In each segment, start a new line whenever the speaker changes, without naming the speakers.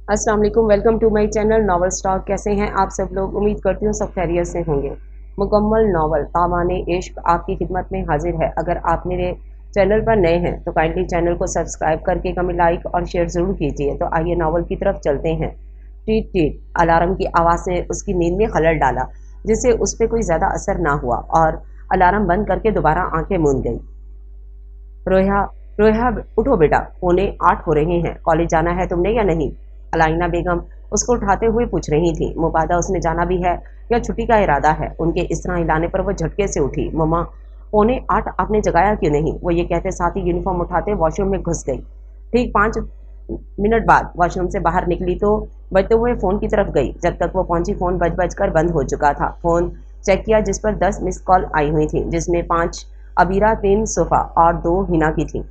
अस्सलाम वालेकुम, welcome to my channel novel stock. कैसे हैं आप सब लोग? उम्मीद करती हूँ सब खैरियत से होंगे। मुकम्मल नॉवल तावाने इश्क आपकी खिदमत में हाजिर है। अगर आप मेरे चैनल पर नए हैं तो काइंडली चैनल को सब्सक्राइब करके कमेंट लाइक और शेयर ज़रूर कीजिए। तो आइए नॉवल की तरफ चलते हैं। टीट टीट अलार्म की आवाज़ ने उसकी नींद में खलल डाला, जिससे उस पर कोई ज़्यादा असर ना हुआ और अलार्म बंद करके दोबारा आंखें मूंद गई। रोया रोया, उठो बेटा, 7:45 हो रहे हैं। कॉलेज जाना है तुमने या नहीं? अलाइना बेगम उसको उठाते हुए पूछ रही थी। मुबादा उसने जाना भी है या छुट्टी का इरादा है? उनके इस तरह हिलाने पर वो झटके से उठी। मम्मा, 7:45 आपने जगाया क्यों नहीं? वो ये कहते साथ ही यूनिफॉर्म उठाते वॉशरूम में घुस गई। ठीक 5 मिनट बाद वॉशरूम से बाहर निकली तो बजते हुए फ़ोन की तरफ गई। जब तक वो पहुंची फ़ोन बज कर बंद हो चुका था। फ़ोन चेक किया जिस पर 10 मिस कॉल आई हुई थी, जिसमें 5 अबीरा, 3 सोफ़ा और 2 हिना की थी।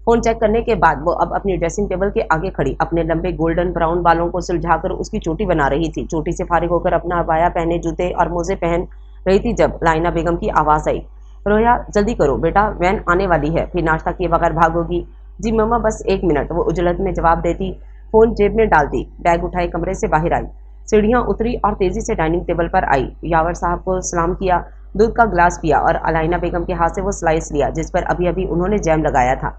फोन चेक करने के बाद वो अब अपनी ड्रेसिंग टेबल के आगे खड़ी अपने लंबे गोल्डन ब्राउन बालों को सुलझाकर उसकी चोटी बना रही थी। चोटी से फारिग होकर अपना अबाया पहने जूते और मोजे पहन रही थी जब लाइना बेगम की आवाज़ आई। रोया, जल्दी करो बेटा, वैन आने वाली है, फिर नाश्ता किए बगैर भागोगी। जी मम्मा, बस 1 मिनट, वो उजलत में जवाब देती। फ़ोन जेब में डालती, बैग उठाए कमरे से बाहर आई, सीढ़ियाँ उतरी और तेज़ी से डाइनिंग टेबल पर आई। यावर साहब को सलाम किया, दूध का गिलास पिया और अलाइना बेगम के हाथ से वो स्लाइस लिया जिस पर अभी अभी उन्होंने जैम लगाया था।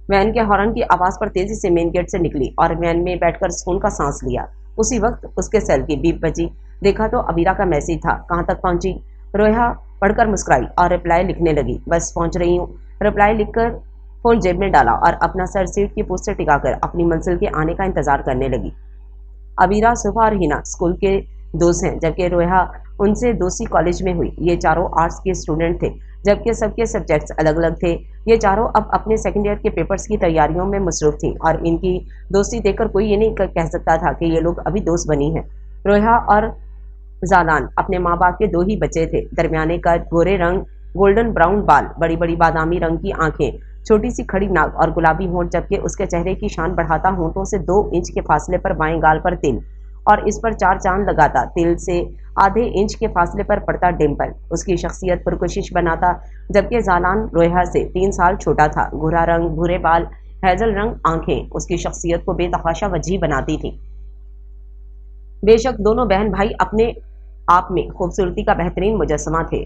वैन के हॉर्न की आवाज़ पर तेजी से मेन गेट से निकली और वैन में बैठकर सुकून का सांस लिया। उसी वक्त उसके सेल की बीप बजी। देखा तो अबीरा का मैसेज था। कहाँ तक पहुंची? रोया पढ़कर मुस्कुराई और रिप्लाई लिखने लगी। बस पहुंच रही हूँ। रिप्लाई लिखकर फ़ोन जेब में डाला और अपना सर सीट की पूछ से टिकाकर अपनी मंजिल के आने का इंतजार करने लगी। अबीरा, सुबह और हिना स्कूल के दोस्त हैं, जबकि रोहा उनसे दोस्ती कॉलेज में हुई। ये चारों आर्ट्स के स्टूडेंट थे, जबकि सबके सब्जेक्ट्स अलग अलग थे। ये चारों अब अपने सेकेंड ईयर के पेपर्स की तैयारियों में मसरूफ़ थीं और इनकी दोस्ती देखकर कोई ये नहीं कह सकता था कि ये लोग अभी दोस्त बनी हैं। रोहा और जालान अपने माँ बाप के 2 ही बच्चे थे। दरमियाने का गोरे रंग, गोल्डन ब्राउन बाल, बड़ी बड़ी बादामी रंग की आंखें, छोटी सी खड़ी नाक और गुलाबी होंठ, जबकि उसके चेहरे की शान बढ़ाता होंठों से 2 इंच के फासले पर बाएं गाल पर तिल और इस पर 4 चांद लगाता। तिल से आधे इंच के फासले पर पड़ता डिम्पल उसकी शख्सियत पुरकशिश बनाता, जबकि जालान रोहा से 3 साल छोटा था। भूरा रंग, भूरे बाल, हैजल रंग आंखें उसकी शख्सियत को बेतहाशा वजीह बनाती थी। बेशक दोनों बहन भाई अपने आप में खूबसूरती का बेहतरीन मुजस्समा थे।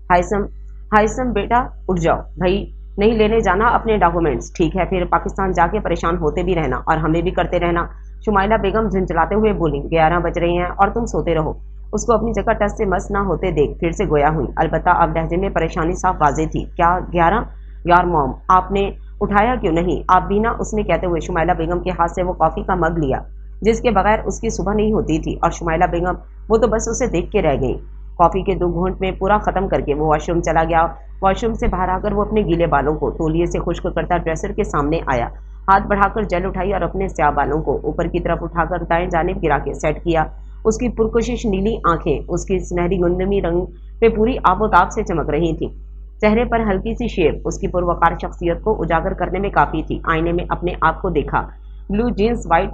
हाइसम, हाइसम बेटा उठ जाओ भाई, नहीं लेने जाना अपने डॉक्यूमेंट्स? ठीक है, फिर पाकिस्तान जाके परेशान होते भी रहना और हमें भी करते रहना। शुमाइला बेगम झंझलाते हुए बोली। 11 बज रहे हैं और तुम सोते रहो। उसको अपनी जगह टस से मस ना होते देख फिर से गोया हुई। अलबत्ता अब लहजे में परेशानी साफ वाजे थी। क्या 11? यार मॉम, आपने उठाया क्यों नहीं? आप भी ना, उसने कहते हुए शुमाइला बेगम के हाथ से वो कॉफ़ी का मग लिया जिसके बगैर उसकी सुबह नहीं होती थी। और शुमाइला बेगम वो तो बस उसे देख के रह गई। कॉफ़ी के 2 घूंट में पूरा ख़त्म करके वो वॉशरूम चला गया। वॉशरूम से बाहर आकर वो अपने गीले बालों को तौलिए से खुश्क करता ड्रेसर के सामने आया। हाथ बढ़ाकर जेल उठाई और अपने स्याह बालों को ऊपर की तरफ उठाकर दाएं जानिब गिरा के सेट किया। उसकी पुरकशिश नीली आंखें उसकी सुनहरी गुंदमी रंग पे पूरी आबोताब से चमक रही थी। चेहरे पर हल्की सी शेप उसकी पुरवकार शख्सियत को उजागर करने में काफ़ी थी। आईने में अपने आप को देखा। ब्लू जीन्स, वाइट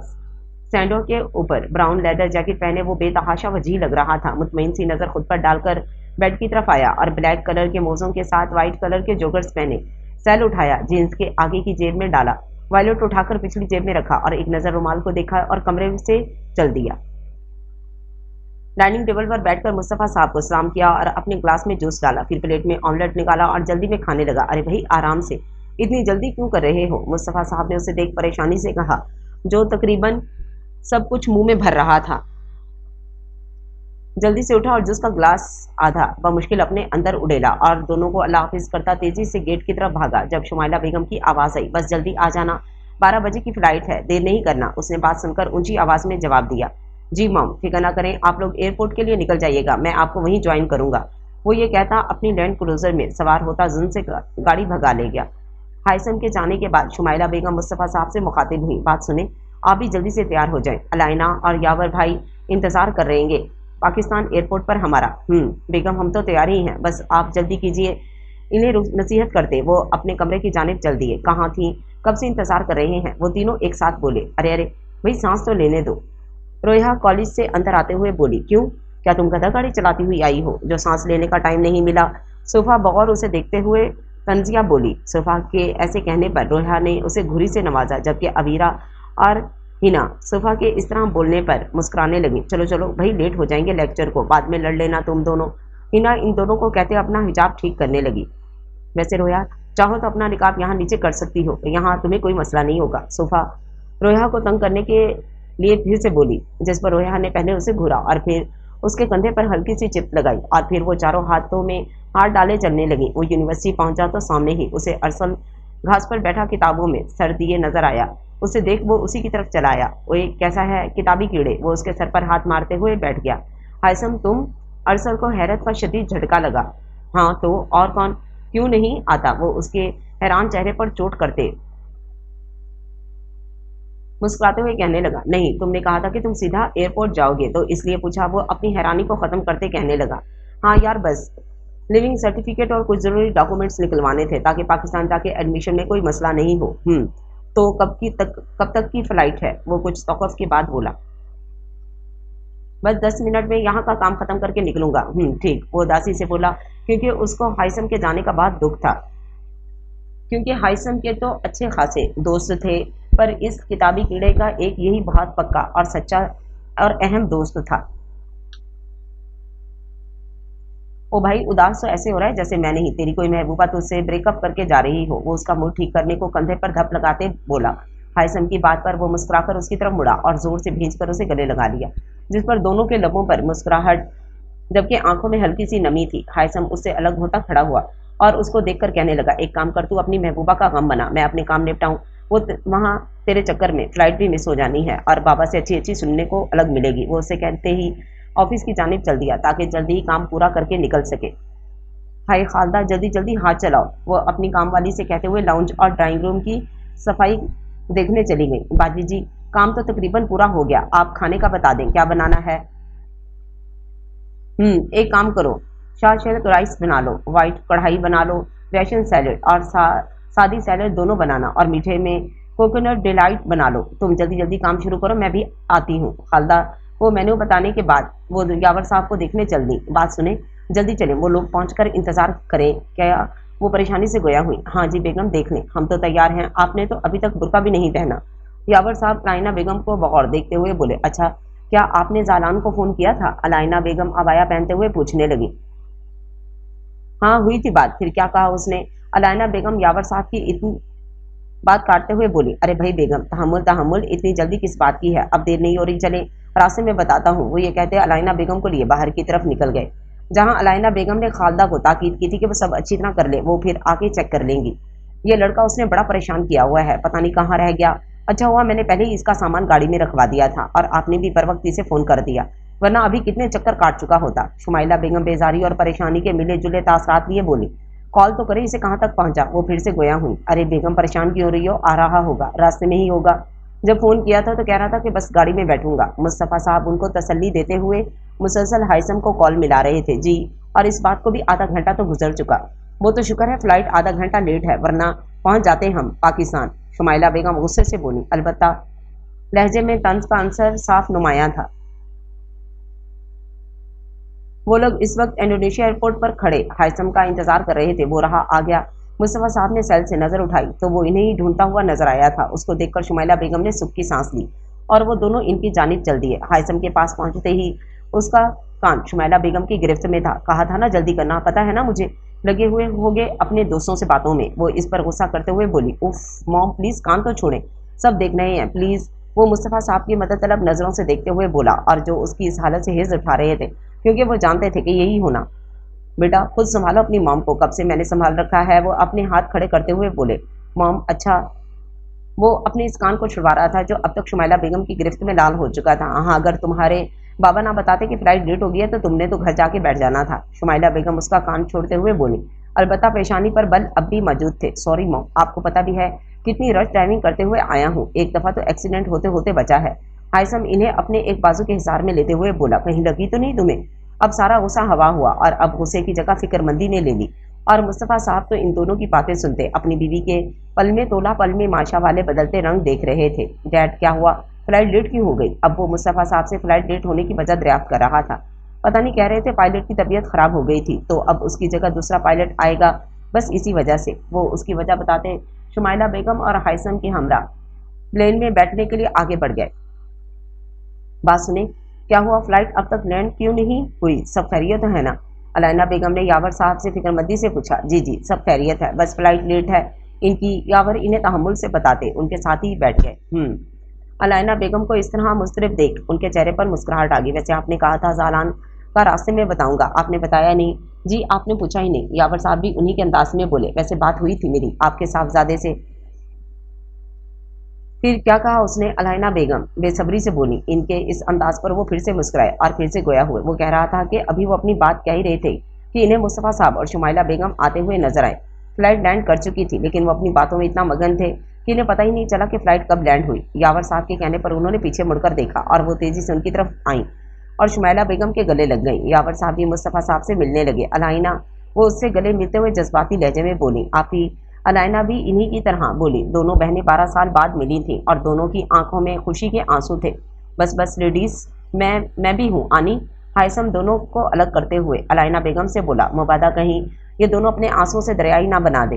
सैंडो के ऊपर ब्राउन लेदर जैकेट पहने वो बेतहाशा वजीह लग रहा था। मुतमईन सी नज़र खुद पर डालकर बेड की तरफ आया और ब्लैक कलर के मोज़ों के साथ वाइट कलर के जोगर्स पहने सेल उठाया, जीन्स के आगे की जेब में डाला, वॉलेट उठाकर पिछली जेब में रखा और एक नज़र रुमाल को देखा और कमरे से चल दिया। डाइनिंग टेबल पर बैठकर मुस्तफ़ा साहब को सलाम किया और अपने ग्लास में जूस डाला, फिर प्लेट में ऑमलेट निकाला और जल्दी में खाने लगा। अरे भाई, आराम से, इतनी जल्दी क्यों कर रहे हो? मुस्तफ़ा साहब ने उसे देख परेशानी से कहा, जो तकरीबन सब कुछ मुंह में भर रहा था। जल्दी से उठा और जूस का ग्लास आधा बमुश्किल अपने अंदर उड़ेला और दोनों को अल्लाह हाफिज करता तेजी से गेट की तरफ भागा। जब शुमाइला बेगम की आवाज़ आई, बस जल्दी आ जाना, 12 बजे की फ्लाइट है, देर नहीं करना। उसने बात सुनकर ऊंची आवाज़ में जवाब दिया। जी मॉम, फिक्र ना करें, आप लोग एयरपोर्ट के लिए निकल जाइएगा, मैं आपको वहीं ज्वाइन करूंगा। वो ये कहता अपनी लैंड क्रूजर में सवार होता जुन से गाड़ी भगा ले गया। हाइसम के जाने के बाद शुमाइला बेगम मुस्तफ़ा साहब से मुखातिब हुई। बात सुने, आप भी जल्दी से तैयार हो जाएं। अलाइना और यावर भाई इंतज़ार कर रहेंगे पाकिस्तान एयरपोर्ट पर हमारा। बेगम, हम तो तैयार ही हैं, बस आप जल्दी कीजिए। इन्हें नसीहत करते वो अपने कमरे की जानिब चल दिए। कहाँ थी, कब से इंतज़ार कर रहे हैं? वो तीनों एक साथ बोले। अरे अरे भाई, सांस तो लेने दो। रोया कॉलेज से अंदर आते हुए बोली। क्यों, क्या तुम गधा गाड़ी चलाती हुई आई हो जो सांस लेने का टाइम नहीं मिला? सोफा बगौर उसे देखते हुए तंजिया बोली। सोफा के ऐसे कहने पर रोया ने उसे घुरी से नवाजा, जबकि अबीरा और हिना सोफा के इस तरह बोलने पर मुस्कुराने लगी। चलो चलो भाई, लेट हो जाएंगे लेक्चर को, बाद में लड़ लेना तुम दोनों। हिना इन दोनों को कहते अपना हिजाब ठीक करने लगी। वैसे रोया, चाहो तो अपना निकाब यहाँ नीचे कर सकती हो, यहाँ तुम्हें कोई मसला नहीं होगा। सोफा रोया को तंग करने के लिए फिर से बोली, जिस पर रोया ने पहले उसे घूरा और फिर उसके कंधे पर हल्की सी चिप लगाई और फिर वो चारों हाथों में हाथ डाले चलने लगी। वो यूनिवर्सिटी पहुंचा तो सामने ही उसे अरसल घास पर बैठा किताबों में सर दिए नजर आया। उसे देख वो उसी की तरफ चला आया। वो एक कैसा है किताबी कीड़े, वो उसके सर पर हाथ मारते हुए बैठ गया। हायसम तुम? अरसल को हैरत का शदीद झटका लगा। हाँ तो और कौन, क्यों नहीं आता? वो उसके हैरान चेहरे पर चोट करते मुस्कुराते हुए कहने लगा। नहीं, तुमने कहा था कि तुम सीधा एयरपोर्ट जाओगे तो इसलिए पूछा। वो अपनी हैरानी को खत्म करते कहने लगा, हाँ यार बस लिविंग सर्टिफिकेट और कुछ जरूरी डॉक्यूमेंट्स निकलवाने थे ताकि पाकिस्तान जाके एडमिशन में कोई मसला नहीं हो। तो कब तक की फ्लाइट है? वो कुछ तौक़ुफ़ के बाद बोला। बस 10 मिनट में यहाँ का काम खत्म करके निकलूंगा। ठीक, वो उदासी से बोला, क्योंकि उसको हायसम के जाने का बहुत दुख था, क्योंकि हायसम के तो अच्छे खासे दोस्त थे, पर इस किताबी कीड़े का एक यही बहुत पक्का और सच्चा और अहम दोस्त था। ओ भाई, उदास तो ऐसे हो रहा है जैसे मैं नहीं, तेरी कोई महबूबा तुझसे ब्रेकअप करके जा रही हो। वो उसका मुंह ठीक करने को कंधे पर धप लगाते बोला। हायसम की बात पर वो मुस्कुराकर उसकी तरफ मुड़ा और जोर से भींचकर उसे गले लगा लिया, जिस पर दोनों के लबों पर मुस्कुराहट जबकि आंखों में हल्की सी नमी थी। हायसम उससे अलग होता खड़ा हुआ और उसको देखकर कहने लगा, एक काम कर, तू अपनी महबूबा का गम बना, मैं अपने काम निपटाऊं। वहाँ तेरे चक्कर में फ्लाइट भी मिस हो जानी है और बाबा से अच्छी अच्छी सुनने को अलग मिलेगी। वो उससे कहते ही ऑफिस की जानिब चल दिया ताकि जल्दी ही काम पूरा करके निकल सके। हाय खालदा, जल्दी जल्दी हाथ चलाओ, वो अपनी काम वाली से कहते हुए लाउंज और ड्राइंग रूम की सफाई देखने चली गई। बाजी जी, काम तो तकरीबन पूरा हो गया, आप खाने का बता दें क्या बनाना है। एक काम करो, शाह राइस बना लो, व्हाइट कढ़ाई बना लो, रैशन सैलेड और सादी सैलेड दोनों बनाना और मीठे में कोकोनट डिलाइट बना लो। तुम जल्दी जल्दी काम शुरू करो, मैं भी आती हूँ। खालदा वो मेन्यू बताने के बाद वो यावर साहब को देखने चल दी। बात सुने, जल्दी चलें, वो लोग पहुंचकर इंतजार करें क्या? वो परेशानी से गोया हुई। हाँ जी बेगम, देख लें, हम तो तैयार हैं, आपने तो अभी तक बुर्का भी नहीं पहना। यावर साहब अलाइना बेगम को बगौर देखते हुए बोले, अच्छा क्या आपने जालान को फोन किया था? अलाइना बेगम अबाया पहनते हुए पूछने लगी। हाँ हुई थी बात, फिर क्या कहा उसने? अलाइना बेगम यावर साहब की इतनी बात काटते हुए बोली, अरे भाई बेगम, तहम्मुल तहम्मुल, इतनी जल्दी किस बात की है, अब देर नहीं हो रही, चले रास्ते में बताता हूँ। वो ये कहते अलाइना बेगम को लिए बाहर की तरफ निकल गए, जहाँ अलाइना बेगम ने खालदा को ताकीद की थी कि वो सब अच्छी तरह कर ले, वो फिर आके चेक कर लेंगी। ये लड़का उसने बड़ा परेशान किया हुआ है, पता नहीं कहाँ रह गया। अच्छा हुआ मैंने पहले ही इसका सामान गाड़ी में रखवा दिया था और आपने भी बर वक्त इसे फोन कर दिया, वरना अभी कितने चक्कर काट चुका होता। शुमाइला बेगम बेजारी और परेशानी के मिले जुले तासरात लिए बोली, कॉल तो करे, इसे कहाँ तक पहुंचा? वो फिर से गोया हुई। अरे बेगम परेशान क्यों हो रही हो, आ रहा होगा, रास्ते में ही होगा। जब फ़ोन किया था तो कह रहा था कि बस गाड़ी में बैठूंगा। मुस्तफ़ा साहब उनको तसल्ली देते हुए मुसलसल हायसम को कॉल मिला रहे थे। जी, और इस बात को भी आधा घंटा तो गुजर चुका। वो तो शुक्र है फ्लाइट आधा घंटा लेट है, वरना पहुंच जाते हम पाकिस्तान। शुमाइला बेगम गुस्से से बोली, अलबत्ता लहजे में तंज का आंसर साफ नुमाया था। वो लोग इस वक्त इंडोनेशिया एयरपोर्ट पर खड़े हायसम का इंतजार कर रहे थे। वो रहा आ गया। मुस्तफ़ा साहब ने सेल से नजर उठाई तो वो इन्हें ही ढूंढता हुआ नजर आया था। उसको देखकर शुमाइला बेगम ने सुख की सांस ली और वो दोनों इनकी जानिब चल दिए। हायसम के पास पहुंचते ही उसका कान शुमाइला बेगम की गिरफ्त में था। कहा था ना जल्दी करना, पता है ना मुझे, लगे हुए होगे अपने दोस्तों से बातों में। वो इस पर गुस्सा करते हुए बोली, उफ मॉम प्लीज कान तो छोड़ें, सब देख रहे हैं प्लीज। वो मुस्तफ़ा साहब की मदद तलब नजरों से देखते हुए बोला, और जो उसकी इस हालत से हिज़ उठा रहे थे क्योंकि वो जानते थे कि यही होना। बेटा खुद संभालो अपनी मॉम को, कब से मैंने संभाल रखा है। वो अपने हाथ खड़े करते हुए बोले, मॉम अच्छा। वो अपने इस कान को छुड़वा रहा था जो अब तक शुमाइला बेगम की गिरफ्त में लाल हो चुका था। हाँ, अगर तुम्हारे बाबा ना बताते कि फ्लाइट लेट हो गई है तो तुमने तो घर जाके बैठ जाना था। शुमाइला बेगम उसका कान छोड़ते हुए बोली, अलबत्ता पेशानी पर बल अब भी मौजूद थे। सॉरी मॉम, आपको पता भी है कितनी रश ड्राइविंग करते हुए आया हूँ, एक दफ़ा तो एक्सीडेंट होते होते बचा है। हायसम इन्हें अपने एक बाजू के हिसार में लेते हुए बोला, कहीं लगी तो नहीं तुम्हें? अब सारा गुस्सा हवा हुआ और अब गुस्से की जगह फिक्रमंदी ने ले ली। और मुस्तफ़ा साहब तो इन दोनों की बातें सुनते अपनी बीवी के पल में तोला पल में माशा वाले बदलते रंग देख रहे थे। डैड क्या हुआ, फ्लाइट लेट क्यों हो गई? अब वो मुस्तफ़ा साहब से फ्लाइट लेट होने की वजह दरियाफ्त कर रहा था। पता नहीं, कह रहे थे पायलट की तबीयत खराब हो गई थी तो अब उसकी जगह दूसरा पायलट आएगा, बस इसी वजह से। वो उसकी वजह बताते शुमाइला बेगम और हायसम के हमरा प्लेन में बैठने के लिए आगे बढ़ गए। बात सुने, क्या हुआ, फ्लाइट अब तक लैंड क्यों नहीं हुई, सब खैरियत है ना? अलाइना बेगम ने यावर साहब से फिक्रमंदी से पूछा। जी जी सब खैरियत है, बस फ्लाइट लेट है इनकी। यावर इन्हें तहम्मुल से बताते उनके साथ ही बैठ गए। अलाइना बेगम को इस तरह मुस्तरब देख उनके चेहरे पर मुस्कुराहट आ गई। वैसे आपने कहा था जालान का रास्ते में बताऊंगा, आपने बताया नहीं। जी आपने पूछा ही नहीं, यावर साहब भी उन्हीं के अंदाज में बोले। वैसे बात हुई थी मेरी आपके साहबजादे से। फिर क्या कहा उसने? अलाइना बेगम बेसब्री से बोली। इनके इस अंदाज पर वो फिर से मुस्कुराए और फिर से गोया हुए। वो कह रहा था कि अभी वो अपनी बात कह ही रहे थे कि इन्हें मुस्तफ़ा साहब और शुमाइला बेगम आते हुए नजर आए। फ्लाइट लैंड कर चुकी थी, लेकिन वो अपनी बातों में इतना मगन थे कि इन्हें पता ही नहीं चला कि फ्लाइट कब लैंड हुई। यावर साहब के कहने पर उन्होंने पीछे मुड़कर देखा और वो तेजी से उनकी तरफ आई और शुमाइला बेगम के गले लग गई। यावर साहब भी मुस्तफ़ा साहब से मिलने लगे। अलाइना वो उससे गले मिलते हुए जज्बाती लहजे में बोली। आप ही? अलाइना भी इन्हीं की तरह बोली। दोनों बहनें 12 साल बाद मिली थीं और दोनों की आंखों में खुशी के आंसू थे। बस बस लेडीज, मैं भी हूँ आनी। हायसम दोनों को अलग करते हुए अलाइना बेगम से बोला। मुबादा कहीं ये दोनों अपने आंसुओं से दरियाई ना बना दे।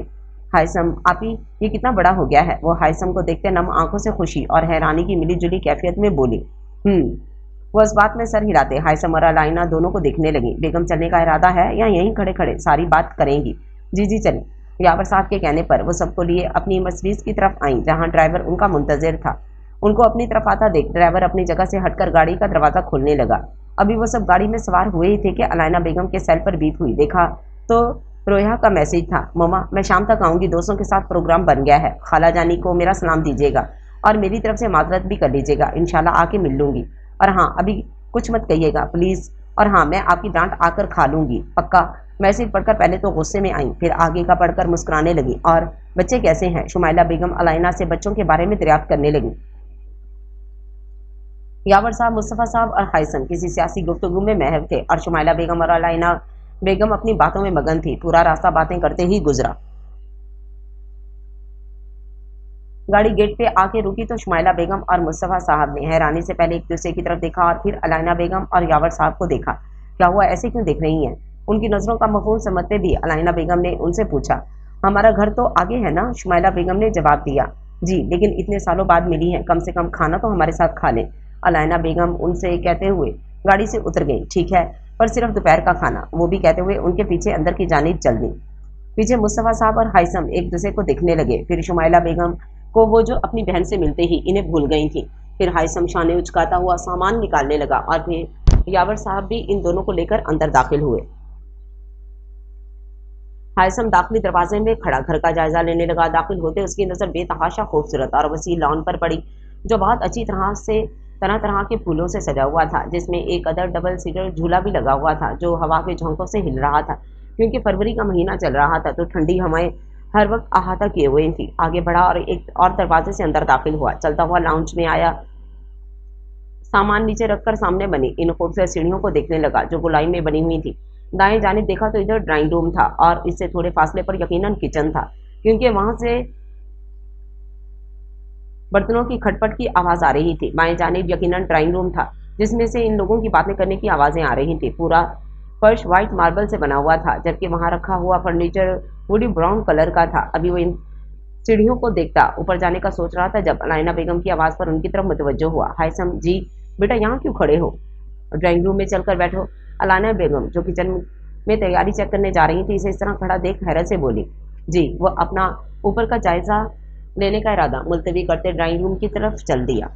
हायसम आप ही ये कितना बड़ा हो गया है? वो हायसम को देखते नम आंखों से खुशी और हैरानी की मिली जुली कैफियत में बोली। वो इस बात में सर हिलाते हायसम और अलाइना दोनों को देखने लगी। बेगम चलने का इरादा है या यहीं खड़े खड़े सारी बात करेंगी? जी जी चलें। यावर साहब के कहने पर वो सबको लिए अपनी मर्सिडीज की तरफ आई, जहां ड्राइवर उनका मुंतजिर था। उनको अपनी तरफ आता देख ड्राइवर अपनी जगह से हटकर गाड़ी का दरवाजा खोलने लगा। अभी वो सब गाड़ी में सवार हुए ही थे कि अलाइना बेगम के सेल पर बीप हुई। देखा तो रोया का मैसेज था। ममा मैं शाम तक आऊंगी, दोस्तों के साथ प्रोग्राम बन गया है, खाला जानी को मेरा सलाम दीजिएगा और मेरी तरफ से माजरत भी कर लीजिएगा। इंशाल्लाह आके मिल लूंगी। और हाँ अभी कुछ मत कहिएगा प्लीज। और हाँ मैं आपकी डांट आकर खा लूंगी पक्का। मैसेज पढ़कर पहले तो गुस्से में आई, फिर आगे का पढ़कर मुस्कुराने लगी। और बच्चे कैसे हैं? शुमाइला बेगम अलाइना से बच्चों के बारे में दरियाफ्त करने लगी। यावर साहब, मुस्तफ़ा साहब और हायसम किसी सियासी गुफ्तगू में महव थे और शुमाइला बेगम और अलाइना बेगम अपनी बातों में मगन थी। पूरा रास्ता बातें करते ही गुजरा। गाड़ी गेट पे आके रुकी तो शुमाइला बेगम और मुस्तफ़ा साहब ने हैरानी से पहले एक दूसरे की तरफ देखा और फिर अलाइना बेगम और यावर साहब को देखा। क्या हुआ, ऐसे क्यों देख रही हैं? उनकी नज़रों का मफहूम समझते भी अलाइना बेगम ने उनसे पूछा। हमारा घर तो आगे है ना? शुमाइला बेगम ने जवाब दिया। जी लेकिन इतने सालों बाद मिली हैं, कम से कम खाना तो हमारे साथ खा लें। अलाइना बेगम उनसे कहते हुए गाड़ी से उतर गई। ठीक है, पर सिर्फ दोपहर का खाना, वो भी कहते हुए उनके पीछे अंदर की जानिब चल दी। पीछे मुस्तफ़ा साहब और हायसम एक दूसरे को देखने लगे। फिर शुमाइला बेगम को वो जो अपनी बहन से मिलते ही इन्हें भूल गई थी। फिर हायसम शाने उचकाता हुआ सामान निकालने लगा और फिर यावर साहब भी इन दोनों को लेकर अंदर दाखिल हुए। हायसम दाखिली दरवाजे में खड़ा घर का जायजा लेने लगा। दाखिल होते उसकी नजर बेतहाशा खूबसूरत और वसी लॉन पर पड़ी, जो बहुत अच्छी तरह से तरह तरह के फूलों से सजा हुआ था, जिसमें एक अदर डबल सीटर झूला भी लगा हुआ था जो हवा के झोंकों से हिल रहा था। क्योंकि फरवरी का महीना चल रहा था तो ठंडी हवाएं हर वक्त अहाता किए हुए थी। आगे बढ़ा और एक और दरवाजे से अंदर दाखिल हुआ। चलता हुआ लाउंज में आया, सामान नीचे रखकर सामने बनी इन खूबसूरत सीढ़ियों को देखने लगा जो गोलाई में बनी हुई थी। दाएं जानिब देखा तो इधर ड्राइंग रूम था और इससे थोड़े फासले पर यकीनन किचन था, क्योंकि वहां से बर्तनों की खटपट की आवाज आ रही थी। बाएं जानिब यकीनन ड्राइंग रूम था, जिसमें से इन लोगों की बातें करने की आवाजें आ रही थी। पूरा फर्श व्हाइट मार्बल से बना हुआ था, जबकि वहां रखा हुआ फर्नीचर वुडी ब्राउन कलर का था। अभी वो इन सीढ़ियों को देखता ऊपर जाने का सोच रहा था जब अलाइना बेगम की आवाज पर उनकी तरफ मुतवज्जो हुआ। हायसम जी बेटा यहाँ क्यों खड़े हो? ड्राइंग रूम में चलकर बैठो। अलाइना बेगम जो किचन में तैयारी चेक करने जा रही थी, इसे इस तरह खड़ा देख हैरत से बोली। जी। वो अपना ऊपर का जायजा लेने का इरादा मुलतवी करते ड्राइंग रूम की तरफ चल दिया।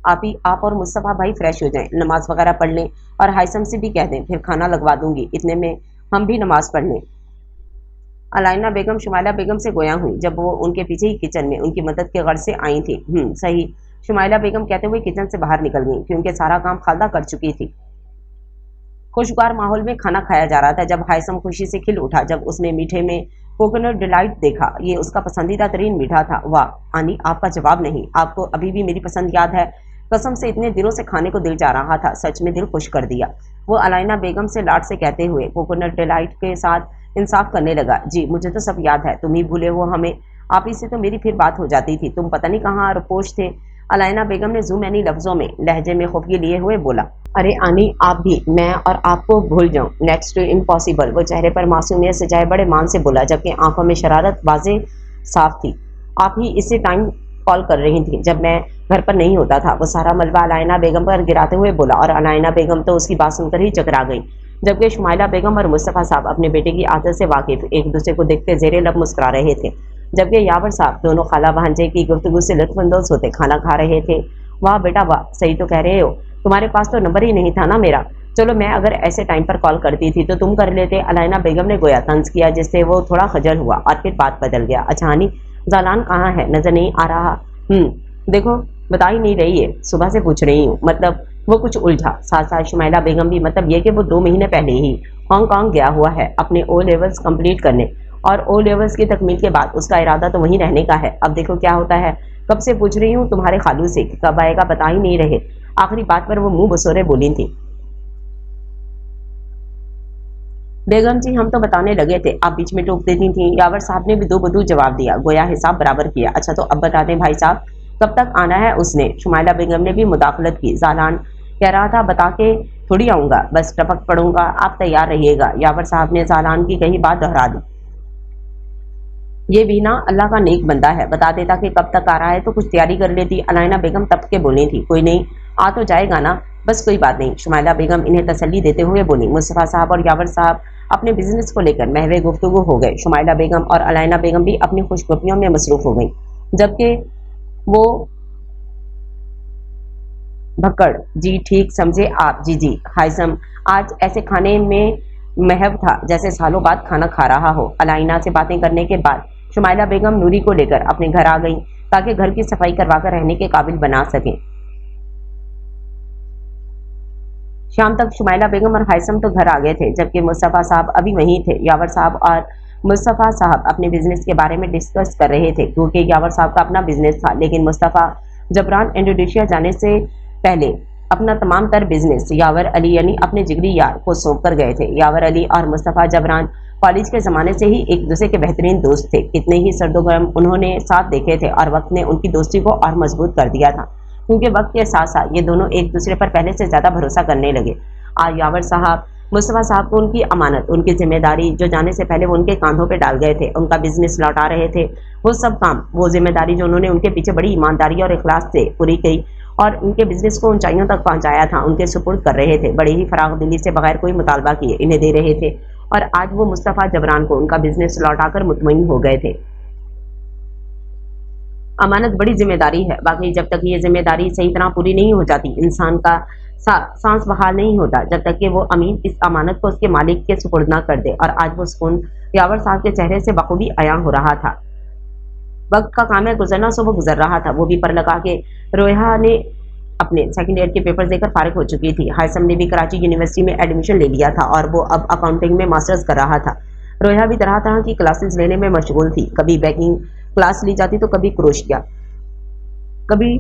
आप और मुस्तफ़ा भाई फ्रेश हो जाएं, नमाज वगैरह पढ़ लें और हायसम से भी कह दें, फिर खाना लगवा दूंगी, इतने में हम भी नमाज पढ़ लें। अलाइना बेगम शुमाइला बेगम से गोया हुई जब वो उनके पीछे ही किचन में उनकी मदद के गर्ज से आई थी। सही, शुमाइला बेगम कहते हुए किचन से बाहर निकल गई, क्योंकि सारा काम खालदा कर चुकी थी। खुशगवार माहौल में खाना खाया जा रहा था जब हायसम खुशी से खिल उठा जब उसने मीठे में कोकोनट डिलाइट देखा। ये उसका पसंदीदा तरीन मीठा था। वाह आनी, आपका जवाब नहीं, आपको अभी भी मेरी पसंद याद है। कसम से इतने दिनों से खाने को दिल जा रहा था, सच में दिल खुश कर दिया। वो अलाइना बेगम से लाड से कहते हुए कोकोनट डिलाइट के साथ इंसाफ करने लगा। जी मुझे तो सब याद है, तुम ही भूले हो हमें। आप ही से तो मेरी फिर बात हो जाती थी, तुम पता नहीं कहाँ रपोश थे। अलाइना बेगम ने ज़ूम यानी लफ्जों में लहजे में खुफगी लिए हुए बोला। अरे आनी, आप भी, मैं और आपको भूल जाऊं, नेक्स्ट टू इम्पॉसिबल। वो चेहरे पर मासूमियत से जाए बड़े मान से बोला, जबकि आंखों में शरारत वाजे साफ थी। आप ही इसी टाइम कॉल कर रही थी जब मैं घर पर नहीं होता था। वो सारा मलबा अलाइना बेगम पर गिराते हुए बोला और अलाइना बेगम तो उसकी बात सुनकर ही चकरा गई, जबकि शुमाइला बेगम और मुस्तफ़ा साहब अपने बेटे की आदत से वाकिफ एक दूसरे को देखते जेरे लब मुस्कुरा रहे थे, जबकि यावर साहब दोनों खाला भांजे की गुफ्तगू से लुत्फानंदोज होते खाना खा रहे थे। वाह बेटा वाह, सही तो कह रहे हो, तुम्हारे पास तो नंबर ही नहीं था ना मेरा। चलो मैं अगर ऐसे टाइम पर कॉल करती थी तो तुम कर लेते। अलाइना बेगम ने गोया तंज किया, जिससे वो थोड़ा खजल हुआ और फिर बात बदल गया। अच्छा हनी, जालान कहाँ है, नजर नहीं आ रहा? देखो बता ही नहीं रही है, सुबह से पूछ रही हूँ। मतलब वो कुछ उलझा। साथ साथ शुमाइला बेगम भी, मतलब ये कि वो 2 महीने पहले ही हांगकांग गया हुआ है अपने ओ लेवल्स कंप्लीट करने, और ओ लेवल्स की तकमील के बाद उसका इरादा तो वहीं रहने का है। अब देखो क्या होता है। कब से पूछ रही हूँ तुम्हारे खालू से कि कब आएगा, बता ही नहीं रहे। आखिरी बात पर वो मुंह बसोरे बोली थी, बेगम जी हम तो बताने लगे थे, आप बीच में टोक देती थी। यावर साहब ने भी दो बदू जवाब दिया, गोया हिसाब बराबर किया। अच्छा तो अब बता दें भाई साहब, कब तक आना है उसने? शुमाइला बेगम ने भी मुदाखलत की। जालान कह रहा था बता के थोड़ी आऊंगा, बस टपक पड़ूंगा, आप तैयार रहिएगा। यावर साहब ने जालान की कही बात दोहरा दी। ये भी ना अल्लाह का नेक बंदा है, बता देता कि कब तक आ रहा है तो कुछ तैयारी कर लेती। अलाइना बेगम तप के बोली थी, कोई नहीं, आ तो जाएगा ना, बस कोई बात नहीं। शुमाइला बेगम इन्हें तसल्ली देते हुए बोली। मुस्तफ़ा साहब और यावर साहब अपने बिजनेस को लेकर महवे गुफ्तगू हो गए। शुमाइला बेगम और अलाइना बेगम भी अपनी खुशगपियों में मसरूफ हो गई, जबकि वो भक्कड़ जी ठीक समझे आप, जी जी हाइसम आज ऐसे खाने में महव था जैसे सालों बाद खाना खा रहा हो। अलाइना से बातें करने के बाद शुमाइला बेगम नूरी को लेकर अपने घर आ गई ताकि घर की सफाई करवाकर रहने के काबिल बना सकें। शाम तक शुमाइला बेगम और हाइसम तो घर आ गए थे, जबकि मुस्तफ़ा साहब अभी वहीं थे। यावर साहब और मुस्तफ़ा साहब अपने बिजनेस के बारे में डिस्कस कर रहे थे, क्योंकि यावर साहब का अपना बिजनेस था, लेकिन मुस्तफ़ा जबरान इंडोनेशिया जाने से पहले अपना तमाम तर बिजनेस यावर अली यानी अपने जिगरी यार को सौंप कर गए थे। यावर अली और मुस्तफ़ा जबरान कॉलेज के ज़माने से ही एक दूसरे के बेहतरीन दोस्त थे। कितने ही सर्दोगर्म उन्होंने साथ देखे थे और वक्त ने उनकी दोस्ती को और मजबूत कर दिया था, क्योंकि वक्त के साथ साथ ये दोनों एक दूसरे पर पहले से ज़्यादा भरोसा करने लगे। आज यावर साहब मुस्तफ़ा साहब को उनकी अमानत, उनकी जिम्मेदारी जो जाने से पहले वो उनके कांधों पे डाल गए थे, उनका बिजनेस लौटा रहे थे, वो सब काम, वो जिम्मेदारी जो उन्होंने उनके पीछे बड़ी ईमानदारी और इखलास से पूरी की और उनके बिजनेस को ऊंचाइयों तक पहुंचाया था, उनके सुपुर्द कर रहे थे। बड़े ही फराग दिली से बगैर कोई मुतालबा किए इन्हें दे रहे थे, और आज वो मुस्तफ़ा जबरान को उनका बिजनेस लौटाकर मुतमईन हो गए थे। अमानत बड़ी जिम्मेदारी है, बाकी जब तक ये जिम्मेदारी सही तरह पूरी नहीं हो जाती, इंसान का सांस बहाल नहीं होता जब तक कि वो अमीन इस अमानत को उसके मालिक के सुपुर्द ना कर दे। और आज वो सुकून यावर साहब के चेहरे से बखूबी अयां हो रहा था। वक्त का काम है गुजरना, सो वो गुजर रहा था। वो भी पर लगा के रोया ने अपने सेकंड ईयर के पेपर देकर फारिग हो चुकी थी। हाइसम ने भी कराची यूनिवर्सिटी में एडमिशन ले लिया था और वो अब अकाउंटिंग में मास्टर्स कर रहा था। रोया भी तरह तरह की क्लासेस लेने में मशगूल थी, कभी बेकिंग क्लास ली जाती तो कभी क्रोशिया, कभी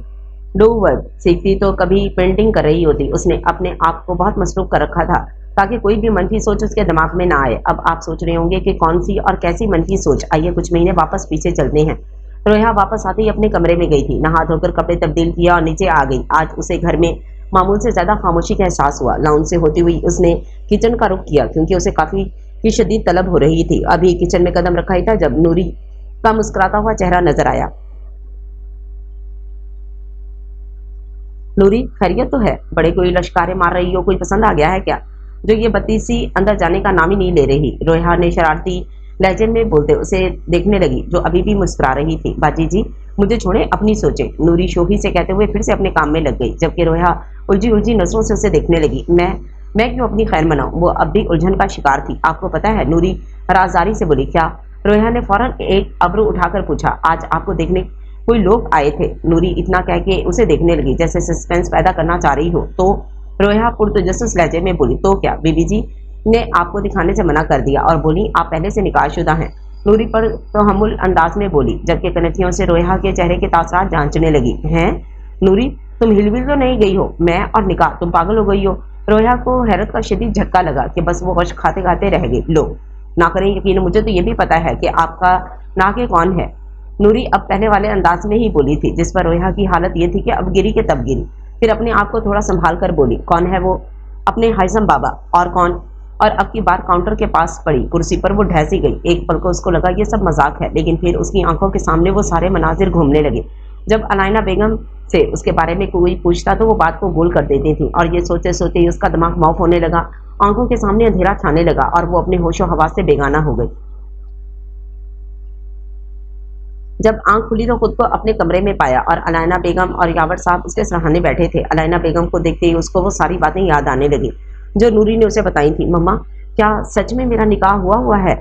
डो वर्क सीखती तो कभी पेंटिंग कर रही होती। उसने अपने आप को बहुत मसरूफ कर रखा था ताकि कोई भी मनफी सोच उसके दिमाग में ना आए। अब आप सोच रहे होंगे कि कौन सी और कैसी मनफी सोच। आइए कुछ महीने वापस पीछे चलते हैं। रोया वापस आते ही अपने कमरे में गई थी, नहा धोकर कपड़े तब्दील किया और नीचे आ गई। आज उसे घर में मामूल से ज्यादा खामोशी का एहसास हुआ। लाउंज से होती हुई उसने किचन का रुख किया, क्योंकि उसे काफी की शदीद तलब हो रही थी। अभी किचन में कदम रखा ही था जब नूरी का मुस्कुराता हुआ चेहरा नजर आया। नूरी खैरियत तो है? बड़े कोई लश्कारे मार रही हो, कोई पसंद आ गया है क्या, जो ये बत्तीसी अंदर जाने का नाम ही नहीं ले रही? रोया ने शरारती लहजे में बोलते उसे देखने लगी, जो अभी भी मुस्कुरा रही थी। बाजी जी मुझे छोड़े, अपनी सोचें, नूरी शोखी से कहते हुए फिर से अपने काम में लग गई, जबकि रोया उलझी उलझी नजरों से उसे देखने लगी। मैं क्यों अपनी खैर मनाऊं? वो अब भी उलझन का शिकार थी। आपको पता है, नूरी राजदारी से बोली। क्या? रोया ने फौरन एक अब्रू उठाकर पूछा। आज आपको देखने कोई लोग आए थे। नूरी इतना कह के उसे देखने लगी जैसे सस्पेंस पैदा करना चाह रही हो। तो रोया पुरतजस्सुस लहजे में बोली, तो क्या? बीबी जी ने आपको दिखाने से मना कर दिया और बोली आप पहले से निकाहशुदा हैं। नूरी पर तहम्मुल अंदाज में बोली, जबकि कनथियों से रोया के चेहरे के तासरात जांचने लगी। हैं नूरी, तुम हिलविल तो नहीं गई हो? मैं और निकाह, तुम पागल हो गई हो? रोया को हैरत का शदीद झटका लगा कि बस वो होश खाते खाते रह गई। लो ना करें यकीन, मुझे तो ये भी पता है कि आपका नाके कौन है। नूरी अब पहले वाले अंदाज में ही बोली थी, जिस पर रोया की हालत ये थी कि अब गिरी के तब गिरी। फिर अपने आप को थोड़ा संभाल कर बोली, कौन है वो? अपने हाइसम बाबा। और कौन? और अब की बार काउंटर के पास पड़ी कुर्सी पर वो ढह सी गई। एक पल को उसको लगा ये सब मजाक है, लेकिन फिर उसकी आंखों के सामने वो सारे मनाजिर घूमने लगे। जब अलाइना बेगम से उसके बारे में कोई पूछता तो वो बात को गोल कर देती थी, और ये सोचते सोचते ही उसका दिमाग माफ होने लगा। आंखों के सामने अंधेरा छाने लगा और वो अपने होशो हवास से बेगाना हो गई। जब आंख खुली तो खुद को अपने कमरे में पाया और अलाइना बेगम और यावर साहब उसके सराहने बैठे थे। अलाइना बेगम को देखते ही उसको वो सारी बातें याद आने लगी जो नूरी ने उसे बताई थी। मम्मा, क्या सच में मेरा निकाह हुआ है?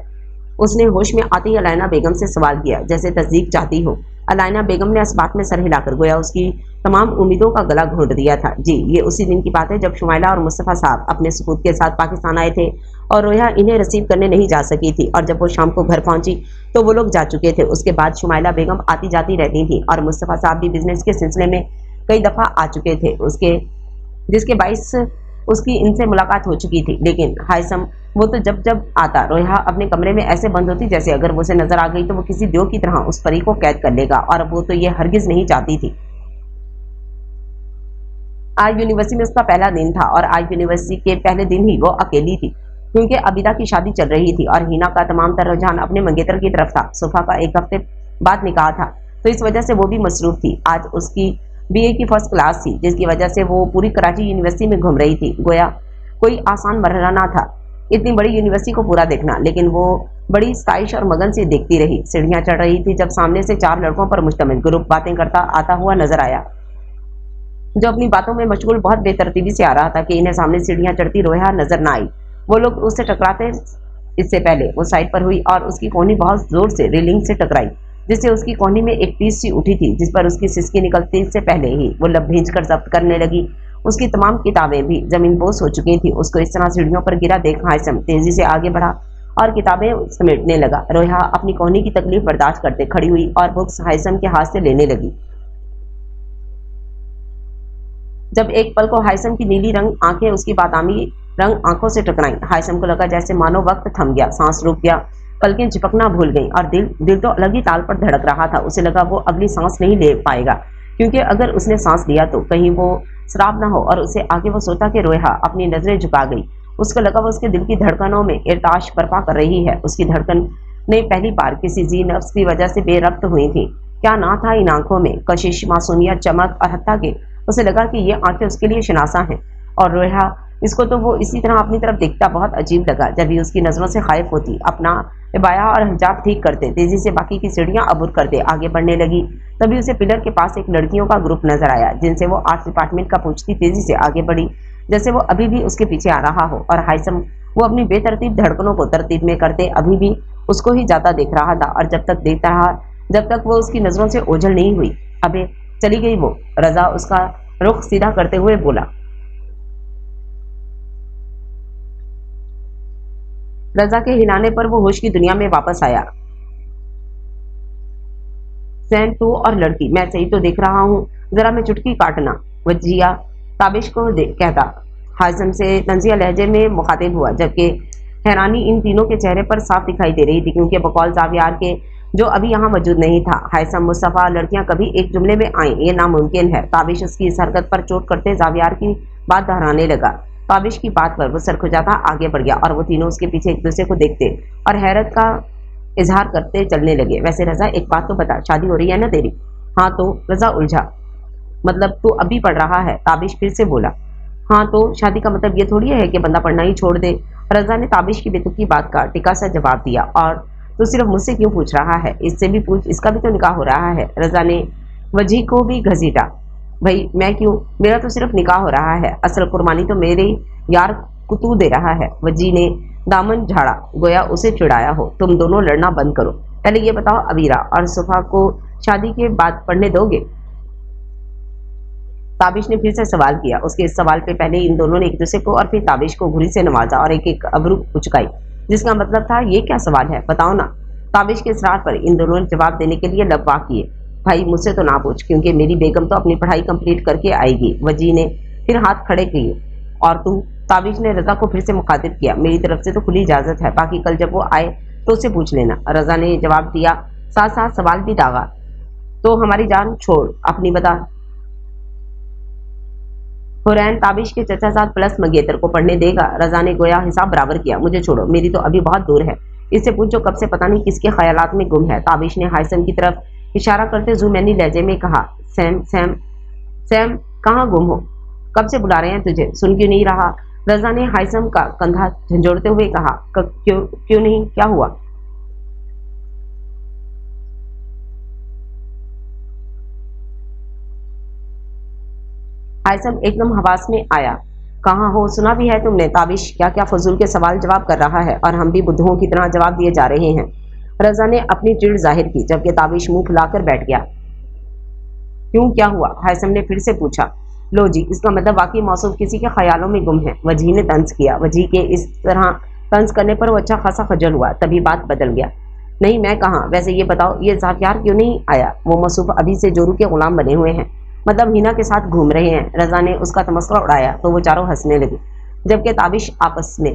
उसने होश में आते ही अलाइना बेगम से सवाल किया, जैसे तस्दीक चाहती हो। अलाइना बेगम ने इस बात में सर हिलाकर गोया उसकी तमाम उम्मीदों का गला घोंट दिया था। जी, ये उसी दिन की बात है जब शुमाइला और मुस्तफ़ा साहब अपने सबूत के साथ पाकिस्तान आए थे और रोया इन्हें रिसीव करने नहीं जा सकी थी, और जब वो शाम को घर पहुंची तो वो लोग जा चुके थे। उसके बाद शुमाइला बेगम आती जाती रहती थी और मुस्तफ़ा साहब भी बिजनेस के सिलसिले में कई दफ़ा आ चुके थे, जिसके बाइस उसकी इनसे मुलाकात हो चुकी थी। लेकिन हायसम वो तो जब जब आता रोया अपने कमरे में ऐसे बंद होती जैसे अगर वो उसे नजर आ गई तो वो किसी देव की तरह उस परी को कैद कर लेगा, और वो तो ये हरगिज नहीं चाहती थी। आज यूनिवर्सिटी में उसका पहला दिन था और आज यूनिवर्सिटी के पहले दिन ही वो अकेली थी, क्योंकि अबिदा की शादी चल रही थी और हिना का तमाम तर रुझान अपने मंगेतर की तरफ था। सोफा का एक हफ्ते बाद निकाह था, तो इस वजह से वो भी मसरूफ थी। आज उसकी बीए की फर्स्ट क्लास थी, जिसकी वजह से वो पूरी कराची यूनिवर्सिटी में घूम रही थी। गोया कोई आसान मरहला ना था इतनी बड़ी यूनिवर्सिटी को पूरा देखना, लेकिन वो बड़ी स्टाइश और मगन से देखती रही। सीढ़ियां चढ़ रही थी जब सामने से 4 लड़कों पर मुश्तमिल ग्रुप बातें करता आता हुआ नजर आया, जो अपनी बातों में मशगूल बहुत बेतरतीबी से आ रहा था कि इन्हें सामने सीढ़ियां चढ़ती रोया नजर ना आई। वो लोग उससे टकराते इससे पहले वो साइड पर हुई और उसकी कोहनी बहुत जोर से रेलिंग से टकराई, जिससे उसकी कोहनी में एक पीस सी उठी थी, जिस पर उसकी सिसकी निकलती से पहले ही वो लब भींच कर जब्त करने लगी। उसकी तमाम किताबें भी जमीन बोस हो चुकी थी। उसको इस तरह सीढ़ियों पर गिरा देख हायसम तेजी से आगे बढ़ा और किताबें समेटने लगा। रोया अपनी कोहनी की तकलीफ बर्दाश्त करते खड़ी हुई और बुक्स हायसम के हाथ से लेने लगी। जब एक पल को हायसम की नीली रंग आंखें उसकी बादामी रंग आंखों से टकराई, हायसम को लगा जैसे मानो वक्त थम गया, सांस रुक गया, पलकें चिपकना भूल गई और दिल तो अलग ही ताल पर धड़क रहा था। उसे लगा वो अगली सांस नहीं ले पाएगा, क्योंकि अगर उसने सांस लिया तो कहीं वो शराब ना हो। और उसे आगे वो सोचा कि रोया अपनी नजरें झुका गई। उसको लगा वो उसके दिल की धड़कनों में इर्ताश बर्पा कर रही है। उसकी धड़कन ने पहली बार किसी जी नफ्स की वजह से बेरब्त हुई थी। क्या ना था इन आंखों में कशिश, मासूमियत, चमक, और हत्ता के उसे लगा कि ये आंखें उसके लिए शनासा हैं। और रोया इसको तो वो इसी तरह अपनी तरफ देखता बहुत अजीब लगा। जब भी उसकी नजरों से खाइफ होती, अपना इबाया और हिजाब ठीक करते, तेजी से बाकी की सीढ़ियां अबूर करते आगे बढ़ने लगी। तभी उसे पिलर के पास एक लड़कियों का ग्रुप नजर आया, जिनसे वो आर्ट्स डिपार्टमेंट का पूछती तेजी से आगे बढ़ी, जैसे वो अभी भी उसके पीछे आ रहा हो। और हायसम वो अपनी बेतरतीब धड़कनों को तरतीब में करते अभी भी उसको ही ज्यादा देख रहा था, और जब तक देखता रहा जब तक वो उसकी नजरों से ओझल नहीं हुई। अबे चली गई वो। रजा उसका रुख सीधा करते हुए बोला। रजा के हिलाने पर वो होश की दुनिया में वापस आया। सैम, तू और लड़की, मैं सही तो देख रहा हूँ, जरा मैं चुटकी काटना। वजिया ताबिश को कहता हाजम से तंजिया लहजे में मुखातिब हुआ, जबकि हैरानी इन तीनों के चेहरे पर साफ दिखाई दे रही थी, क्योंकि बकौल जावियार के जो अभी यहाँ मौजूद नहीं था। हायसम, मुस्तफ़ा, लड़कियां कभी एक जुमले में आए ये नामुमकिन है। ताबिश उसकी इस हरकत पर चोट करते जावियार की बात दोहराने लगा। ताबिश की बात पर वो सर खुजाता आगे बढ़ गया और वो तीनों उसके पीछे एक दूसरे को देखते और हैरत का इजहार करते चलने लगे। वैसे रजा, एक बात तो बता, शादी हो रही है ना तेरी? हाँ तो, रजा उलझा। मतलब तू अभी पढ़ रहा है? ताबिश फिर से बोला। हाँ तो, शादी का मतलब ये थोड़ी है कि बंदा पढ़ना ही छोड़ दे। रजा ने ताबिश की बेतुकी बात का टिका सा जवाब दिया। और तो सिर्फ मुझसे क्यों पूछ रहा है? इससे भी पूछ, इसका भी तो निकाह हो रहा है। रजा ने वजी को भी घसीटा। भाई मैं क्यों, मेरा तो सिर्फ निकाह हो रहा है, असल कुर्बानी तो मेरे यार कुतू दे रहा है। वजी ने दामन झाड़ा, गोया उसे चिढ़ाया हो। तुम दोनों लड़ना बंद करो। पहले ये बताओ, अबीरा और सुफा को शादी के बाद पढ़ने दोगे? ताबिश ने फिर से सवाल किया। उसके इस सवाल पे पहले इन दोनों ने एक दूसरे को और फिर ताबिश को घुरी से नवाजा और एक एक अबरू उचकाई, जिसका मतलब था ये क्या सवाल है, बताओ ना। ताबिश के इसरार पर इन दोनों ने जवाब देने के लिए लबवा किए। भाई मुझसे तो ना पूछ, क्योंकि मेरी बेगम तो अपनी पढ़ाई कंप्लीट करके आएगी। वजी ने फिर हाथ खड़े किए। और तू? ताबिश ने रजा को फिर से मुखातिब किया। मेरी तरफ से तो खुली इजाजत है, बाकी कल जब वो आए तो उससे पूछ लेना। रजा ने जवाब दिया, साथ साथ सवाल भी दागा। तो हमारी जान छोड़, अपनी बता। हुरैन ताबिश के चचा साथ प्लस मंगेतर को पढ़ने देगा। रजा ने गोया हिसाब बराबर किया। मुझे छोड़ो, मेरी तो अभी बहुत दूर है। इससे पूछो कब से पता नहीं किसके ख्यालात में गुम है। ताबिश ने हाइसम की तरफ इशारा करते जुमैनी लहजे में कहा, सैम सैम सैम कहाँ गुम हो? कब से बुला रहे हैं तुझे, सुन क्यों नहीं रहा? रजा ने हाइसम का कंधा झंझोड़ते हुए कहा, क्यों क्यों नहीं, क्या हुआ? हाइसम एकदम हवास में आया। कहाँ हो, सुना भी है तुमने? ताबिश क्या क्या फजूल के सवाल जवाब कर रहा है और हम भी बुद्धुओं की तरह जवाब दिए जा रहे हैं। रजा ने अपनी चिढ़ जाहिर की, जबकि ताबिश मुंह फुलाकर बैठ गया। क्यों, क्या हुआ? हाइसम ने फिर से पूछा। लो जी, इसका मतलब वाकई मौसूफ किसी के ख्यालों में गुम है। वजी ने तंज किया। वजी के इस तरह तंज करने पर वो अच्छा खासा खजल हुआ। तभी बात बदल गया। नहीं, मैं कहाँ? वैसे ये बताओ, ये ज़ाफियार क्यों नहीं आया? वो मौसूफ अभी से जोरू के गुलाम बने हुए हैं, मतलब हिना के साथ घूम रहे हैं। रजा ने उसका तमस्का उड़ाया तो वो चारों हंसने लगी, जबकि ताबिश आपस में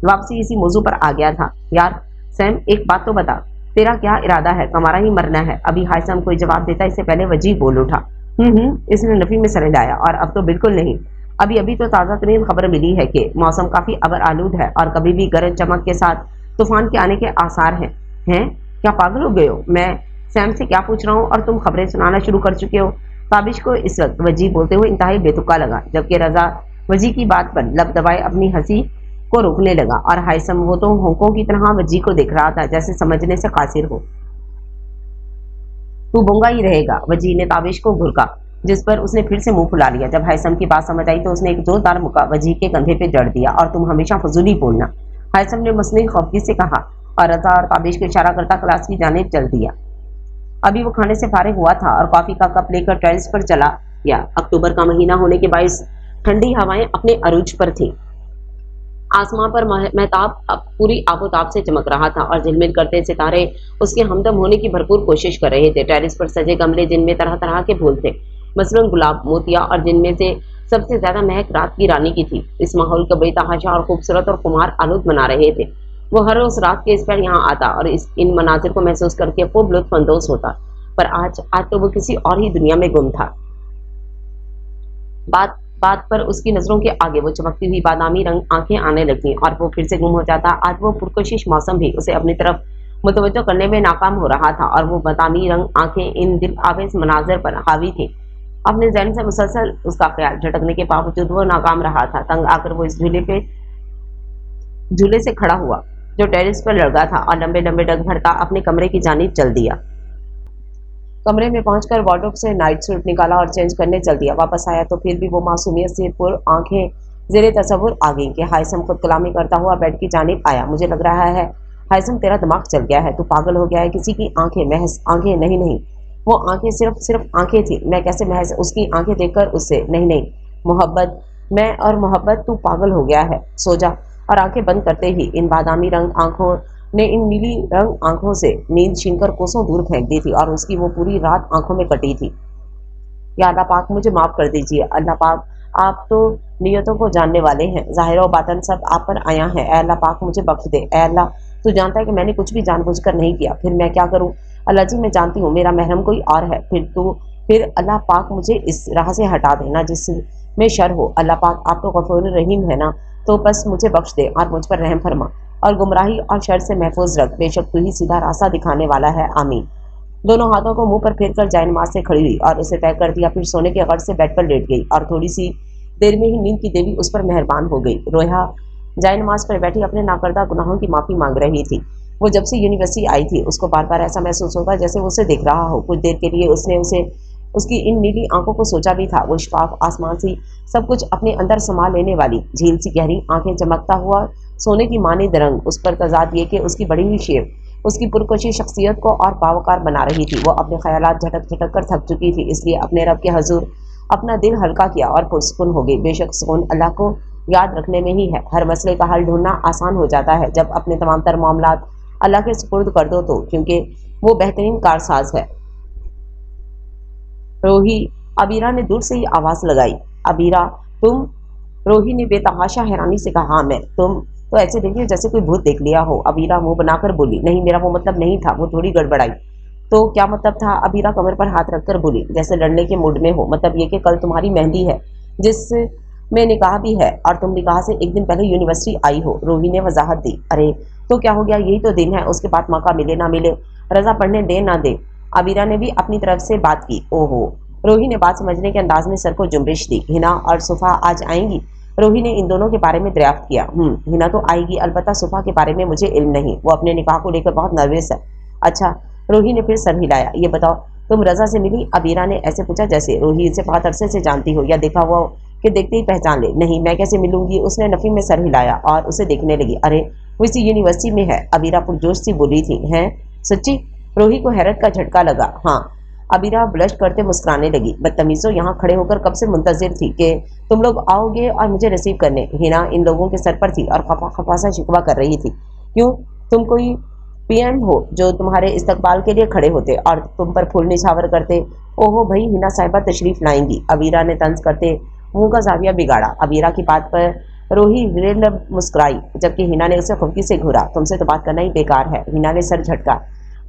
वापसी इसी मौजू पर आ गया था। यार सैम, एक बात तो बता, तेरा क्या इरादा है? कमारा ही मरना है? अभी हाइसम कोई जवाब देता इससे पहले वजी बोल उठा। इसने नफी में सर हिलाया। और अब तो बिल्कुल नहीं। अभी अभी तो ताज़ा तरीन खबर मिली है कि मौसम काफ़ी अबर आलूद है और कभी भी गरज चमक के साथ तूफान के आने के आसार हैं। क्या पागल हो गए हो? मैं सैम से क्या पूछ रहा हूँ और तुम खबरें सुनाना शुरू कर चुके हो। ताबिश को इस वक्त वजी बोलते हुए इंतहाई बेतुका लगा, जबकि रजा वजी की बात पर लब दबाए अपनी हंसी को रोकने लगा। और हाइसम, वो तो होंकों की तरह वजी को देख रहा था जैसे समझने से कासिर हो। तू गूंगा ही रहेगा, वजी ने ताबिश को घुरका, जिस पर उसने फिर से मुंह फुला लिया। जब हाइसम की बात समझ आई तो उसने एक जोरदार मुक्का वजी के कंधे पे जड़ दिया। और तुम हमेशा फजूली बोलना, हाइसम ने मसनूई खौफगी से कहा, और रजा और ताबिश को इशारा करता क्लास की जानिब चल दिया। अभी वो खाने से फारिग हुआ था और कॉफी का कप लेकर टेरेस पर चला गया। अक्टूबर का महीना होने के बायस ठंडी हवाएं अपने अरूज पर थीं। आसमां पर महताब पूरी आबोताब से चमक रहा था और झिलमिल करते सितारे उसके हमदम होने की भरपूर कोशिश कर रहे थे। टेरिस पर सजे गमले, जिनमें तरह तरह के फूल थे, मसलन गुलाब, मोतिया, और जिनमें से सबसे ज्यादा महक रात की रानी की थी, इस माहौल को बेतहाशा और खूबसूरत और खुमार आलूद बना रहे थे। वो हर रोज रात के इस पर यहाँ आता और इन मनाजिर को महसूस करके खूब लुत्फानंदोज होता, पर आज तो वो किसी और ही दुनिया में गुम था। बात बात पर उसकी नजरों के आगे वो चमकती हुई बादामी रंग आंखें आने लगती और वो फिर से गुम हो जाता। आज वो पुरकशिश मौसम भी उसे अपनी तरफ मुतवज्जो करने में नाकाम हो रहा था और वो बादामी रंग आंखें इन दिल आवेज मनाजिर पर हावी थी। अपने जहन से मुसलसल उसका ख्याल झटकने के बावजूद वो नाकाम रहा था। तंग आकर वो इस झूले से खड़ा हुआ जो टेरिस पर लगा था और लंबे लंबे डग भरता अपने कमरे की जानिब चल दिया। कमरे में पहुंचकर वार्डरोब से नाइट सूट निकाला और चेंज करने चल दिया। वापस आया तो फिर भी वो मासूमियत से पुर आंखें जेरे तसव्वुर आ गई कि हाइसम खुद कलामी करता हुआ बेड की जानिब आया। मुझे लग रहा है हाइसम, तेरा दिमाग चल गया है, तू पागल हो गया है। किसी की आंखें, महज आंखें नहीं, वो आंखें सिर्फ आंखें थी। मैं कैसे महज उसकी आंखें देखकर उससे नहीं, मोहब्बत, मैं और मोहब्बत, तू पागल हो गया है, सो जा। और आंखें बंद करते ही इन बादामी रंग आंखों ने इन नीली रंग आंखों से नींद छीनकर कोसों दूर फेंक दी थी और उसकी वो पूरी रात आंखों में कटी थी। या अल्लाह पाक, मुझे माफ कर दीजिए। अल्लाह पाक, आप तो नियतों को जानने वाले हैं, ज़ाहिर और बातन सब आप पर आया है। ए अल्लाह पाक, मुझे बख्श दे। ए अल्लाह, तू जानता है कि मैंने कुछ भी जानबूझकर नहीं किया, फिर मैं क्या करूं? अल्लाह जी, मैं जानती हूँ मेरा महरम कोई और है, फिर अल्लाह पाक मुझे इस राह से हटा देना जिसमें शर हो। अल्लाह पाक, आप तो गफूर रहीम है ना, तो बस मुझे बख्श दे और मुझ पर रहम फरमा और गुमराही और शर से महफूज रख। बेशक तू ही सीधा रास्ता दिखाने वाला है, आमीन। दोनों हाथों को मुंह पर फेर कर जायनमाज से खड़ी हुई और उसे तय कर दिया। फिर सोने के गर्ज से बेड पर लेट गई और थोड़ी सी देर में ही नींद की देवी उस पर मेहरबान हो गई। रोया जायनमाज पर बैठी अपने नाकर्दा गुनाहों की माफ़ी मांग रही थी। वो जब से यूनिवर्सिटी आई थी उसको बार बार ऐसा महसूस होता जैसे वो उसे देख रहा हो। कुछ देर के लिए उसने उसकी इन नीली आंखों को सोचा भी था। वो शफाफ आसमान सी सब कुछ अपने अंदर समा लेने वाली झील सी गहरी आंखें, चमकता हुआ सोने की मानिंद रंग, उस पर तजाद ये कि उसकी बड़ी हुई शेप उसकी पुरकशी शख्सियत को और बावकार बना रही थी। वो अपने ख्यालात झटक झटक कर थक चुकी थी, इसलिए अपने रब के हजूर अपना दिल हल्का किया और पुरसुकून हो गई। बेशक सुकून अल्लाह को याद रखने में ही है। हर मसले का हल ढूंढना आसान हो जाता है जब अपने तमाम तर मामलात अल्लाह के सुपुर्द कर दो तो, क्योंकि वो बेहतरीन कारसाज है। रोही, अबीरा ने दूर से ही आवाज़ लगाई। अबीरा, तुम? रोही ने बेतहाशा हैरानी से कहा, हाँ मैं। तुम तो ऐसे देखिए जैसे कोई भूत देख लिया हो। अबीरा मुंह बनाकर बोली, नहीं मेरा वो मतलब नहीं था। वो थोड़ी गड़बड़ाई। तो क्या मतलब था? अबीरा कमर पर हाथ रखकर बोली, जैसे लड़ने के मूड में हो। मतलब ये कि कल तुम्हारी मेहंदी है, जिस में निकाह भी है, और तुम निकाह से एक दिन पहले यूनिवर्सिटी आई हो। रोही ने वजाहत दी। अरे तो क्या हो गया, यही तो दिन है, उसके बाद मौका मिले ना मिले, रजा पढ़ने दे ना दे। अबीरा ने भी अपनी तरफ से बात की। ओहो, रोही ने बात समझने के अंदाज में सर को जुम्बिश दी। हिना और सुफा आज आएंगी? रोही ने इन दोनों के बारे में दरियाफ्त किया। हिना तो आएगी, अलबत्ता सुफा के बारे में मुझे इल्म नहीं, वो अपने निकाह को लेकर बहुत नर्वस है। अच्छा, रोही ने फिर सर हिलाया। ये बताओ, तुम रजा से मिली? अबीरा ने ऐसे पूछा जैसे रोही इसे बहुत अरसे से जानती हो या देखा हुआ हो कि देखते ही पहचान ले। नहीं, मैं कैसे मिलूंगी? उसने नफी में सर हिलाया और उसे देखने लगी। अरे वो इसी यूनिवर्सिटी में है, अबीरा पुरजोश सी बोली थी। हैं, सच्ची? रोही को हैरत का झटका लगा। हाँ, अबीरा ब्लश करते मुस्कुराने लगी। बदतमीजों, यहाँ खड़े होकर कब से मुंतजिर थी कि तुम लोग आओगे और मुझे रिसीव करने। हिना इन लोगों के सर पर थी और खफासा शिकवा कर रही थी। क्यों, तुम कोई पीएम हो जो तुम्हारे इस्तकबाल के लिए खड़े होते और तुम पर फूल निछावर करते? ओहो भाई, हिना साहिबा तशरीफ लाएंगी, अबीरा ने तंज करते मुंह का जाविया बिगाड़ा। अबीरा की बात पर रोही मुस्कुराई, जबकि हिना ने उसे खुफकी से घूरा। तुमसे तो बात करना ही बेकार है। हिना ने सर झटका।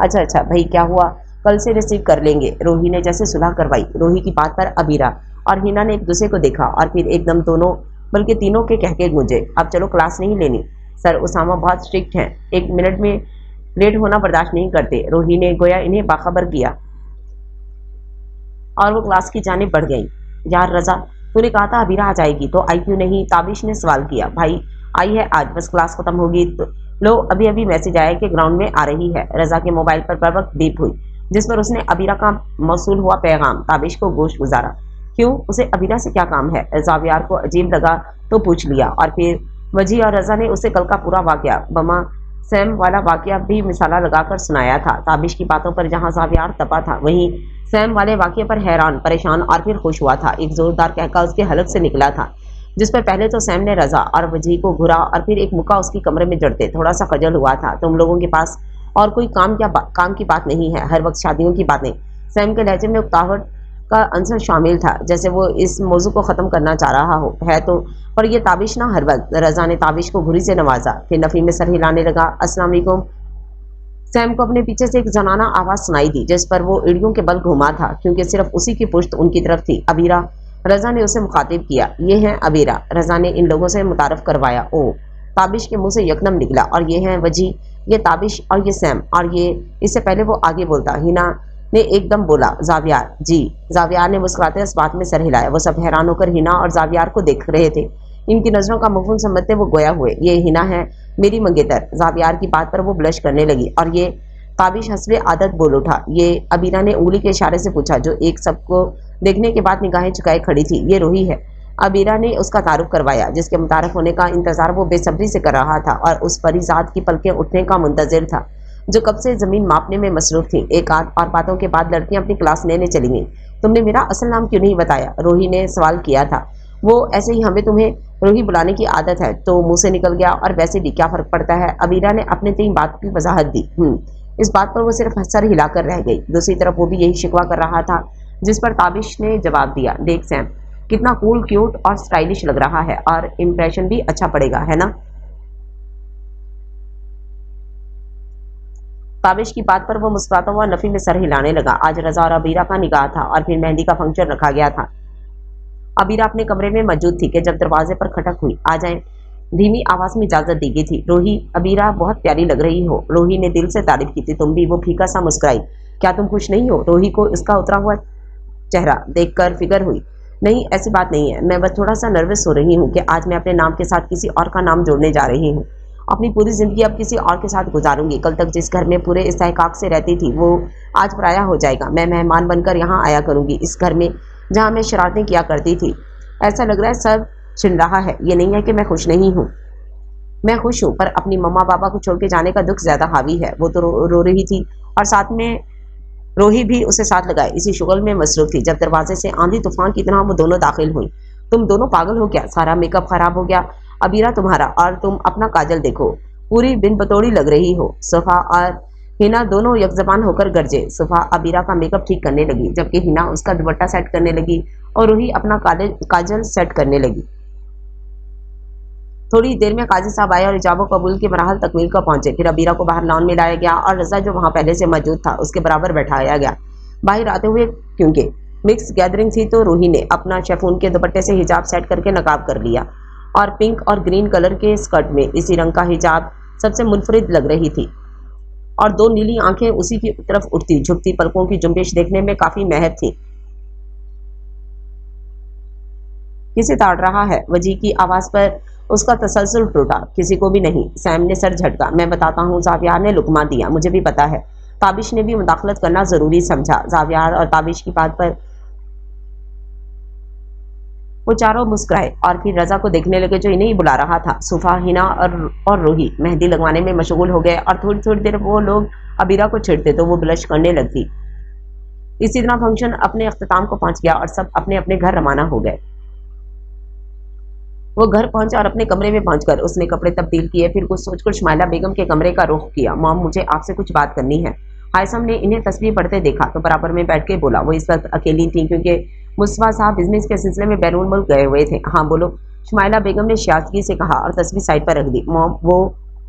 अच्छा भाई, क्या हुआ? कल से रिसीव कर लेंगे, रोही ने जैसे सुलह करवाई। रोही की बात पर अबीरा और हिना ने एक दूसरे को देखा और फिर एकदम दोनों बल्कि तीनों के कहके गूंजे। अब चलो, क्लास नहीं लेनी। सर उसामा बहुत स्ट्रिक्ट हैं, 1 मिनट में लेट होना बर्दाश्त नहीं करते। रोही ने गोया इन्हें बाखबर किया और वो क्लास की जानिब बढ़ गई। यार रजा, तूने कहा था अबीरा आ जाएगी, तो आई क्यों नहीं? ताबिश ने सवाल किया। भाई आई है आज, बस क्लास खत्म होगी तो लो, अभी मैसेज आया कि ग्राउंड में आ रही है। रजा के मोबाइल पर वक्त बीप हुई, जिस पर उसने अबीरा का मौसूल हुआ पैगाम ताबिश को गोश्त गुजारा। क्यों, उसे अबीरा से क्या काम है? जावियार को अजीब लगा तो पूछ लिया, और फिर वजी और रजा ने उसे कल का पूरा वाकया, बमा सैम वाला वाकया भी मिसाला लगाकर सुनाया था। ताबिश की बातों पर जहां जावियार तपा था, वहीं सैम वाले वाकये पर हैरान, परेशान और फिर खुश हुआ था। एक जोरदार कहका उसके हलक से निकला था, जिस पर पहले तो सैम ने रजा और वजी को घुरा और फिर एक मुक्का उसकी कमरे में जड़ते थोड़ा सा खजल हुआ था। तुम लोगों के पास और कोई काम की बात नहीं है, हर वक्त शादियों की बातें। सैम के लहजे में उकताहट का अंसर शामिल था, जैसे वो इस मौजू को ख़त्म करना चाह रहा हो। है तो, पर यह ताबिश ना हर वक्त। रजा ने ताबिश को घुरी से नवाजा, फिर नफी में सर हिलाने लगा। अस्सलाम वालेकुम। सैम को अपने पीछे से एक जनाना आवाज़ सुनाई दी, जिस पर वो एड़ियों के बल घुमा था, क्योंकि सिर्फ उसी की पुश्त उनकी तरफ थी। अबीरा, रजा ने उसे मुखातिब किया। ये हैं अबीरा, रजा ने इन लोगों से मुतारफ करवाया। ओ, ताबिश के मुंह से यकदम निकला। और ये हैं वजी, ये ताबिश और ये सैम, और ये। इससे पहले वो आगे बोलता, हिना ने एकदम बोला, जावियार। जी। जावियार ने मुस्कुराते इस बात में सर हिलाया। वो सब हैरान होकर हिना और जावियार को देख रहे थे। इनकी नजरों का मफहूम समझते वो गोया हुए। ये हिना है मेरी मंगेतर। जावियार की बात पर वो ब्लश करने लगी। और ये ताबिश हस्बे आदत बोल उठा। ये अबीरा ने उंगली के इशारे से पूछा, जो एक सबको देखने के बाद निगाहें चुकाए खड़ी थी। ये रोही है। अबीरा ने उसका तारुफ करवाया, जिसके मुतारफ होने का इंतजार वो बेसब्री से कर रहा था और उस परिजात की पलकें उठने का मुंतजिर था, जो कब से जमीन मापने में मसरूफ थी। एक आध और बातों के बाद लड़कियां अपनी क्लास लेने चली गईं। तुमने मेरा असल नाम क्यों नहीं बताया? रोही ने सवाल किया था। वो ऐसे ही, हमें तुम्हें रोही बुलाने की आदत है, तो मुंह से निकल गया, और वैसे भी क्या फर्क पड़ता है? अबीरा ने अपने तीन बात की वजाहत दी। इस बात पर वो सिर्फ सर हिलाकर रह गई। दूसरी तरफ वो भी यही शिकवा कर रहा था, जिस पर ताबिश ने जवाब दिया, देख सैम, कितना कूल, क्यूट और स्टाइलिश लग रहा है, और इम्प्रेशन भी अच्छा पड़ेगा, है ना? ताबिश की बात पर वो मुस्कुराता हुआ नफी में सर हिलाने लगा। आज रजा और अबीरा का निकाह था और फिर मेहंदी का फंक्शन रखा गया था। अबीरा अपने कमरे में मौजूद थी कि जब दरवाजे पर खटक हुई। आ जाएं, धीमी आवाज में इजाजत दी गई थी। रोही, अबीरा बहुत प्यारी लग रही हो। रोही ने दिल से तारीफ की थी। तुम भी। वो फीका सा मुस्कुराई। क्या तुम खुश नहीं हो? रोही को इसका उतरा हुआ चेहरा देखकर फिक्र हुई। नहीं, ऐसी बात नहीं है, मैं बस थोड़ा सा नर्वस हो रही हूँ कि आज मैं अपने नाम के साथ किसी और का नाम जोड़ने जा रही हूँ। अपनी पूरी जिंदगी अब किसी और के साथ गुजारूंगी। कल तक जिस घर में पूरे इस्तेहकाक से रहती थी, वो आज पराया हो जाएगा। मैं मेहमान बनकर यहाँ आया करूंगी, इस घर में जहाँ मैं शरारतें किया करती थी। ऐसा लग रहा है सब छिन रहा है। ये नहीं है कि मैं खुश नहीं हूँ, मैं खुश हूँ, पर अपनी मम्मा पापा को छोड़ के जाने का दुख ज्यादा हावी है। वो तो रो रही थी और साथ में रोही भी उसे साथ लगाए इसी शुगल में मसरूफ थी, जब दरवाजे से आंधी तूफान की तरह वो दोनों दाखिल हुई। तुम दोनों पागल हो क्या? सारा मेकअप खराब हो गया अबीरा तुम्हारा, और तुम अपना काजल देखो, पूरी बिन बतौड़ी लग रही हो। सफ़ा और हिना दोनों यकजबान होकर गरजे। सफ़ा अबीरा का मेकअप ठीक करने लगी, जबकि हिना उसका दुपट्टा सेट करने लगी और रूही अपना काजल सेट करने लगी। थोड़ी देर में काजी साहब आए और इजाबो कबूल के मराहल तकमील का पहुंचे। फिर अबीरा को बाहर लॉन में लाया गया और रजा जो वहां पहले से मौजूद था उसके बराबर बैठाया गया। बाहर आते हुए क्योंकि मिक्स गैदरिंग थी तो रूही ने अपना शेफून के दुपट्टे से हिजाब सेट करके नकाब कर लिया और पिंक और ग्रीन कलर के स्कर्ट में इसी रंग का हिजाब सबसे मुनफरिद लग रही थी और दो नीली आंखें उसी की तरफ उठती झुकती पलकों की जुम्बिश देखने में काफी महक थी। किसे ताड़ रहा है? वजी की आवाज पर उसका तसलसल टूटा। किसी को भी नहीं। सैम ने सर झटका। मैं बताता हूँ। जावियार ने लुकमा दिया। मुझे भी पता है। ताबिश ने भी मुदाखलत करना जरूरी समझा। जावियार और ताबिश की बात पर वो चारों मुस्कुराए और फिर रजा को देखने लगे जो इन्हें ही बुला रहा था। सुफा, हिना और रूही मेहंदी लगवाने में मशगूल हो गए और थोड़ी थोड़ी देर वो लोग अबीरा को छेड़ते तो वो ब्लश करने लगती। इसी तरह फंक्शन अपने अख्ताम को पहुंच गया और सब अपने अपने घर रवाना हो गए। वो घर पहुंचा और अपने कमरे में पहुंचकर उसने कपड़े तब्दील किए। फिर कुछ सोचकर शुमाइला बेगम के कमरे का रुख किया। मॉम, मुझे आपसे कुछ बात करनी है। हायसम ने इन्हें तस्वीर पढ़ते देखा तो बराबर में बैठ के बोला। वो इस वक्त अकेली थी क्योंकि मुस्तफा साहब बिजनेस के सिलसिले में बैरून मुल्क गए हुए थे। हाँ बोलो, शुमाइला बेगम ने शादगी से कहा और तस्वीर साइड पर रख दी। मॉम,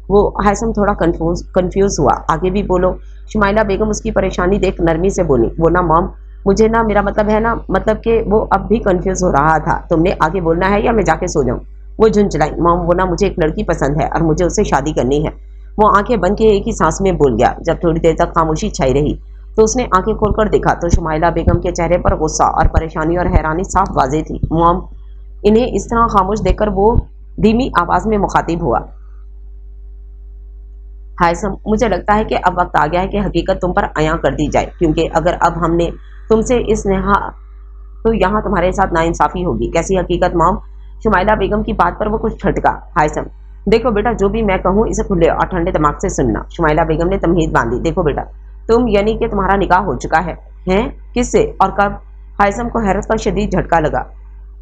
वो हायसम थोड़ा कंफ्यूज हुआ। आगे भी बोलो। शुमाइला बेगम उसकी परेशानी देख नरमी से बोली। वो ना मॉम, मुझे ना, मेरा मतलब है ना, मतलब कि वो अब भी कंफ्यूज हो रहा था। तुमने आगे बोलना है या मैं जाके सो जाऊं? वो झुंझलाई। मॉम, वो ना, मुझे एक लड़की पसंद है और मुझे उससे शादी करनी है। वो आंखें बंद के एक ही सांस में बोल गया। जब थोड़ी देर तक खामोशी छाई रही तो उसने आंखें खोलकर देखा तो शुमाइला बेगम के चेहरे पर गुस्सा और परेशानी और हैरानी साफ वाज़ेह थी। मॉम, इन्हें इस तरह खामोश देखकर वो धीमी आवाज में मुखातिब हुआ। हायसम, मुझे लगता है कि अब वक्त आ गया है कि हकीकत तुम पर अयां कर दी जाए, क्योंकि अगर अब हमने तुमसे इस नेहा तो यहाँ तुम्हारे साथ नाइंसाफी होगी। कैसी हकीकत मॉम? शुमाइला बेगम की बात पर वो कुछ ठटका। हायसम, देखो बेटा, जो भी मैं कहूँ इसे खुले और ठंडे दिमाग से सुनना। शुमाइला बेगम ने तमहीद बांधी। देखो बेटा, तुम यानी कि तुम्हारा निकाह हो चुका है? हैं? किससे और कब? हायसम को हैरत का शदीद झटका लगा।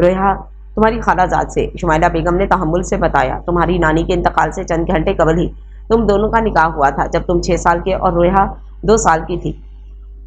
रोया, तुम्हारी खालाजाद से। शुमाइला बेगम ने तहम्मुल से बताया। तुम्हारी नानी के इंतकाल से चंद घंटे कबल ही तुम दोनों का निकाह हुआ था, जब तुम 6 साल के और रोया 2 साल की थी।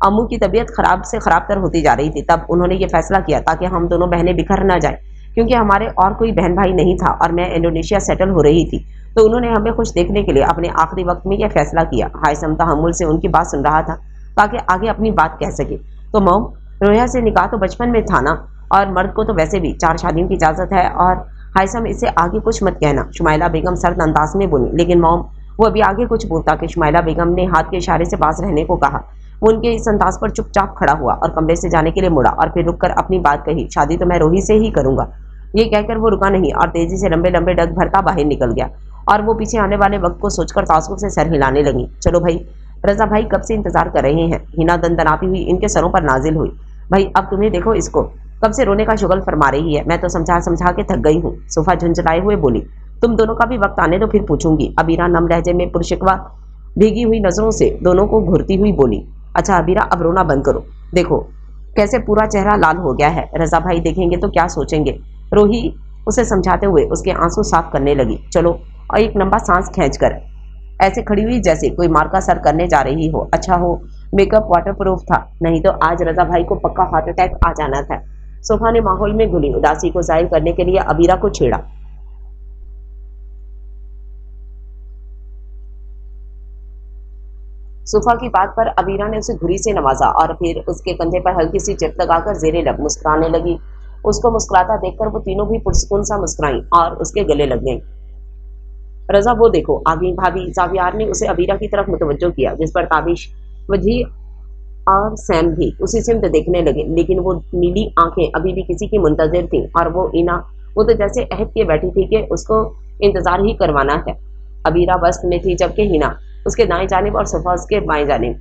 अम्मू की तबीयत खराब से खराब तर होती जा रही थी। तब उन्होंने ये फैसला किया ताकि हम दोनों बहनें बिखर न जाए, क्योंकि हमारे और कोई बहन भाई नहीं था और मैं इंडोनेशिया सेटल हो रही थी, तो उन्होंने हमें खुश देखने के लिए अपने आखिरी वक्त में यह फैसला किया। हायसम तहम्मुल से उनकी बात सुन रहा था ताकि आगे अपनी बात कह सके। तो मॉम, रोया से निकाह तो बचपन में था ना, और मर्द को तो वैसे भी 4 शादियों की इजाज़त है। और हायसम, इससे आगे कुछ मत कहना। शुमाइला बेगम सर्द अंदाज में बोली। लेकिन मॉम, वो अभी आगे कुछ बोलता कि शुमाइला बेगम ने हाथ के इशारे से बाज रहने को कहा। वो उनके इस अंदाज पर चुपचाप खड़ा हुआ और कमरे से जाने के लिए मुड़ा और फिर रुककर अपनी बात कही। शादी तो मैं रोही से ही करूंगा। ये कहकर वो रुका नहीं और तेजी से लंबे लंबे डग भरता बाहर निकल गया और वो पीछे आने वाले वक्त को सोचकर तासुब से सर हिलाने लगी। चलो भाई, रजा भाई कब से इंतजार कर रहे हैं। हिना दंदनाती हुई इनके सरों पर नाजिल हुई। भाई अब तुम्हें देखो, इसको कब से रोने का शुगल फरमा रही है। मैं तो समझा समझा के थक गई हूँ। सोफा झुंझलाए हुए बोली। तुम दोनों का भी वक्त आने तो फिर पूछूंगी। अबीरा नम लहजे में पुरशिकवा भीगी हुई नजरों से दोनों को घूरती हुई बोली। अच्छा अबीरा, अब रोना बंद करो। देखो कैसे पूरा चेहरा लाल हो गया है। रजा भाई देखेंगे तो क्या सोचेंगे। रोही उसे समझाते हुए उसके आंसू साफ करने लगी। चलो, और एक लंबा सांस खींचकर ऐसे खड़ी हुई जैसे कोई मार का सर करने जा रही हो। अच्छा हो मेकअप वाटरप्रूफ था, नहीं तो आज रजा भाई को पक्का हार्ट अटैक आ जाना था। सोफा ने माहौल में घुली उदासी को जाहिर करने के लिए अबीरा को छेड़ा। सोफा की बात पर अबीरा ने उसे घुरी से नवाजा और फिर उसके कंधे पर हल्की सी चिप लगाकर जेरे लब मुस्कुराने लगी। उसको मुस्कुराता देखकर वो तीनों भी पुरसुकून सा मुस्कुराई और उसके गले लग गईं। रजा, वो देखो आ गई भाभी। जावियार ने उसे अबीरा की तरफ मुतवज्जो किया, जिस पर ताबिश, वजी और सैम भी उसी सिमत देखने लगे, लेकिन वो नीली आंखें अभी भी किसी की मुंतजिर थी और वो तो जैसे अहद के बैठी थी कि उसको इंतजार ही करवाना है। अबीरा वस्त में थी जबकि हिना उसके दाएं जानिब और सोफा उसके बाएं जानिब।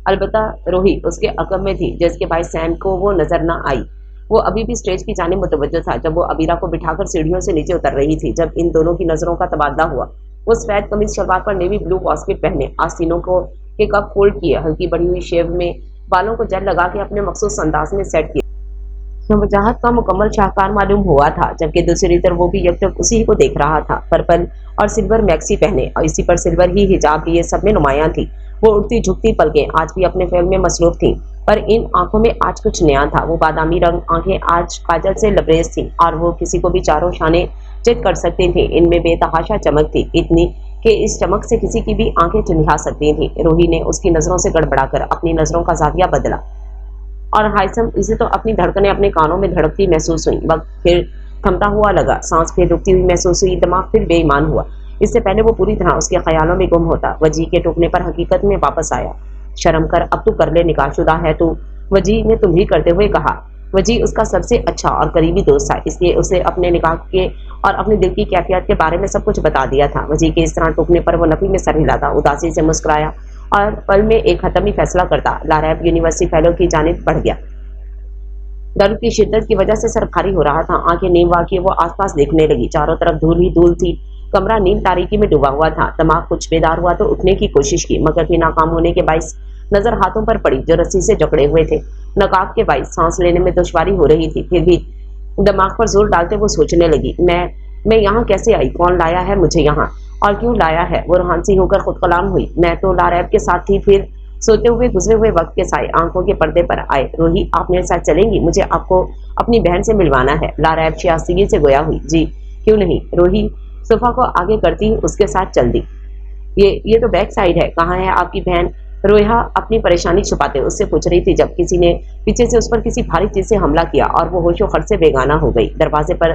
अलबत्ता रोही उसके अकब में थी, जिसके भाई सैम को वो नजर न आई। वो अभी भी स्टेज की जानिब मुतवज्जो था जब वो अबीरा को बिठाकर सीढ़ियों से नीचे उतर रही थी। जब इन दोनों की नजरों का तबादला हुआ, वो सफेद कमीज शलवार पर नेवी ब्लू बास्केट पहने, आस्तीनों को के कप फोल्ड किए, हल्की बढ़ी हुई शेव में बालों को जेल लगा के अपने मखसूस अंदाज में सेट किया। वजाहत का मुकम्मल शाहकार मालूम हुआ था, जबकि दूसरी तरफ वो भी यकटक उसी को देख रहा था। पर्पल और सिल्वर मैक्सी पहने और इसी पर सिल्वर ही हिजाब लिए सब में नुमायां थी। वो उड़ती झुकती पलकें आज भी अपने फेल में मसरूफ थीं, पर इन आंखों में आज कुछ नया था। वो बादामी रंग आंखें आज काजल से लबरेज थीं और वो किसी को भी चारों शाने चित कर सकती थी। इनमें बेतहाशा चमक थी, इतनी कि इस चमक से किसी की भी आंखें चुंधिया सकती थी। रोही ने उसकी नजरों से गड़बड़ाकर अपनी नजरों का जाविया बदला। और हायसम इसे तो अपनी धड़कनें अपने कानों में धड़कती महसूस हुई। वक्त फिर थमता हुआ लगा, सांस फिर रुकती हुई महसूस हुई, दिमाग फिर बेईमान हुआ। इससे पहले वो पूरी तरह उसके ख्यालों में गुम होता, वजी के टूटने पर हकीकत में वापस आया। शर्म कर, अब तू कर ले, निकाहशुदा है तू, वजी ने तुम्ही करते हुए कहा। वजी उसका सबसे अच्छा और करीबी दोस्त था, इसलिए उसे अपने निकाह के और अपने दिल की कैफियत के बारे में सब कुछ बता दिया था। वजी के इस तरह टूटने पर वो नफी में सर हिलाता, उदासी से मुस्कुराया और पल में एक हतमी फैसला करता लारैब यूनिवर्सिटी फेलो की जानिब बढ़ गया। दर्द की शिद्दत की वजह से सर भारी हो रहा था, आंखें नींद वाकी वो आसपास देखने लगी। चारों तरफ धूल ही धूल थी, कमरा नींद तारीकी में डूबा हुआ था। दिमाग कुछ बेदार हुआ तो उठने की कोशिश की, मगर फिर नाकाम होने के बाइस नजर हाथों पर पड़ी जो रस्सी से जकड़े हुए थे। नकाब के बाइस सांस लेने में दुश्वारी हो रही थी, फिर भी दिमाग पर जोर डालते वो सोचने लगी, मैं यहाँ कैसे आई, कौन लाया है मुझे यहाँ और क्यों लाया है। वो रुहानसी होकर खुद कलाम हुई, मैं तो लारैब के साथ थी। फिर सोते हुए गुजरे हुए वक्त के साए आंखों के पर्दे पर आए। रोही, आप मेरे साथ चलेंगी, मुझे आपको अपनी बहन से मिलवाना है। लारैब शियासगी से गोया हुई, जी क्यों नहीं। रोही सोफा को आगे करती उसके साथ चल दी। ये तो बैक साइड है, कहाँ है आपकी बहन। रोहा अपनी परेशानी छुपाते उससे पूछ रही थी जब किसी ने पीछे से उस पर किसी भारी चीज से हमला किया और वो होशो खर्च से बेगाना हो गई। दरवाजे पर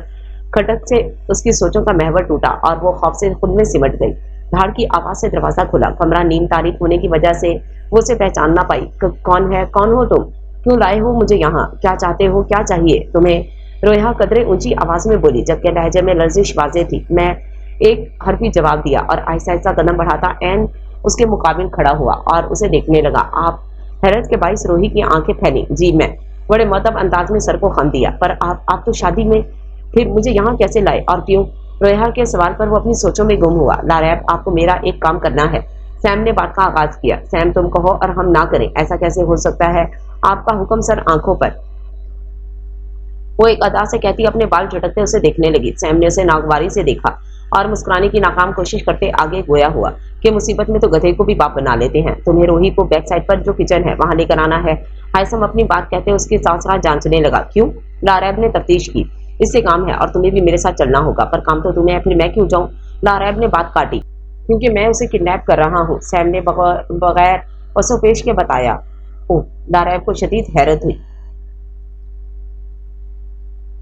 खटक से उसकी सोचों का महवर टूटा और वो खौफ से खुद में सिमट गई। धाड़ की आवाज से दरवाजा खुला। कमरा नींद तारीक होने की वजह से वो उसे पहचान ना पाई। कौन है, कौन हो तुम, क्यों लाए हो मुझे यहाँ, क्या चाहते हो, क्या चाहिए तुम्हें। रोहा कदरे ऊंची आवाज में बोली जबकि लहजे में लर्जिश वाजे थी। मैं एक हरफी जवाब दिया और आहिस्ता आहिस्ता कदम बढ़ाता एन उसके मुकाबिल खड़ा हुआ और उसे देखने लगा। आप, हैरत के बाइस रोही की आंखें फैली। जी मैं, बड़े मदब अंदाज में सर को खम दिया। पर आप तो शादी में, फिर मुझे यहाँ कैसे लाए और क्यों। रोहा के सवाल पर वो अपनी सोचों में गुम हुआ। लारैब, आपको मेरा एक काम करना है। सैम ने बात का आगाज किया। सैम, तुम कहो और हम ना करें, ऐसा कैसे हो सकता है। आपका हुक्म सर। आंखों पर वो एक अदा से कहती अपने बाल झटकते उसे देखने लगी। सैम ने उसे नागवारी से देखा और मुस्कुराने की नाकाम कोशिश करते आगे गोया हुआ कि मुसीबत में तो गधे को भी बाप बना लेते हैं। तुम्हें रोही को बैक साइड पर जो किचन है वहां लेकर आना है। हायसम अपनी बात कहते उसकी सासरा जांचने लगा। क्यों। लारैब ने तफ्तीश की। इससे काम है और तुम्हें भी मेरे साथ चलना होगा। पर काम तो तुम्हें है, फिर मैं क्यों जाऊं। लारैब ने बात काटी। क्योंकि मैं उसे किडनैप कर रहा हूँ, सैम ने बगैर पसोपेश के बताया। ओह, लारैब को शदीद हैरत हुई।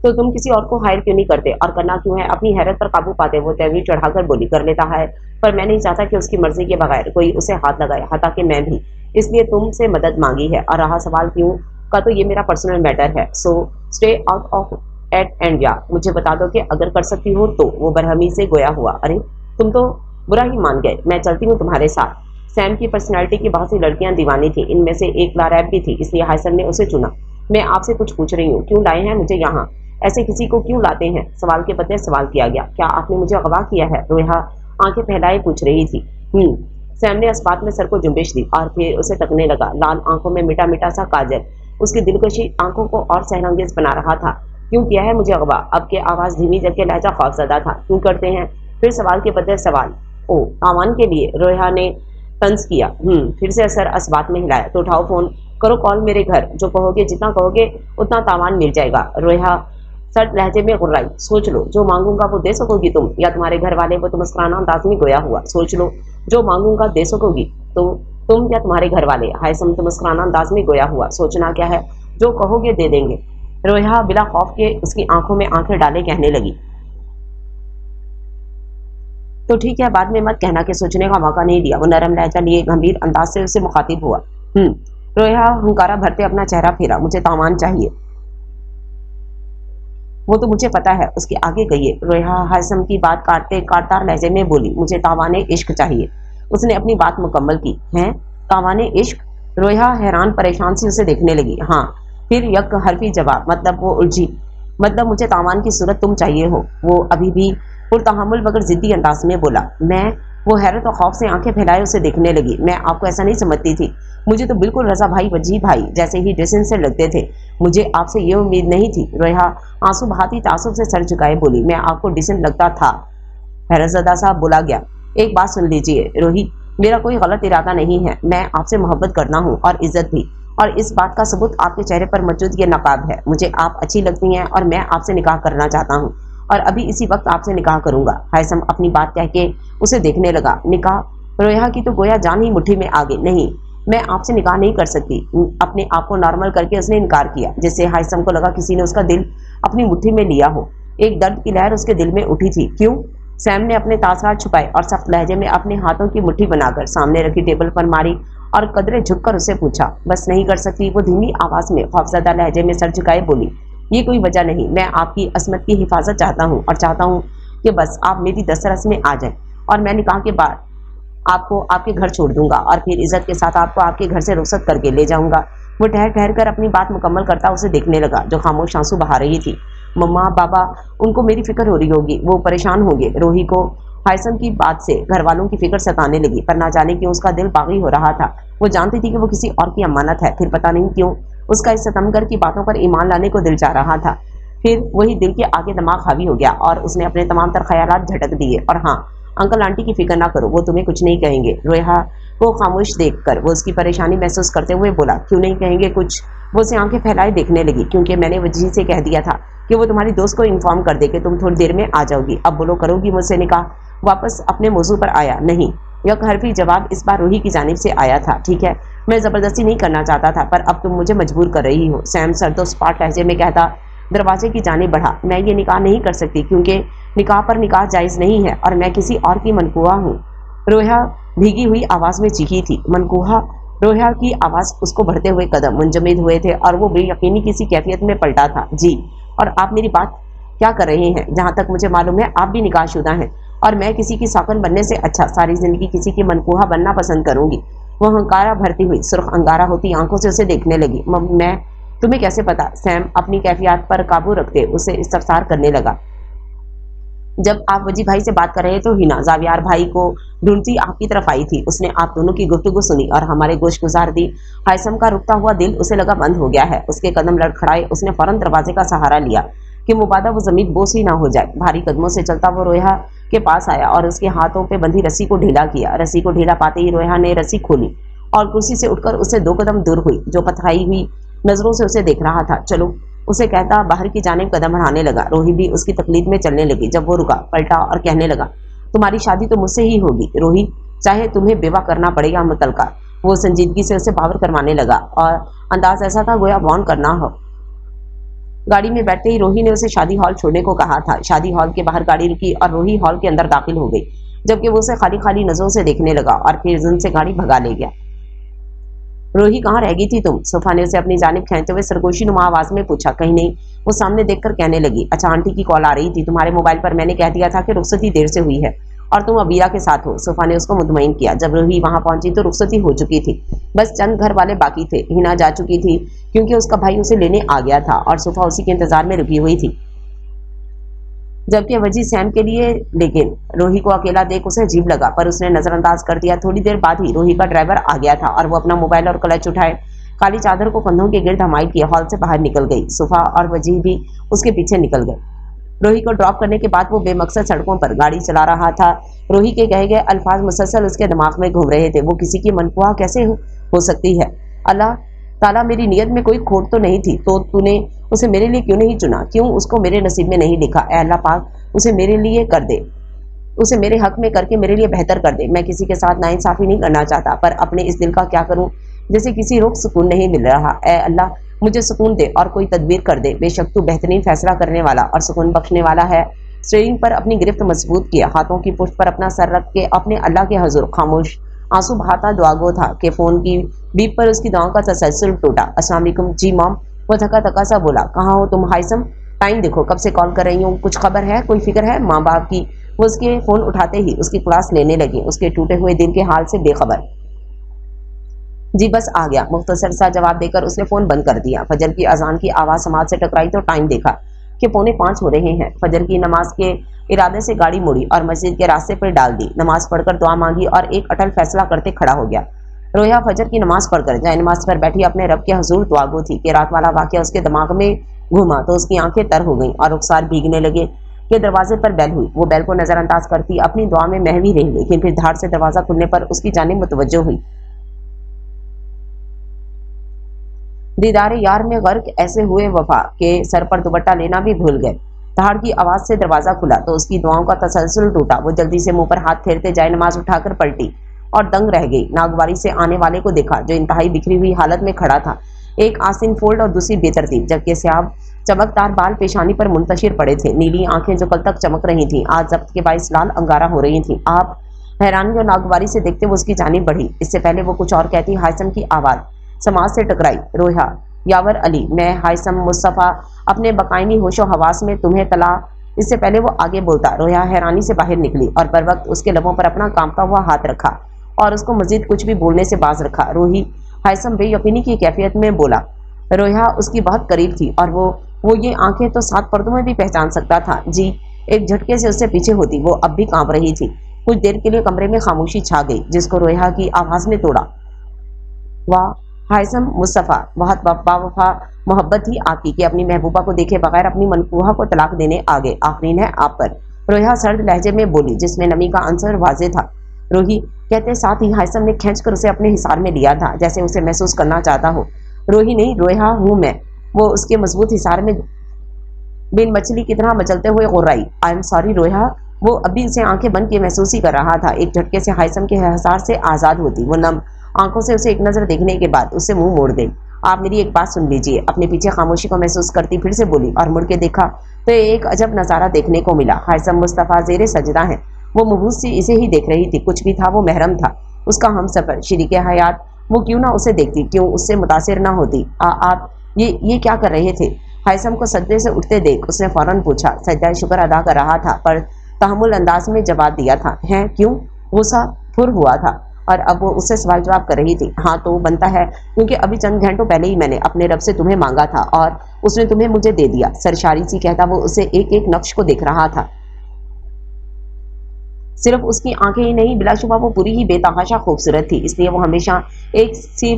तो तुम किसी और को हायर क्यों नहीं करते, और करना क्यों है। अपनी हैरत पर काबू पाते वो तहवीर चढ़ाकर बोली, कर लेता है, पर मैं नहीं चाहता कि उसकी मर्जी के बगैर कोई उसे हाथ लगाए, हालांकि मैं भी, इसलिए तुमसे मदद मांगी है। और रहा सवाल क्यों का, तो ये मेरा पर्सनल मैटर है, so stay out of it and या मुझे बता दो कि अगर कर सकती हो तो। वो बरहमी से गोया हुआ। अरे तुम तो बुरा ही मान गए, मैं चलती हूँ तुम्हारे साथ। सैम की पर्सनैलिटी की बहुत सी लड़कियां दीवानी थी, इनमें से एक लारैब भी थी, इसलिए हायसम ने उसे चुना। मैं आपसे कुछ पूछ रही हूँ, क्यों लाए हैं मुझे यहाँ, ऐसे किसी को क्यों लाते हैं। सवाल के बदले सवाल किया गया। क्या आपने मुझे अगवा किया है। रोहा आंखें फैलाए पूछ रही थी। सैम ने इस बात में सर को जुम्बिश दी और फिर उसे तकने लगा। लाल आंखों में मिटा मिटा सा काजल उसकी दिलकशी आंखों को और सहरंगेज बना रहा था। क्यों किया है मुझे अगवा। अब के आवाज धीमी जबकि लहजा खौफजदा था। क्यों करते हैं। फिर सवाल के बदले सवाल। ओ, तावान के लिए। रोहा ने तंज किया। फिर से असर इस बात में हिलाया। तो उठाओ फोन, करो कॉल मेरे घर, जो कहोगे जितना कहोगे उतना तावान मिल जाएगा। रोहा सर्द लहजे में गुर्राई। सोच लो, जो मांगूंगा वो दे सकोगी तुम या तुम्हारे घर वाले। वो तो मुस्कुराना अंदाज में गोया हुआ। सोच लो, जो मांगूंगा दे सकोगी तो तुम या तुम्हारे घर वाले। हायसम तो मुस्कुराना अंदाज में गोया हुआ। सोचना क्या है, जो कहोगे दे देंगे। रोहा बिला खौफ के उसकी आंखों में आंखें डाले कहने लगी। तो ठीक है, बाद में मत कहना कि सोचने का मौका नहीं दिया। वो नरम लहजा लिए गंभीर अंदाज से उससे मुखातिब हुआ। रोहा हुंकारा भरते अपना चेहरा फेरा। मुझे तावान चाहिए। वो तो मुझे पता है, उसके आगे गई। रोहा हायसम की बात काटते काटतार लहजे में बोली, मुझे तावाने इश्क चाहिए। उसने अपनी बात मुकम्मल की। हैं, तावाने इश्क। रोहा हैरान परेशान सी उसे देखने लगी। हाँ। फिर यक हरफी जवाब। मतलब वो उलझी। मतलब मुझे तावान की सूरत तुम चाहिए हो। वो अभी भी पुरतहमुल मगर जिद्दी अंदाज में बोला। मैं। वो हैरत और खौफ से आंखें फैलाए उसे देखने लगी। मैं आपको ऐसा नहीं समझती थी, मुझे तो बिल्कुल रजा भाई वजी भाई जैसे ही ड्रेसिंग से लगते थे। मुझे आपसे ये उम्मीद नहीं थी। रोहा आंसू बहाती तासुब से सर झुकाए बोली, मैं आपको डिसेंट लगता था। हैरतज़दा साहब बोला गया। एक बात सुन लीजिए रोही, मेरा कोई गलत इरादा नहीं है। मैं आपसे मोहब्बत करना हूँ और इज्जत भी, और इस बात का सबूत आपके चेहरे पर मौजूद ये नकाब है। मुझे आप अच्छी लगती हैं और मैं आपसे निकाह करना चाहता हूँ और अभी इसी वक्त आपसे निकाह करूंगा। हायसम अपनी बात कह के उसे देखने लगा। निकाह। रोहा की तो गोया जान ही मुट्ठी में आ गई। नहीं, मैं आपसे निकाह नहीं कर सकती। अपने आप को नॉर्मल करके उसने इनकार किया, जिससे हाइसम को लगा किसी ने उसका दिल अपनी मुट्ठी में लिया हो। एक दर्द की लहर उसके दिल में उठी थी। क्यों? सैम ने अपने तासरात छुपाए और सख्त लहजे में अपने हाथों की मुट्ठी बनाकर सामने रखी टेबल पर मारी और कदरे झुककर उससे पूछा। बस नहीं कर सकती? वो धीमी आवाज में खौफजदा लहजे में सर झुकाए बोली। ये कोई वजह नहीं, मैं आपकी असमत की हिफाजत चाहता हूँ और चाहता हूँ कि बस आप मेरी दस्तरस में आ जाएं और मैं निकाह के बाद आपको आपके घर छोड़ दूंगा और फिर इज्जत के साथ आपको आपके घर से रुखसत करके ले जाऊंगा। वो ठहर ठहर कर अपनी बात मुकम्मल करता उसे देखने लगा, जो खामोश आंसू बहा रही थी। मम्मा, बाबा, उनको मेरी फिक्र हो रही होगी, वो परेशान होंगे। रोही को हाइसम की बात से घर वालों की फिक्र सताने लगी, पर ना जाने क्यों उसका दिल बागी हो रहा था। वो जानती थी कि वो किसी और की अमानत है, फिर पता नहीं क्यों उसका इस सितमगर की बातों पर ईमान लाने को दिल चाह रहा था। फिर वही दिल के आगे दिमाग हावी हो गया और उसने अपने तमाम तर ख्यालात झटक दिए। और हाँ, अंकल आंटी की फिक्र ना करो, वो तुम्हें कुछ नहीं कहेंगे। रोहा को खामोश देखकर वो उसकी परेशानी महसूस करते हुए बोला, क्यों नहीं कहेंगे कुछ? वो उसे आंखें फैलाए देखने लगी। क्योंकि मैंने वजीह से कह दिया था कि वो तुम्हारी दोस्त को इन्फॉर्म कर दे कि तुम थोड़ी देर में आ जाओगी। अब बोलो, करोगी मुझसे निकाह? वापस अपने मौजू पर आया। नहीं, यह हरफी जवाब इस बार रोही की जानिब से आया था। ठीक है, मैं जबरदस्ती नहीं करना चाहता था, पर अब तुम मुझे मजबूर कर रही हो। सैम सरदोस्पाट लहजे में कहता दरवाजे की जानिब बढ़ा। मैं ये निकाह नहीं कर सकती, क्योंकि निकाह पर निकाह जायज़ नहीं है और मैं किसी और की मनकुहा हूँ। रोहा भीगी हुई आवाज में चीखी थी। मनकुहा? रोहा की आवाज उसको बढ़ते हुए कदम मुंजमद हुए थे और वो बेयकीनी किसी कैफियत में पलटा था। जी, और आप मेरी बात क्या कर रहे हैं? जहाँ तक मुझे मालूम है आप भी निकाहशुदा हैं और मैं किसी की सौकन बनने से अच्छा सारी जिंदगी किसी की मनकुहा बनना पसंद करूंगी। वो हंकारा भरती हुई सुर्ख अंगारा होती आंखों से उसे देखने लगी। मैं? तुम्हें कैसे पता? सैम अपनी कैफियत पर काबू रखते उसे इस्तफसार करने लगा। जब आप वजी भाई से बात कर रहे तो हिना जावियार भाई को ढूंढती आपकी तरफ आई थी। उसने आप दोनों की गुफ्तगू सुनी और हमारे गोश गुजार दी। हाइसम का रुकता हुआ दिल उसे लगा बंद हो गया है। उसके कदम लड़खड़ाए। उसने फौरन दरवाजे का सहारा लिया कि मुबादा वो जमीन बोस ही ना हो जाए। भारी कदमों से चलता वो रोहा के पास आया और उसके हाथों पे बंधी रस्सी को ढीला किया। रस्सी को ढीला पाते ही रोहा ने रस्सी खोली और कुर्सी से उठकर उससे 2 कदम दूर हुई, जो पथराई हुई नजरों से उसे देख रहा था। चलो, उसे कहता बाहर की जानिब कदम बढ़ाने लगा। रोही भी उसकी तकलीद में चलने लगी। जब वो रुका, पलटा और कहने लगा, तुम्हारी शादी तो मुझसे ही होगी रोही, चाहे तुम्हें बेवा करना पड़े या मुतलका। वो संजीदगी से उसे बावर करवाने लगा और अंदाज ऐसा था गोया बॉन्ड करना हो। गाड़ी में बैठते ही रोही ने उसे शादी हॉल छोड़ने को कहा था। शादी हॉल के बाहर गाड़ी रुकी और रोही हॉल के अंदर दाखिल हो गई, जबकि वो उसे खाली खाली नजरों से देखने लगा और फिर जुन से गाड़ी भगा ले गया। रोही, कहाँ रह गई थी तुम? सोफा ने उसे अपनी जानिब खींचते हुए सरगोशी नुमा आवाज में पूछा। कहीं नहीं, वो सामने देखकर कहने लगी। अच्छा, आंटी की कॉल आ रही थी तुम्हारे मोबाइल पर। मैंने कह दिया था कि रुखसती देर से हुई है और तुम अबीरा के साथ हो। सोफा ने उसको मुतमईन किया। जब रोही वहां पहुंची तो रुखसती हो चुकी थी, बस चंद घर वाले बाकी थे। हिना जा चुकी थी क्योंकि उसका भाई उसे लेने आ गया था और सोफा उसी के इंतजार में रुकी हुई थी, जबकि वजी सैम के लिए। लेकिन रोही को अकेला देख उसे अजीब लगा, पर उसने नजरअंदाज कर दिया। थोड़ी देर बाद ही रोही का ड्राइवर आ गया था और वो अपना मोबाइल और क्लच उठाए काली चादर को कंधों के गिर्द हमाइल किए हॉल से बाहर निकल गई। सोफा और वजी भी उसके पीछे निकल गए। रोही को ड्रॉप करने के बाद वो बेमकसद सड़कों पर गाड़ी चला रहा था। रोही के कहे गए अल्फाज मुसलसल उसके दिमाग में घूम रहे थे। वो किसी की मनपुआ कैसे हो सकती है? अल्लाह ताला, मेरी नियत में कोई खोट तो नहीं थी, तो तूने उसे मेरे लिए क्यों नहीं चुना? क्यों उसको मेरे नसीब में नहीं लिखा? ऐ अल्लाह पाक, उसे मेरे लिए कर दे, उसे मेरे हक में करके मेरे लिए बेहतर कर दे। मैं किसी के साथ नाइंसाफी नहीं करना चाहता, पर अपने इस दिल का क्या करूं जैसे किसी रुख सुकून नहीं मिल रहा। ऐ अल्लाह, मुझे सुकून दे और कोई तदबीर कर दे। बेशक तू बेहतरीन फैसला करने वाला और सुकून बख्शने वाला है। स्टीयरिंग पर अपनी गिरफ्त मजबूत किया, हाथों की पुष्ट पर अपना सर रख के अपने अल्लाह के हजूर खामोश आंसू बहाता दुआगो था कि फोन की बीप पर उसकी दुआओं का तसलसल टूटा। अस्सलाम वालेकुम। जी मॉम, वो थका थका सा बोला। कहाँ हो तुम हाइसम? टाइम देखो, कब से कॉल कर रही हूँ। कुछ खबर है? कोई फिक्र है माँ बाप की? वो उसके फोन उठाते ही उसकी क्लास लेने लगी, उसके टूटे हुए दिल के हाल से बेखबर। जी बस आ गया, मुख्तसर सा जवाब देकर उसने फोन बंद कर दिया। फजर की अजान की आवाज समाज से टकराई तो टाइम देखा कि 4:45 हो रहे हैं। फजर की नमाज के इरादे से गाड़ी मुड़ी और मस्जिद के रास्ते पर डाल दी। नमाज पढ़कर दुआ मांगी और एक अटल फैसला करते खड़ा हो गया। रोया फजर की नमाज पढ़कर जाए नमाज पर बैठी अपने रब के हजूर दुआगो थी कि रात वाला वाकया उसके दिमाग में घूमा तो उसकी आंखें तर हो गईं और रुखसार भीगने लगे कि दरवाजे पर बेल हुई। वो बेल को नजरअंदाज करती अपनी दुआ में महवी रही, लेकिन फिर धार से दरवाजा खुलने पर उसकी जानिब मुतवज्जो हुई। दीदार यार में गर्क ऐसे हुए वफा के सर पर दुपट्टा लेना भी भूल गए। धाड़ की आवाज से दरवाजा खुला तो उसकी दुआओं का तसलसल टूटा। वो जल्दी से मुंह पर हाथ फेरते जाए नमाज उठाकर पलटी और दंग रह गई। नागवारी से आने वाले को देखा जो इंतहाई बिखरी हुई हालत में खड़ा था, एक आसिन फोल्ड और दूसरी बेतरतीब, जबकि स्याब चमकदार बाल पेशानी पर मुंतशिर पड़े थे। नीली आंखें जो कल तक चमक रही थीं आज जब्त के बाइस लाल अंगारा हो रही थीं। आप हैरानी और नागवारी से देखते वो उसकी जानिब बढ़ी। इससे पहले वो कुछ और कहती हायसम की आवाज़ समाज से टकराई। रोया, यावर अली, मैं हायसम मुस्तफ़ा अपने बकायमी होशो हवास में तुम्हें तला। इससे पहले वो आगे बोलता, रोया हैरानी से बाहर निकली और बर वक्त उसके लबों पर अपना कांपता हुआ हाथ रखा और उसको मजीद कुछ भी बोलने से बाज रखा। रोही, हायसम बेयकीनी की कैफियत में बोला। रोया उसकी बहुत करीब थी और वो ये आंखें तो 7 पर्दों में भी पहचान सकता था। जी, एक झटके से उससे पीछे होती वो अब भी कांप रही थी। कुछ देर के लिए कमरे में खामोशी छा गई, जिसको रोया की आवाज़ ने तोड़ा। वाह हायसम मुस्तफ़ा, बहुत बावफा मोहब्बत ही आपकी कि अपनी महबूबा को देखे बगैर अपनी मनकूहा को तलाक देने आ गए। आफरीन है आप पर, रोया सर्द लहजे में बोली, जिसमें नमी का अंसर वाजे था। रोही कहते साथ ही हायसम ने खींचकर उसे अपने हिसार में लिया था, जैसे उसे महसूस करना चाहता हो। रोही नहीं, रोया हूँ मैं। वो उसके मजबूत हिसार में बिन मछली की तरह मचलते हुए गुर्राई। आई एम सॉरी रोया। वो अभी उसे आंखें बंद के महसूस ही कर रहा था। एक झटके से हायसम के हिसार से आज़ाद होती वो नम आंखों से उसे एक नज़र देखने के बाद उससे मुंह मोड़ गई। आप मेरी एक बात सुन लीजिए। अपने पीछे खामोशी को महसूस करती फिर से बोली और मुड़ के देखा तो एक अजब नज़ारा देखने को मिला। हायसम मुस्तफ़ा जेरे सजदा है। वो महबूस सी इसे ही देख रही थी। कुछ भी था वो महरम था, उसका हमसफ़र, शरीके हयात। वो क्यों ना उसे देखती, क्यों उससे मुतासिर ना होती। आप ये क्या कर रहे थे? हायसम को सजदे से उठते देख उसने फौरन पूछा। सजदा शुक्र अदा कर रहा था पर तहमुल अंदाज में जवाब दिया था। हैं क्यों? गुस्सा फुर हुआ था और अब वो उससे सवाल जवाब कर रही थी। हाँ तो बनता है, क्योंकि अभी चंद घंटों पहले ही मैंने अपने रब से तुम्हें मांगा था और उसने तुम्हें मुझे दे दिया। सरशारी सी कहता वो उसे एक एक नक्श को देख रहा था। सिर्फ उसकी आंखें ही नहीं, बिलाशुबा वो पूरी ही बेतहाशा खूबसूरत थी, इसलिए वो हमेशा एक सी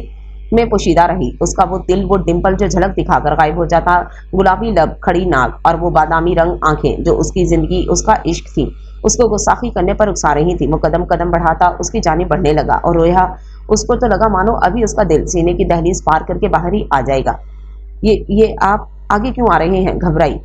में पोशीदा रही। उसका वो दिल, वो डिम्पल जो झलक दिखाकर गायब हो जाता, गुलाबी लब, खड़ी नाक और वो बादामी रंग आंखें जो उसकी जिंदगी, उसका इश्क थी, उसको गुस्साखी करने पर उकसा रही थी। वो कदम कदम बढ़ाता उसकी जानिब बढ़ने लगा और रोया उसको तो लगा मानो अभी उसका दिल सीने की दहलीज पार करके बाहर ही आ जाएगा। ये आप आगे क्यों आ रहे हैं? घबराई।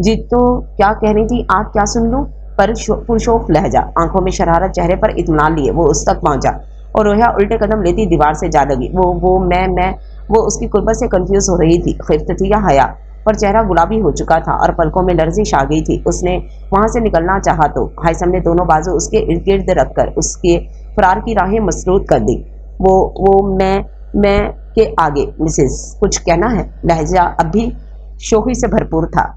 जी तो क्या कह रही थी आप? क्या सुन लूं? पर पुरशोफ लहजा, आंखों में शरारत, चेहरे पर इत्मीनान लिए वो उस तक पहुंचा और रोया उल्टे कदम लेती दीवार से जा लगी। मैं वो उसकी कुर्बत से कंफ्यूज हो रही थी। खिफ्त थी या हया, पर चेहरा गुलाबी हो चुका था और पलकों में लर्जिश आ गई थी। उसने वहां से निकलना चाहा तो हायसम ने दोनों बाजू उसके इर्द गिर्द रखकर उसके फरार की राहें मसरूद कर दी। मैं के आगे मिसेस कुछ कहना है? लहजा अब भी शोखी से भरपूर था।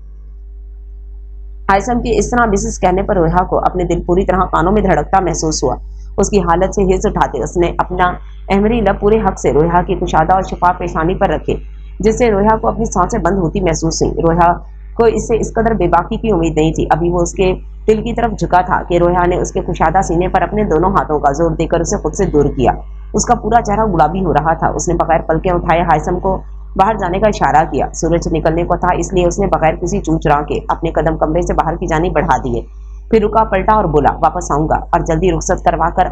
हायसम की इस तरह मिसेस कहने पर रोया को अपने दिल पूरी तरह कानों में धड़कता महसूस हुआ। उसकी हालत से हिस्स उठाते उसने अपना अहमरी लब पूरे हक से रोया की कुशादा और शफाफ पेशानी पर रखे, जिससे रोया को अपनी सांसें बंद होती महसूस हुई। रोया को इससे इस कदर बेबाकी की उम्मीद नहीं थी। अभी वो उसके दिल की तरफ झुका था कि रोया ने उसके कुशादा सीने पर अपने दोनों हाथों का जोर देकर उसे खुद से दूर किया। उसका पूरा चेहरा गुलाबी हो रहा था। उसने बगैर पलकें उठाए हायसम को बाहर जाने का इशारा किया। सूरज निकलने को था, इसलिए उसने बगैर किसी चूचरा के अपने कदम कमरे से बाहर की जानी बढ़ा दिए। फिर रुका, पलटा और बोला, वापस आऊंगा और जल्दी रुखसत करवा कर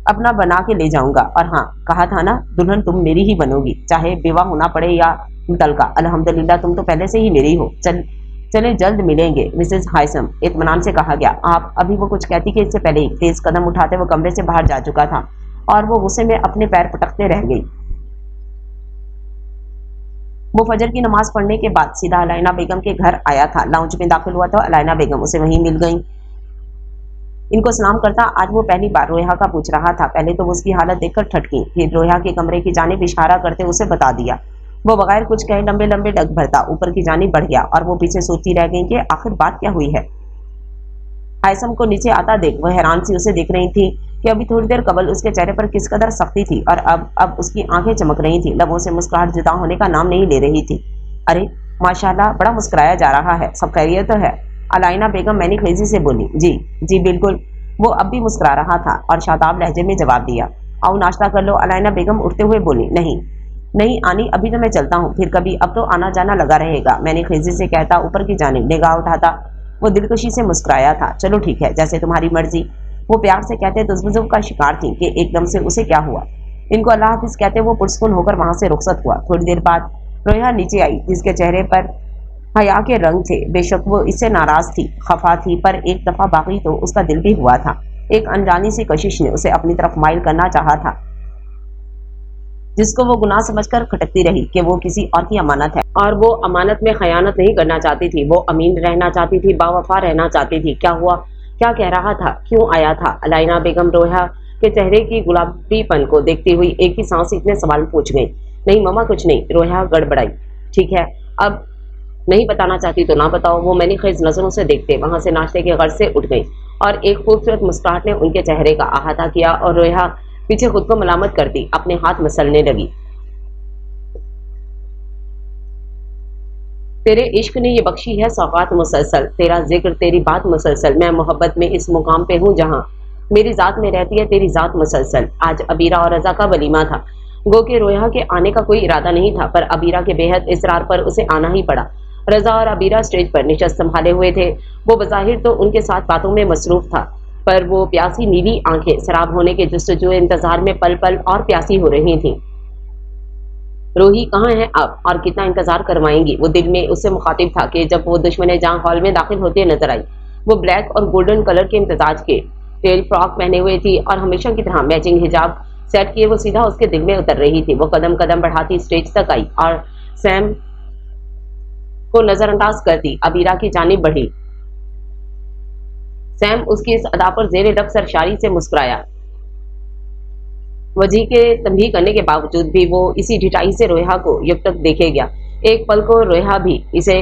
अपना बना के ले जाऊंगा। और हाँ, कहा था ना, दुल्हन तुम मेरी ही बनोगी, चाहे बेवा होना पड़े या तलका। अल्हम्दुलिल्लाह तुम तो पहले से ही मेरी हो। चले जल्द मिलेंगे मिसेस हायसम, इत्मीनान से कहा गया। आप अभी वो कुछ कहती कि इससे पहले ही तेज कदम उठाते वो कमरे से बाहर जा चुका था और वो गुस्से में अपने पैर पटकते रह गई। वो फजर की नमाज पढ़ने के बाद सीधा अलाइना बेगम के घर आया था। लाउंज में दाखिल हुआ तो अलाइना बेगम उसे वहीं मिल गई। इनको सलाम करता आज वो पहली बार रोया का पूछ रहा था। पहले तो वो उसकी हालत देखकर ठटकी, फिर रोया के कमरे की जानिब इशारा करते उसे बता दिया। वो बगैर कुछ कहे लंबे लंबे डग भरता ऊपर की जानिब बढ़ गया और वो पीछे सोचती रह गई कि आखिर बात क्या हुई है। हायसम को नीचे आता देख वह हैरान सी उसे देख रही थी कि अभी थोड़ी देर कबल उसके चेहरे पर किस कदर सख्ती थी और अब उसकी आंखें चमक रही थी। लबों से मुस्कुराहट जुदा होने का नाम नहीं ले रही थी। अरे माशाल्लाह, बड़ा मुस्कुराया जा रहा है, सब खैरियत तो है? अलाइना बेगम मैंने खेजी से बोली। जी बिल्कुल। वो अब भी मुस्कुरा रहा था और शादाब लहजे में जवाब दिया। आओ नाश्ता कर लो। अलाइना बेगम उठते हुए बोली। नहीं आनी, अभी तो मैं चलता हूँ, फिर कभी, अब तो आना जाना लगा रहेगा, मैंने खेजी से कहता ऊपर की जानिब निगाह उठाता वो दिलकशी से मुस्कुराया था। चलो ठीक है, जैसे तुम्हारी मर्जी। वो प्यार से कहते तुज़्बुज़ुब का शिकार थी कि एकदम से उसे क्या हुआ। इनको अल्लाह हाफिज कहते वो पुरस्कुन होकर वहां से रुखसत हुआ। थोड़ी देर बाद रोया नीचे आई, जिसके चेहरे पर हया के रंग थे। बेशक वो इससे नाराज थी, खफा थी, पर एक दफा बाकी तो उसका दिल भी हुआ था। एक अनजानी सी कशिश ने उसे अपनी तरफ माइल करना चाहा था, जिसको वो गुनाह समझकर खटकती रही कि वो किसी और की अमानत है और वो अमानत में खयानत नहीं करना चाहती थी। वो अमीन रहना चाहती थी, बावफा रहना चाहती थी। क्या हुआ, क्या कह रहा था, क्यों आया था? अलाइना बेगम रोया के चेहरे की गुलाबीपन को देखती हुई एक ही सांस इतने सवाल पूछ गई। नहीं मम्मा, कुछ नहीं, रोया गड़बड़ाई। ठीक है, अब नहीं बताना चाहती तो ना बताओ। वो मैंने खेज नजरों से देखते वहां से नाश्ते के गर्ज से उठ गई और एक खूबसूरत मुस्कुराहट ने उनके चेहरे का अहाता किया और रोया पीछे खुद को मलामत करती अपने हाथ मसलने लगी। तेरे इश्क ने ये बख्शी है सौगात मुसलसल, तेरा जिक्र तेरी बात मुसलसल। मैं मोहब्बत में इस मुकाम पे हूँ जहाँ मेरी जात में रहती है तेरी जात मुसलसल। आज अबीरा और रजा का वलीमा था। गो के रोया के आने का कोई इरादा नहीं था, पर अबीरा के बेहद इसरार पर उसे आना ही पड़ा। रजा और अबीरा स्टेज पर निशस्त संभाले हुए थे। वो बज़ाहिर तो उनके साथ बातों में मसरूफ था, पर वो प्यासी नीली आंखें शराब होने के जुस्तजू इंतजार में पल पल और प्यासी हो रही थीं। रोही कहाँ है अब और कितना इंतजार करवाएंगी? वो दिल में उससे मुखातिब था कि जब वो दुश्मन जहां हॉल में दाखिल होते नजर आई। वो ब्लैक और गोल्डन कलर के इम्तजाज के टेल फ्रॉक पहने हुए थी और हमेशा की तरह मैचिंग हिजाब सेट किए वो सीधा उसके दिल में उतर रही थी। वो कदम कदम बढ़ाती स्टेज तक आई और सैम को नजरअंदाज करती अबीरा की जानिब बढ़ी। सैम उसकी इस अदा पर जेर लब सरशारी से मुस्कुराया। वजी के तंबीह करने के बावजूद भी वो इसी ढिठाई से रोहा को युग तक देखे गया। एक पल को रोहा भी इसे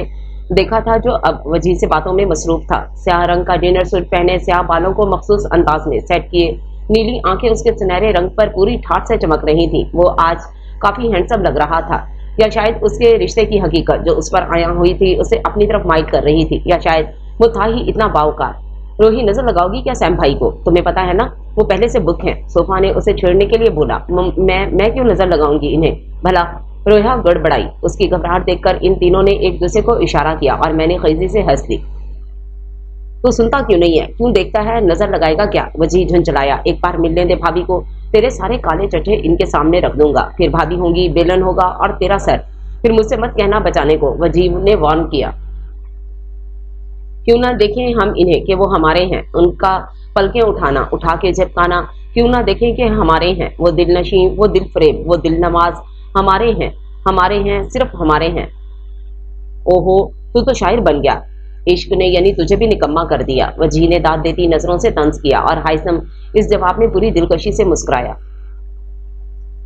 देखा था जो अब वजी से बातों में मसरूफ था। स्याह रंग का डिनर सूट पहने, स्याह बालों को मखसूस अंदाज में सेट किए, नीली आंखें उसके सुनहरे रंग पर पूरी ठाठ से चमक रही थी। वो आज काफी हैंडसम लग रहा था, या शायद उसके रिश्ते की हकीकत जो उस पर आया हुई थी उसे अपनी तरफ माइल कर रही थी, या शायद वो था ही इतना बावकार। रोही, नजर लगाओगी क्या सैम भाई को? तुम्हें पता है ना वो पहले से बुक हैं। सोफा ने उसे छेड़ने के लिए बोला। मैं क्यों नजर लगाऊंगी इन्हें भला? रोहा गड़बड़ाई। उसकी घबराहट देखकर इन तीनों ने एक दूसरे को इशारा किया और मैंने खीजी से हंस ली। तो सुनता क्यों नहीं है, क्यों देखता है, नजर लगाएगा क्या? वजी झुंझलाया। एक बार मिलने दे भाभी को, तेरे सारे काले चट्टे इनके सामने रख दूंगा, फिर भाभी होंगी, बेलन होगा और तेरा सर। फिर मुझसे मत कहना बचाने को, वजी ने वार्न किया। क्यों ना देखें हम इन्हें कि वो हमारे हैं, उनका पलकें उठाना, उठा के झपकाना। क्यों ना देखें कि हमारे हैं, वो दिल नशीं, वो दिल फरेब, वो दिल नवाज हमारे हैं, सिर्फ हमारे हैं। ओहो, तू तो शायर बन गया। इश्क ने यानी तुझे भी निकम्मा कर दिया, वजी ने दाद देती नजरों से तंज किया और हाइसम इस जवाब में पूरी दिलकशी से मुस्कुराया।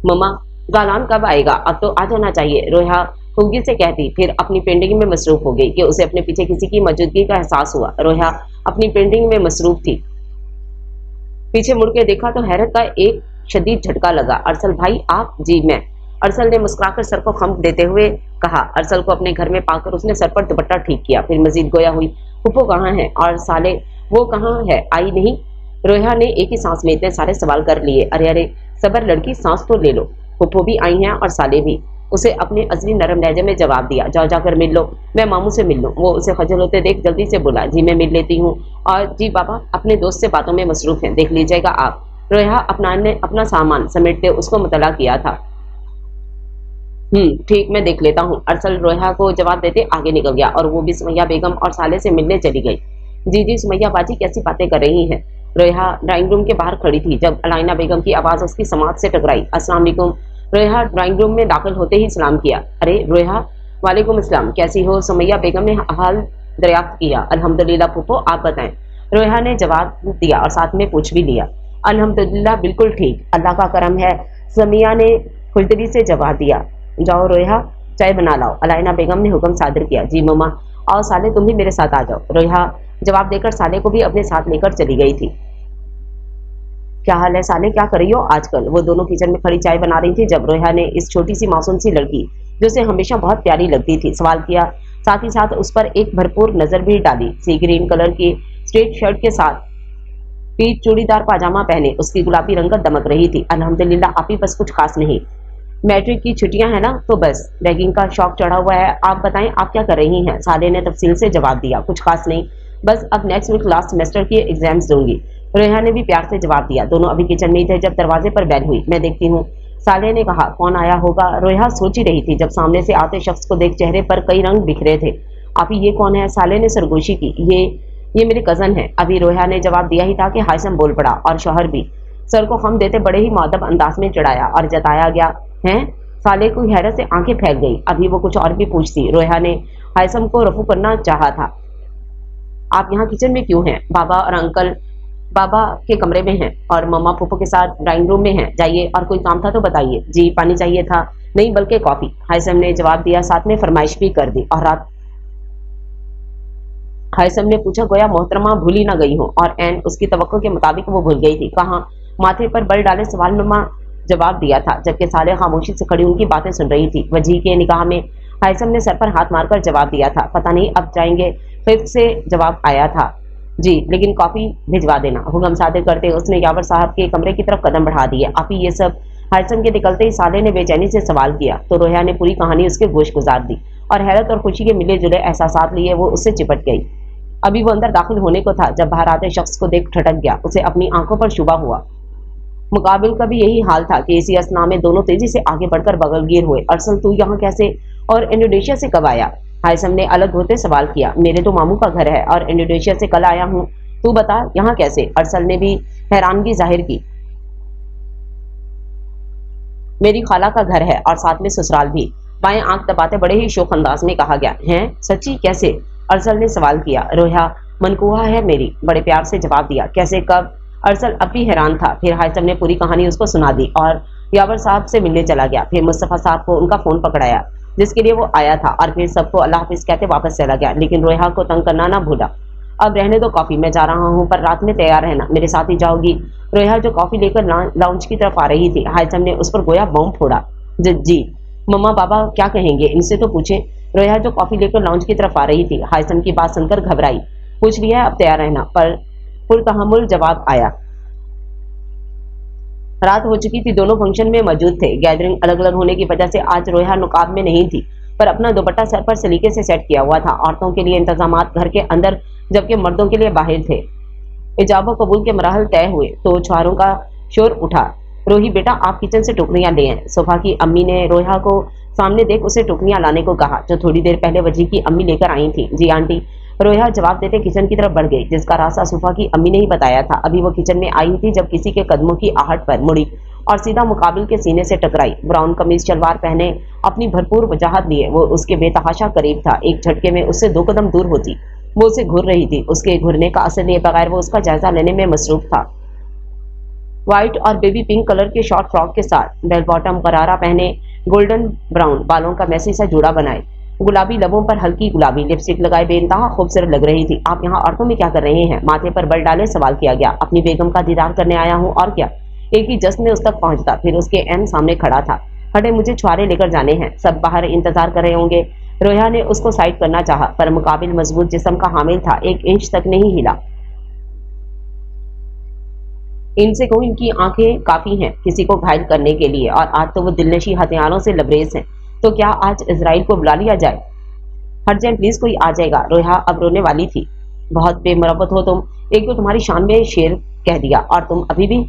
मम्मा, गालान कब आएगा? अब तो आ जाना चाहिए, रोहा खुगी से कहती, फिर अपनी पेंटिंग में मसरूफ हो गई कि उसे अपने पीछे किसी की मौजूदगी का एहसास हुआ। रोहा अपनी पेंटिंग में मसरूफ थी। पीछे मुड़ के देखा तो हैरत का एक शदीद झटका लगा। अरसल भाई आप? जी मैं। अरसल ने मुस्कुराकर सर को खम्प देते हुए कहा। अरसल को अपने घर में पाकर उसने सर पर दुपट्टा ठीक किया, फिर मजीद गोया हुई। फुप्पो कहाँ है और साले वो कहाँ है, आई नहीं? रोहा ने एक ही सांस में इतने सारे सवाल कर लिए। अरे अरे सबर लड़की, सांस तो ले लो। फुप्पो भी आई हैं और साले भी। उसे अपने असली नरम लहजे में जवाब दिया। जाओ जाकर मिल लो, मैं मामू से मिल लूँ। वो उसे खजल होते देख जल्दी से बोला। जी मैं मिल लेती हूँ। और जी बाबा अपने दोस्त से बातों में मसरूफ हैं, देख लीजिएगा आप। रोहा अपना सामान समेटते उसको मुतला किया था। ठीक, मैं देख लेता हूँ। अरसल रोहा को जवाब देते आगे निकल गया और वो भी सुमैया बेगम और साले से मिलने चली गई। जी सुमैया बाजी कैसी बातें कर रही हैं? रोहा ड्राइंग रूम के बाहर खड़ी थी जब अलाइना बेगम की आवाज़ उसकी समात से टकराई। अस्सलाम वालेकुम। रोहा ड्राइंग रूम में दाखिल होते ही सलाम किया। अरे रोहा, वालेकुम अस्सलाम, कैसी हो? सुमैया बेगम ने हाल दरियाफ्त किया। अल्हम्दुलिल्लाह फूफो, आप बताएं। रोहा ने जवाब दिया और साथ में पूछ भी लिया। अल्हम्दुलिल्लाह बिल्कुल ठीक, अल्लाह का करम है, सुमैया ने खुशदिली से जवाब दिया। जाओ रोहा चाय बना लाओ, अलाइना बेगम ने हुक्म सादर किया। जी मम्मा। और साले तुम भी मेरे साथ आ जाओ। रोहा जवाब देकर साले को भी अपने साथ लेकर चली गई थी। क्या हाल है साले, क्या कर रही हो आजकल? वो दोनों किचन में खड़ी चाय बना रही थी जब रोहा ने इस छोटी सी मासूम सी लड़की जो उसे हमेशा बहुत प्यारी लगती थी सवाल किया। साथ ही साथ उस पर एक भरपूर नजर भी डाली। सी ग्रीन कलर की स्ट्रेट शर्ट के साथ पीच चूड़ीदार पाजामा पहने उसकी गुलाबी रंगत दमक रही थी। अल्हम्दुलिल्लाह आप ही, बस कुछ खास नहीं, मैट्रिक की छुट्टियां हैं ना तो बस रैगिंग का शौक चढ़ा हुआ है। आप बताएं आप क्या कर रही हैं? साले ने तफसील से जवाब दिया। कुछ खास नहीं, बस अब नेक्स्ट वीक लास्ट सेमेस्टर के एग्जाम्स दूंगी। रोहा ने भी प्यार से जवाब दिया। दोनों अभी किचन में ही थे जब दरवाजे पर बेल हुई। मैं देखती हूँ, साले ने कहा। कौन आया होगा? रोहा सोच ही रही थी जब सामने से आते शख्स को देख चेहरे पर कई रंग बिखरे थे। आप ये कौन है? साले ने सरगोशी की। ये ये मेरे कजन है। अभी रोया ने जवाब दिया ही था कि हायसम बोल पड़ा और शौहर भी सर को खम देते बड़े ही मुअद्दब अंदाज में चढ़ाया और जताया गया है। साले को हैरत से आंखें फैल गई। अभी वो कुछ और भी पूछती। रोया ने हायसम को रफू करना चाहा था। आप यहाँ किचन में क्यों हैं? बाबा और अंकल बाबा के कमरे में हैं और मम्मा पुप्पो के साथ ड्राइंग रूम में हैं। जाइए, और कोई काम था तो बताइए। जी, पानी चाहिए था। नहीं, बल्कि कॉफी, हायसम ने जवाब दिया, साथ में फरमाइश भी कर दी। और रात हायसम ने पूछा, गोया मोहतरमा भूल ही ना गई हो। और एन उसकी तवक्को के मुताबिक वो भूल गई थी। कहाँ? माथे पर बल डाले सवाल नुमा जवाब दिया था, जबकि साले खामोशी से खड़ी उनकी बातें सुन रही थी। वजी के निगाह में हायसम ने सर पर हाथ मारकर जवाब दिया था, पता नहीं, अब जाएंगे। फिर से जवाब आया था, जी, लेकिन कॉफी भिजवा देना। हुक्म सादर करते उसने यावर साहब के कमरे की तरफ कदम बढ़ा दिए। आप ही ये सब? हायसम के निकलते ही साले ने बेचैनी से सवाल किया तो रोया ने पूरी कहानी उसके गोश गुजार दी और हैरत और खुशी के मिले जुले एहसासात लिए वो उससे चिपट गई। अभी वो अंदर दाखिल होने को था जब बाहर आते शख्स को देख ठटक गया। उसे अपनी आंखों पर शुबा हुआ। मुकाबिल का भी यही हाल था कि इसी असना में दोनों तेजी से आगे बढ़कर बगलगीर हुए। अरसल, तू यहाँ कैसे और इंडोनेशिया से कब आया? हायसम ने अलग होते सवाल किया। मेरे तो मामू का घर है और इंडोनेशिया से कल आया हूँ। तू बता, यहाँ कैसे? अरसल ने भी हैरानगी जाहिर की। मेरी खाला का घर है और साथ में ससुराल भी। बाएं आंख दबाते बड़े ही शोक अंदाज में कहा गया। हैं? सच्ची? कैसे? अरसल ने सवाल किया। रोया मनकुहा है मेरी, बड़े प्यार से जवाब दिया। कैसे? कब? अरसल अब भी हैरान था। फिर हायसम ने पूरी कहानी उसको सुना दी और यावर साहब से मिलने चला गया। फिर मुस्तफ़ा साहब को उनका फोन पकड़ाया जिसके लिए वो आया था और फिर सबको अल्लाह हाफिज कहते वापस चला गया। लेकिन रोया को तंग करना ना भूला। अब रहने दो कॉफी, मैं जा रहा हूँ, पर रात में तैयार रहना, मेरे साथ ही जाओगी? रोया जो कॉफी लेकर लाउंज की तरफ आ रही थी, हायसम ने उस पर गोया बम फोड़ा। जी, मम्मा पापा क्या कहेंगे, इनसे तो पूछे। रोया जो कॉफी लेकर लाउंज की तरफ आ रही थी, हायसम की बात सुनकर घबराई। पूछ लिया, अब तैयार रहना, पर पुरतहम्मुल जवाब आया। रात हो चुकी थी। दोनों फंक्शन में मौजूद थे। गैदरिंग अलग अलग होने की वजह से आज रोया नुकाब में नहीं थी, पर अपना दुपट्टा सर पर सलीके से सेट किया हुआ था। औरतों के लिए इंतजामात घर के अंदर जबकि मर्दों के लिए बाहर थे। इजाबा कबूल के मराहल तय हुए तो छुहारों का शोर उठा। रोही बेटा, आप किचन से टोकरियां ले आए। सोफा की अम्मी ने रोया को सामने देख उसे टोकरियां लाने को कहा जो थोड़ी देर पहले वजी की अम्मी लेकर आई थी। जी आंटी, रोया जवाब देते किचन की तरफ बढ़ गई, जिसका रास्ता सोफा की अम्मी ने ही बताया था। अभी वो किचन में आई थी जब किसी के कदमों की आहट पर मुड़ी और सीधा मुकाबिल के सीने से टकराई। ब्राउन कमीज शलवार पहने अपनी भरपूर वजाहत लिए वो उसके बेतहाशा करीब था। एक झटके में उससे 2 कदम दूर होती। वो उसे घूर रही थी। उसके घूरने का असर लिए बगैर वो उसका जायजा लेने में मसरूफ था। व्हाइट और बेबी पिंक कलर के शॉर्ट फ्रॉक के साथ बेल बॉटम गरारा पहने, गोल्डन ब्राउन बालों का मैसी सा जोड़ा बनाए, गुलाबी लबों पर हल्की गुलाबी लिपस्टिक लगाए बेइंतहा खूबसूरत लग रही थी। आप यहाँ औरतों में क्या कर रहे हैं? माथे पर बल डाले सवाल किया गया। अपनी बेगम का दीदार करने आया हूँ, और क्या? एक ही जश्न में उस तक पहुंचता। फिर उसके एन सामने खड़ा था। हटे, मुझे छुआरे लेकर जाने हैं, सब बाहर इंतजार कर रहे होंगे। रोया ने उसको साइड करना चाहा, पर मुकाबिल मजबूत जिस्म का हामिल था, 1 इंच तक नहीं हिला। इनसे कहूँ इनकी आंखें काफी हैं किसी को घायल करने के लिए, और आज तो वो दिलनशी हथियारों से लबरेज हैं। तो क्या आज इजराइल को बुला लिया जाए? हट जाए प्लीज, कोई आ जाएगा। रोया अब रोने वाली थी। बहुत बेमुरब्बत हो तुम। एक तो तुम्हारी शान में शेर कह दिया और तुम अभी भी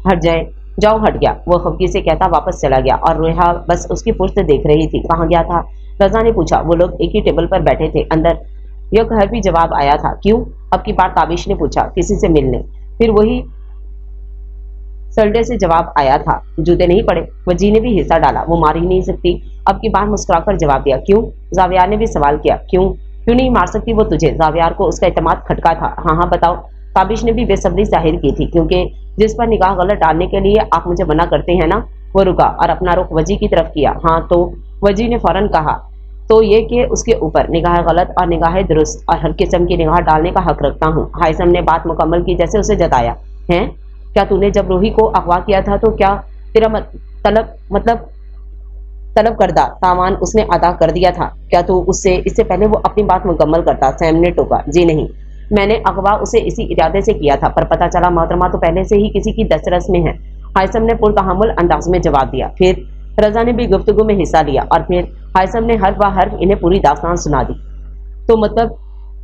हट जाए। जाओ, हट गया, वो खफगी से कहता वापस चला गया और रोया बस उसकी पुश्त देख रही थी। कहाँ गया था? रजा ने पूछा। वो लोग एक ही टेबल पर बैठे थे अंदर। यह घर भी जवाब आया था। क्यों? अब की बार ताबिश ने पूछा। किसी से मिलने। फिर वही सल्डे से जवाब आया था। जूते नहीं पड़े? वजी ने भी हिस्सा डाला। वो मार ही नहीं सकती। अब की बार मुस्कुराकर जवाब दिया। क्यों? जावियार ने भी सवाल किया। क्यों नहीं मार सकती वो तुझे? जावियार को उसका इत्मीनान खटका था। हाँ बताओ। ताबिश ने भी बेसब्री जाहिर की थी, क्योंकि जिस पर निगाह गलत डालने के लिए आप मुझे मना करते हैं ना। वो रुका और अपना रुख वजी की तरफ किया। हाँ तो? वजी ने फौरन कहा। तो ये कि उसके ऊपर निगाह गलत और निगाह दुरुस्त और हर किस्म की निगाह डालने का हक रखता हूँ। हायसम ने बात मुकम्मल की जैसे उसे जताया। है क्या तूने जब रूही को अगवा किया था तो क्या तेरा तलब करदा तावान उसने अदा कर दिया था? क्या तू उससे इससे पहले वो अपनी बात मुकम्मल करता? सैम ने टोका। जी नहीं, मैंने अगवा उसे इसी इरादे से किया था, पर पता चला मोहतरमा तो पहले से ही किसी की दस्तरस में है। हायसम ने पुरतहम्मुल अंदाज में जवाब दिया। फिर रजा ने भी गुफ्तगू में हिस्सा लिया और फिर हायसम ने हर्फ व हर्फ इन्हें पूरी दास्तान सुना दी। तो मतलब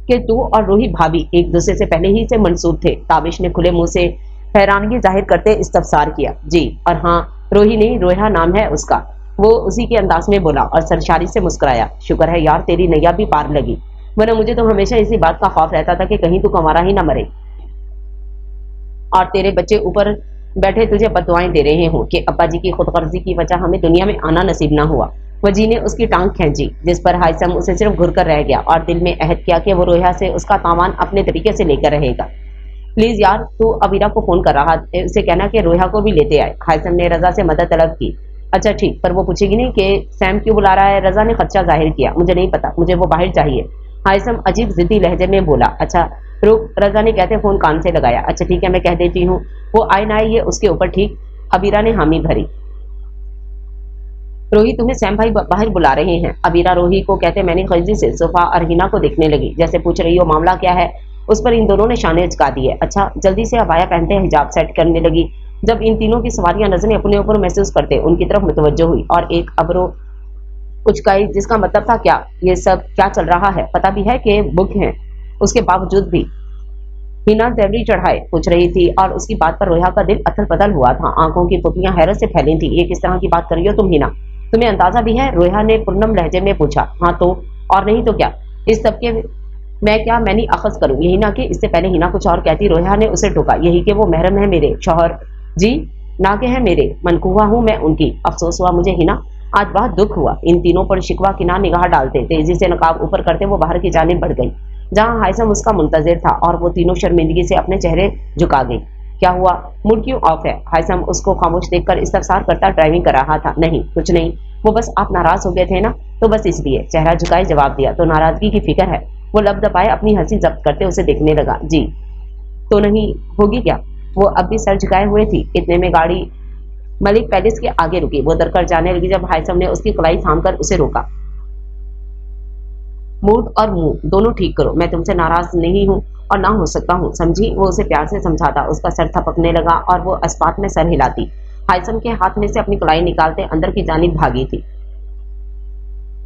कि तू और रूही भाभी एक दूसरे से पहले ही से मंसूब थे? ताबिश ने खुले मुंह से हैरानगी जाहिर करते इस्तफसार किया। जी, और हाँ, रूही नहीं, रोया नाम है उसका। वो उसी के अंदाज में बोला और सरशारी से मुस्कुराया। शुक्र है यार तेरी नैया भी पार लगी। वरना मुझे तो हमेशा इसी बात का खौफ रहता था कि कहीं तू कंवारा ही ना मरे और तेरे बच्चे ऊपर बैठे तुझे बददुआएं दे रहे हों कि अब्बा जी की खुदगर्जी की वजह हमें दुनिया में आना नसीब ना हुआ। वजी ने उसकी टांग खींची, जिस पर हाइसम उसे सिर्फ घुर कर रह गया और दिल में अहद किया कि वो रोया से उसका सामान अपने तरीके से लेकर रहेगा। प्लीज यार, तू अबीरा को फोन कर रहा है, उसे कहना कि रोया को भी लेते आए। हाइसम ने रजा से मदद तलब की। अच्छा ठीक, पर वो पूछेगी नहीं कि सैम क्यों बुला रहा है? रजा ने खदशा जाहिर किया। मुझे नहीं पता, मुझे वो बाहर चाहिए। हाइसम अजीब जिद्दी लहजे में बोला। अच्छा रुक, रजा ने कहते फोन कान से लगाया। अच्छा ठीक है, मैं कह देती हूँ, वो आए ना आए ये उसके ऊपर। ठीक, अबीरा ने हामी भरी। रोही, तुम्हें सैम भाई बाहर बुला रहे हैं। अबीरा रोही को कहते मैंने खिजी से सोफा और हिना को देखने लगी, जैसे पूछ रही हो मामला क्या है। उस पर इन दोनों ने शाने झुका दिए। अच्छा, जल्दी से अबाया पहनते हिजाब सेट करने लगी। जब इन तीनों की सवारियां नजरें अपने ऊपर महसूस करते उनकी तरफ मुतवज्जो हुई और एक अबरो उचकाई, जिसका मतलब था क्या ये सब क्या चल रहा है? पता भी है कि बुक है, उसके बावजूद भी हिना तेवरी चढ़ाए पूछ रही थी और उसकी बात पर रोया का दिल अथल पथल हुआ था। आंखों की पुतलियां हैरत से फैली थी। ये किस तरह की बात कर रही हो तुम हिना? तुम्हें अंदाजा भी है? रोया ने पुरनम लहजे में पूछा। हाँ तो, और नहीं तो क्या? इस सब के मैं क्या मैंने अखज करूं? यही ना कि इससे पहले हिना कुछ और कहती। रोया ने उसे टोका। यही कि वो महरम है मेरे शौहर जी, ना के है मेरे मनकुआ हूं मैं उनकी। अफसोस हुआ मुझे हिना, आज बहुत दुख हुआ। इन तीनों पर शिकवा किनार निगाह डालते तेजी से नकाब ऊपर करते वो बाहर की जानिब बढ़ गई, जहां हाइसम उसका मुंतजिर था और वो तीनों शर्मिंदगी से अपने चेहरे झुका गई। क्या हुआ? मूड क्यों ऑफ है? हाइसम उसको खामोश देखकर इस्तफसार करता ड्राइविंग कर रहा था। नहीं कुछ नहीं, वो बस आप नाराज हो गए थे ना, तो बस इसलिए। चेहरा झुकाए जवाब दिया। तो नाराजगी की फिक्र है? वो लब दबाए अपनी हंसी जब्त करते उसे देखने लगा। जी तो नहीं होगी क्या? वो अब भी सर झुकाए हुए थी। इतने में गाड़ी मलिक पैलेस के आगे रुकी। वो दरकर जाने लगी जब हाइसम ने उसकी कलाई थामकर उसे रोका। मूड और मुंह दोनों ठीक करो, मैं तुमसे नाराज नहीं हूं और ना हो सकता हूं, समझी? वो उसे प्यार से समझाता। उसका सर थपकने लगा और वो अस्पात में सर हिलाती। हाइसम के हाथ में से अपनी कलाई निकालते अंदर की जानिब भागी थी।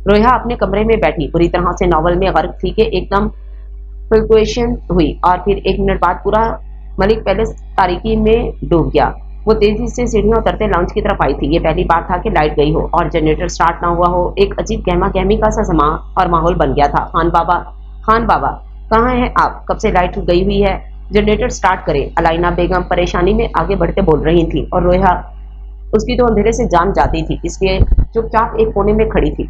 रोया अपने कमरे में बैठी बुरी तरह से नॉवल में गर्क थी कि एकदम फ्लक्चुएशन हुई और फिर एक मिनट बाद पूरा मलिक पैलेस तारीकी में डूब गया। वो तेजी से सीढ़ियां उतरते लाउंज की तरफ आई थी। ये पहली बार था कि लाइट गई हो और जनरेटर स्टार्ट ना हुआ हो। एक अजीब गहमा गहमी का सा समा और माहौल बन गया था। खान बाबा कहाँ हैं आप? कब से लाइट गई हुई है? जनरेटर स्टार्ट करे। अलाइना बेगम परेशानी में आगे बढ़ते बोल रही थी और रोया उसकी तो अंधेरे से जान जाती थी, इसलिए चुपचाप एक कोने में खड़ी थी।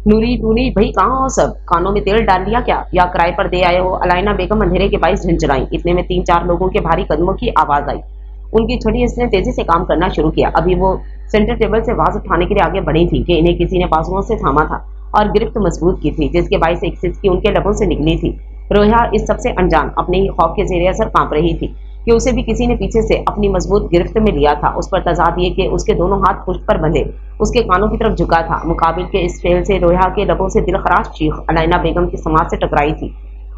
नूरी टूरी भाई कहाँ हो सब? कानों में तेल डाल लिया क्या या किराए पर दे आए हो? अलाइना बेगम अंधेरे के बाइस झंझनाई। इतने में 3-4 लोगों के भारी कदमों की आवाज आई। उनकी छड़ी इसने तेजी से काम करना शुरू किया। अभी वो सेंटर टेबल से वाज उठाने के लिए आगे बढ़ी थी कि इन्हें किसी ने बाजुओं से थामा था और गिरफ्त मजबूत की थी, जिसके बाइस एक सिसकी उनके लबों से निकली थी। रोया इस सबसे अनजान अपने ही खौफ के जेर असर कांप रही थी कि उसे भी किसी ने पीछे से अपनी मजबूत गिरफ्त में लिया था। उस पर तजाद ये कि उसके दोनों हाथ पुष्ट पर बंधे उसके कानों की तरफ झुका था। मुकाबिल के इस फेल से रोया के लबों से दिलखराश चीख अलाइना बेगम की समाज से टकराई थी।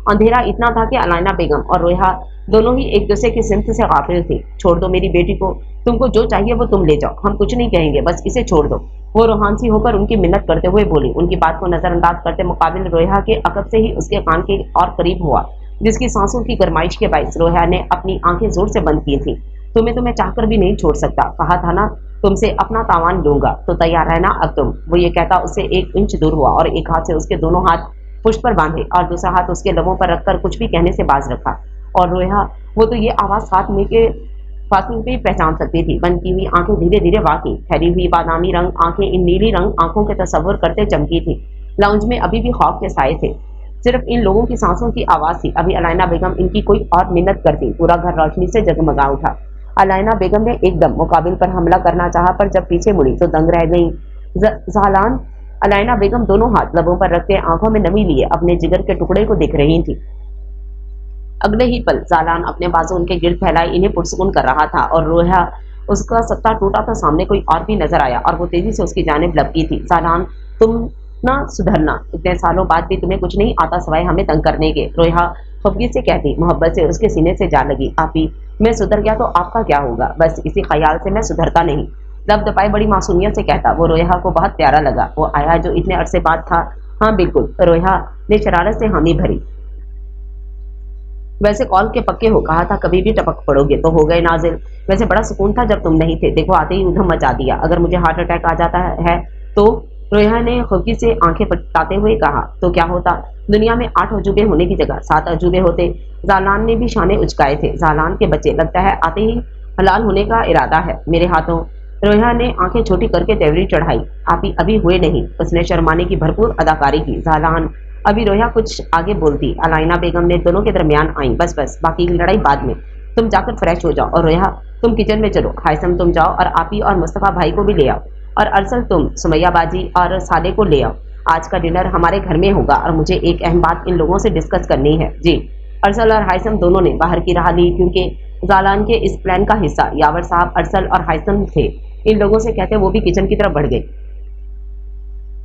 अंधेरा इतना था कि अलाइना बेगम और रोया दोनों ही एक दूसरे की सिमत से गाफिल थे। छोड़ दो मेरी बेटी को, तुमको जो चाहिए वो तुम ले जाओ, हम कुछ नहीं कहेंगे, बस इसे छोड़ दो। वो रोहानसी होकर उनकी मिन्नत करते हुए बोली। उनकी बात को नजरअंदाज करते मुकाबिल रोया के अकब से ही उसके कान के और करीब हुआ, जिसकी सांसों की गरमाइश के बाइस रोया ने अपनी आंखें जोर से बंद की थी। तुम्हें तो मैं चाहकर भी नहीं छोड़ सकता, कहा था ना तुमसे अपना तावान लूंगा, तो तैयार है ना अब तुम? वो ये कहता उससे 1 इंच दूर हुआ और एक हाथ से उसके दोनों हाथ पुष्ट पर बांधे और दूसरा हाथ उसके लबों पर रखकर कुछ भी कहने से बाज रखा। और रोया वो तो ये आवाज साथ में के फासलों पे पहचान सकती थी। बंद की हुई आंखें धीरे धीरे वाकी, फैली हुई बादामी रंग आंखें इन नीली रंग आंखों के तस्वुर करते चमकी थी। लाउंज में अभी भी खौफ के साए थे, सिर्फ इन लोगों की सांसों की आवाज थी। अभी अलाइना बेगम इनकी कोई और मिन्नत करती, पूरा घर रोशनी से जगमगा उठा। अलाइना बेगम ने एकदम मुकाबिल पर हमला करना चाहा, पर जब पीछे मुड़ी तो दंग रह गई। ज़ालान अलाइना बेगम दोनों हाथ लबों पर रखते आंखों में नमी लिए अपने जिगर के टुकड़े को देख रही थी। अगले ही पल ज़ालान अपने बाजू उनके गिर्द फैलाए इन्हें पुरसुकून कर रहा था और रोया उसका सत्ता टूटा तो सामने कोई और भी नजर आया और वो तेजी से उसकी जानिब लपकी थी। ज़ालान तुम ना सुधरना, इतने सालों बाद भी तुम्हें कुछ नहीं आता सवाए हमें तंग करने के। रोया खफगी से कहती, मोहब्बत से उसके सीने से जा लगी। आपी मैं सुधर गया तो आपका क्या होगा? बस इसी ख्याल से मैं सुधरता नहीं, लब दपाए बड़ी मासूमियत से कहता। वो रोया को बहुत प्यारा लगा, वो आया जो इतने अरसे बाद था। हाँ बिल्कुल, रोया ने शरारत से हामी भरी। वैसे कॉल के पक्के हो, कहा था कभी भी टपक पड़ोगे तो हो गए नाजिल। वैसे बड़ा सुकून था जब तुम नहीं थे, देखो आते ही उधम मचा दिया। अगर मुझे हार्ट अटैक आ जाता है तो रोया ने खुफी से आंखें पटकाते हुए कहा, तो क्या होता, दुनिया में 8 अजूबे होने की जगह 7 अजूबे होते। जालान ने भी शाने उचकाए थे। जालान के बच्चे लगता है आते ही हलाल होने का इरादा है मेरे हाथों। रोया ने आंखें छोटी करके तेवरी चढ़ाई। आप ही अभी हुए नहीं। उसने शर्माने की भरपूर अदाकारी की। जालान अभी रोया कुछ आगे बोलती, अलाइना बेगम ने दोनों के दरमियान आई। बस बस, बाकी की लड़ाई बाद में। तुम जाकर फ्रेश हो जाओ और रोया तुम किचन में चलो। हाइसम तुम जाओ और आपी और मुस्तफा भाई को भी ले आओ। और अरसल तुम सुमैया बाजी और साले को ले आओ। आज का डिनर हमारे घर में होगा और मुझे एक अहम बात इन लोगों से डिस्कस करनी है। जी। अरसल और हाइसम दोनों ने बाहर की राह ली, क्योंकि जालान के इस प्लान का हिस्सा यावर साहब, अरसल और हाइसम थे। इन लोगों से कहते वो भी किचन की तरफ बढ़ गए।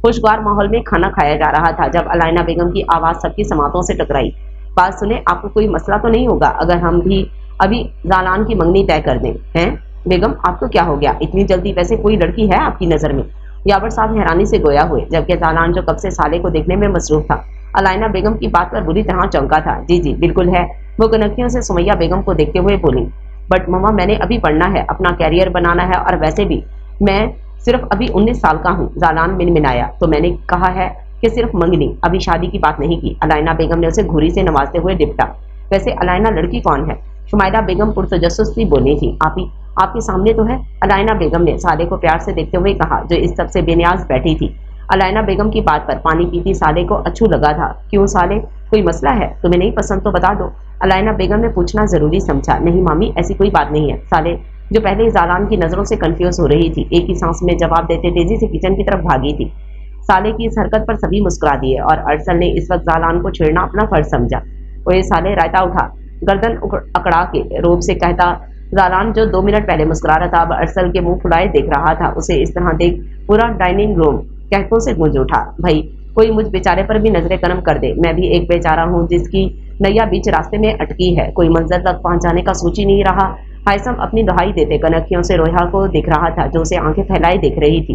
खुशगवार माहौल में खाना खाया जा रहा था जब अलाइना बेगम की आवाज सबकी समातों से टकराई। बात सुने, आपको कोई मसला तो नहीं होगा अगर हम भी अभी जालान की मंगनी तय कर दें? हैं बेगम, आपको क्या हो गया इतनी जल्दी? वैसे कोई लड़की है आपकी नजर में? यावर साहब हैरानी से गोया हुए, जबकि जालान जो कब से साले को देखने में मसरूफ था, अलाइना बेगम की बात पर बुरी तरह चौंका था। जी जी बिल्कुल है, वो कनखियों से सुमैया बेगम को देखते हुए बोली। बट मम्मा, मैंने अभी पढ़ना है, अपना कैरियर बनाना है, और वैसे भी मैं सिर्फ अभी 19 साल का हूँ। जालान मिनमिनाया। तो मैंने कहा है कि सिर्फ मंगनी, अभी शादी की बात नहीं की। अलाइना बेगम ने उसे घुरी से नवाजते हुए डिपटा। वैसे अलाइना लड़की कौन है? शुमाइला बेगम पुरतजस्सुस सी बोली थी। आपके सामने तो है, अलाइना बेगम ने साले को प्यार से देखते हुए कहा, जो इस सबसे बेनियाज बैठी थी। अलाइना बेगम की बात पर पानी पीती साले को अच्छू लगा था। क्यों साले, कोई मसला है? तुम्हें नहीं पसंद तो बता दो। अलाइना बेगम ने पूछना जरूरी समझा। नहीं मामी, ऐसी कोई बात नहीं है। साले, जो पहले ही जालान की नजरों से कंफ्यूज हो रही थी, एक ही सांस में जवाब देते तेजी से किचन की तरफ भागी थी। साले की इस हरकत पर सभी मुस्कुरा दिए और अरसल ने इस वक्त जालान को छेड़ना अपना फर्ज समझा। ओए साले, रायता उठा, गर्दन अकड़ा के रोब से कहता जालान, जो 2 मिनट पहले मुस्कुरा रहा था, अब अरसल के मुंह फुलाए देख रहा था। उसे इस तरह देख पूरा डाइनिंग रूम कहतों से गूंज उठा। भाई, कोई मुझ बेचारे पर भी नजरें करम कर दे। मैं भी एक बेचारा हूँ जिसकी नैया बीच रास्ते में अटकी है, कोई मंजिल तक पहुंचाने का सोच ही नहीं रहा। हाइसम अपनी दुहाई देते कनखियों से रोया को दिख रहा था, जो उसे आंखें फैलाए देख रही थी।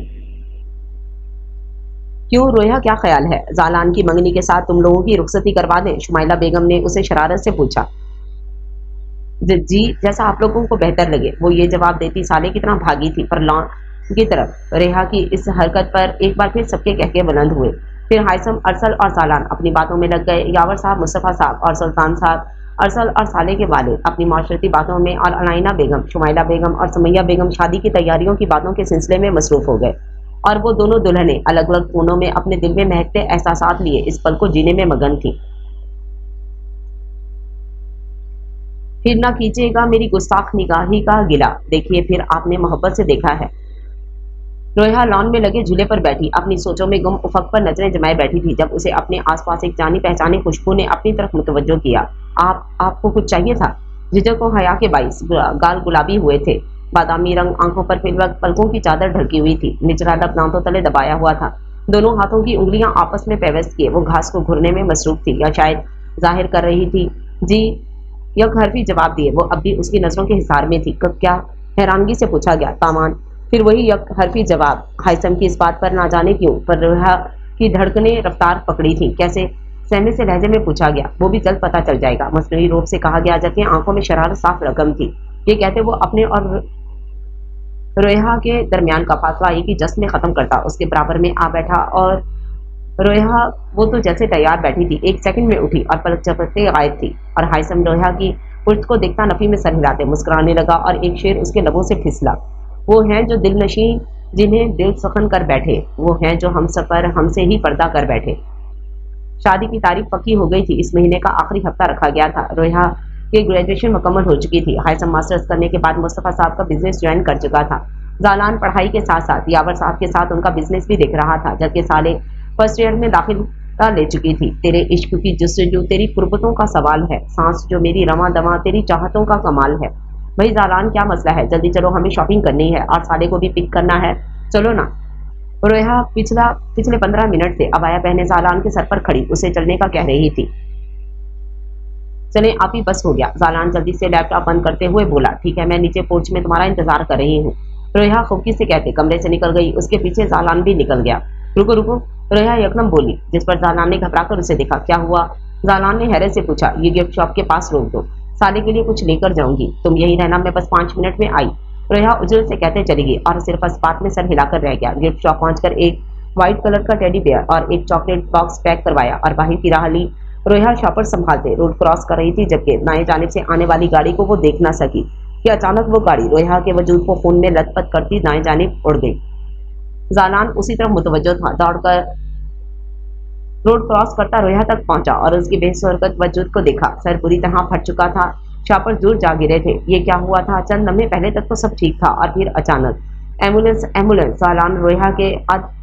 क्यों रोया, क्या ख्याल है? जालान की मंगनी के साथ तुम लोगों की रुखसती करवा दें? शुमाइला बेगम ने उसे शरारत से पूछा। जी, जैसा आप लोगों को बेहतर लगे, वो ये जवाब देती साले की तरह भागी थी, पर लॉन की तरफ। रेहा की इस हरकत पर एक बार फिर सबके कहके बुलंद हुए। फिर हाइसम, अरसल और जालान अपनी बातों में लग गए। यावर साहब, मुस्तफा साहब और सुल्तान साहब, अरसल और साले के वालिद अपनी माशरती बातों में, और अलाइना बेगम, शुमाइला बेगम और सुमैया बेगम शादी की तैयारियों की बातों के सिलसिले में मसरूफ हो गए। और वो दोनों दुल्हने अलग अलग कोनों में अपने दिल में महकते एहसासात लिए इस पल को जीने में मगन थी। फिर ना कीजिएगा मेरी गुस्ताख निगाही का गिला, देखिए फिर आपने मोहब्बत से देखा है। रोया लॉन में लगे झूले पर बैठी अपनी सोचों में गुम उफक पर नजरें जमाए बैठी थी, जब उसे अपने आसपास एक जानी पहचानी खुशबू ने अपनी तरफ मुतवज्जो किया। आपको कुछ चाहिए था? झिझक को हया के बाइस गाल गुलाबी हुए थे, बादामी रंग आंखों पर फिर वक्त पलकों की चादर ढकी हुई थी, निचला लब दांतों तले दबाया हुआ था, दोनों हाथों की उंगलियां आपस में पेवस्त किए वो घास को घुरने में मसरूफ थी, या शायद जाहिर कर रही थी। जी, यह घर भी जवाब दिए, वो अब भी उसकी नजरों के हिसार में थी। कब क्या? हैरानगी से पूछा गया। तामान। फिर वही यक हरफी जवाब। हाइसम की इस बात पर ना जाने क्यों पर रोहा की धड़कने रफ्तार पकड़ी थी। कैसे? सहमे से लहजे में पूछा गया। वो भी जल्द पता चल जाएगा, मसनूई रूप से कहा गया, जबकि आंखों में शरारत साफ रकम थी। ये कहते वो अपने और रोहा के दरमियान का फासला एक ही जश्न में खत्म करता, उसके बराबर में आ बैठा। और रोहा वो तो जैसे तैयार बैठी थी, एक सेकंड में उठी और पलक झपकते गायब थी। और हाइसम रोहा की पुर्त को देखता नफी में सर हिलाते मुस्कुराने लगा, और एक शेर उसके लबों से फिसला। वो हैं जो दिल नशी जिन्हें दिल सखन कर बैठे, वो हैं जो हम सफर हमसे ही पर्दा कर बैठे। शादी की तारीख पक्की हो गई थी, इस महीने का आखिरी हफ्ता रखा गया था। रोहा की ग्रेजुएशन मुकम्मल हो चुकी थी। हाइसम मास्टर्स करने के बाद मुस्तफा साहब का बिजनेस ज्वाइन कर चुका था। जालान पढ़ाई के साथ साथ यावर साहब के साथ उनका बिजनेस भी देख रहा था, जबकि साले फर्स्ट ईयर में दाखिला ले चुकी थी। तेरे इश्क की जुस्तजू तेरी कुर्बतों का सवाल है, सांस जो मेरी रवा दवा तेरी चाहतों का कमाल है। भाई जालान, क्या मसला है? जल्दी चलो, हमें शॉपिंग करनी है और साले को भी पिक करना है, चलो ना। रोहा पिछले 15 मिनट से अबाया पहने जालान के सर पर खड़ी उसे चलने का कह रही थी। चले आप ही, बस हो गया। जालान जल्दी से लैपटॉप बंद करते हुए बोला। ठीक है, मैं नीचे पोर्च में तुम्हारा इंतजार कर रही हूँ। रोहा खुफी से कहते कमरे से निकल गई, उसके पीछे जालान भी निकल गया। रुको रुको, रोहा यकदम बोली, जिस पर जालान ने घबराकर उसे देखा। क्या हुआ? जालान ने हैरत से पूछा। ये गिफ्ट शॉप के पास रोक दो, साले के लिए कुछ लेकर जाऊंगी, तुम यही रहना, मैं बस 5 मिनट में आई। रोहा उजल से कहते चली गई और सिर्फ इस बात में सर हिलाकर रह गया। गिफ्ट शॉप पहुंचकर एक व्हाइट कलर का टेडी बेयर और एक चॉकलेट बॉक्स पैक करवाया और बाहर की राह ली। रोया शॉपर संभालते रोड क्रॉस कर रही थी, जबकि दाएं जानिब से आने वाली गाड़ी को वो देख ना सकी कि अचानक वो गाड़ी रोया के वजूद को खून में लथपथ करती दाएं जानिब उड़ गई। जालान उसी तरफ मुतवज्जो था, दौड़कर रोड क्रॉस करता रोया तक पहुंचा और उसकी बेसुरगत वजूद को देखा। सर पूरी तरह फट चुका था, शॉपर्स दूर जा गिरे थे। ये क्या हुआ था? चंद लम्हे पहले तक तो सब ठीक था और फिर अचानक एम्बुलेंस एम्बुलेंस। सालान रोया के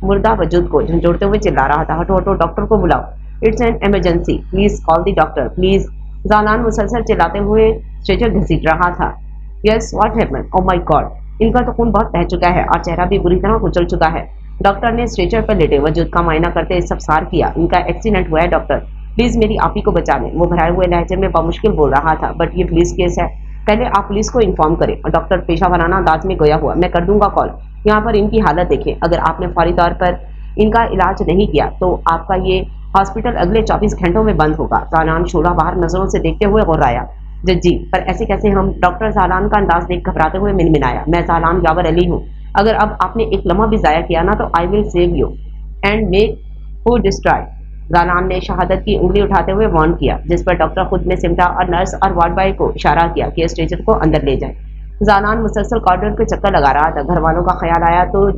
मुर्दा वजूद को झंझोड़ते हुए चिल्ला रहा था, हटो हटो, डॉक्टर को बुलाओ, it's an emergency, please call the doctor please. Jalan मुसलसल चिल्लाते हुए स्ट्रेचर घसीट रहा था। Yes, what happened? Oh my God, इनका तो खून बहुत बह चुका है और चेहरा भी बुरी तरह कुचल चुका है। डॉक्टर ने स्ट्रेचर पर लेटे वजूद का मायना करते सब सार किया। इनका एक्सीडेंट हुआ है डॉक्टर, प्लीज मेरी आप ही को बचा लें। वो भराए हुए लहजे में बामुश्किल बोल रहा था, बट ये पुलिस केस है, पहले आप पुलिस को इन्फॉर्म करें। और डॉक्टर पेशा वराना अंदाज में गोया हुआ, मैं कर दूंगा कॉल। यहाँ पर इनकी हालत देखें, अगर आपने फौरी तौर पर इनका इलाज नहीं किया तो आपका ये हॉस्पिटल अगले 24 घंटों में बंद होगा। जालान शोला बाहर नजरों से देखते हुए गुर्राया, जज्जी पर ऐसे कैसे हम? डॉक्टर जालान का अंदाज देख घबराते हुए मिनमिनाया, मैं जालान यावर अली हूँ, अगर अब आपने एक लम्हा भी जाया किया ना तो I will save you and make who destroy. Jalan ने शहादत की उंगली उठाते हुए वार्न किया, जिस पर डॉक्टर खुद में सिमटा और नर्स और वार्ड बॉय को इशारा किया कि स्ट्रेचर को अंदर ले जाए। जालान मुसलसल कॉरिडोर के चक्कर लगा रहा था। घर वालों का ख्याल आया तो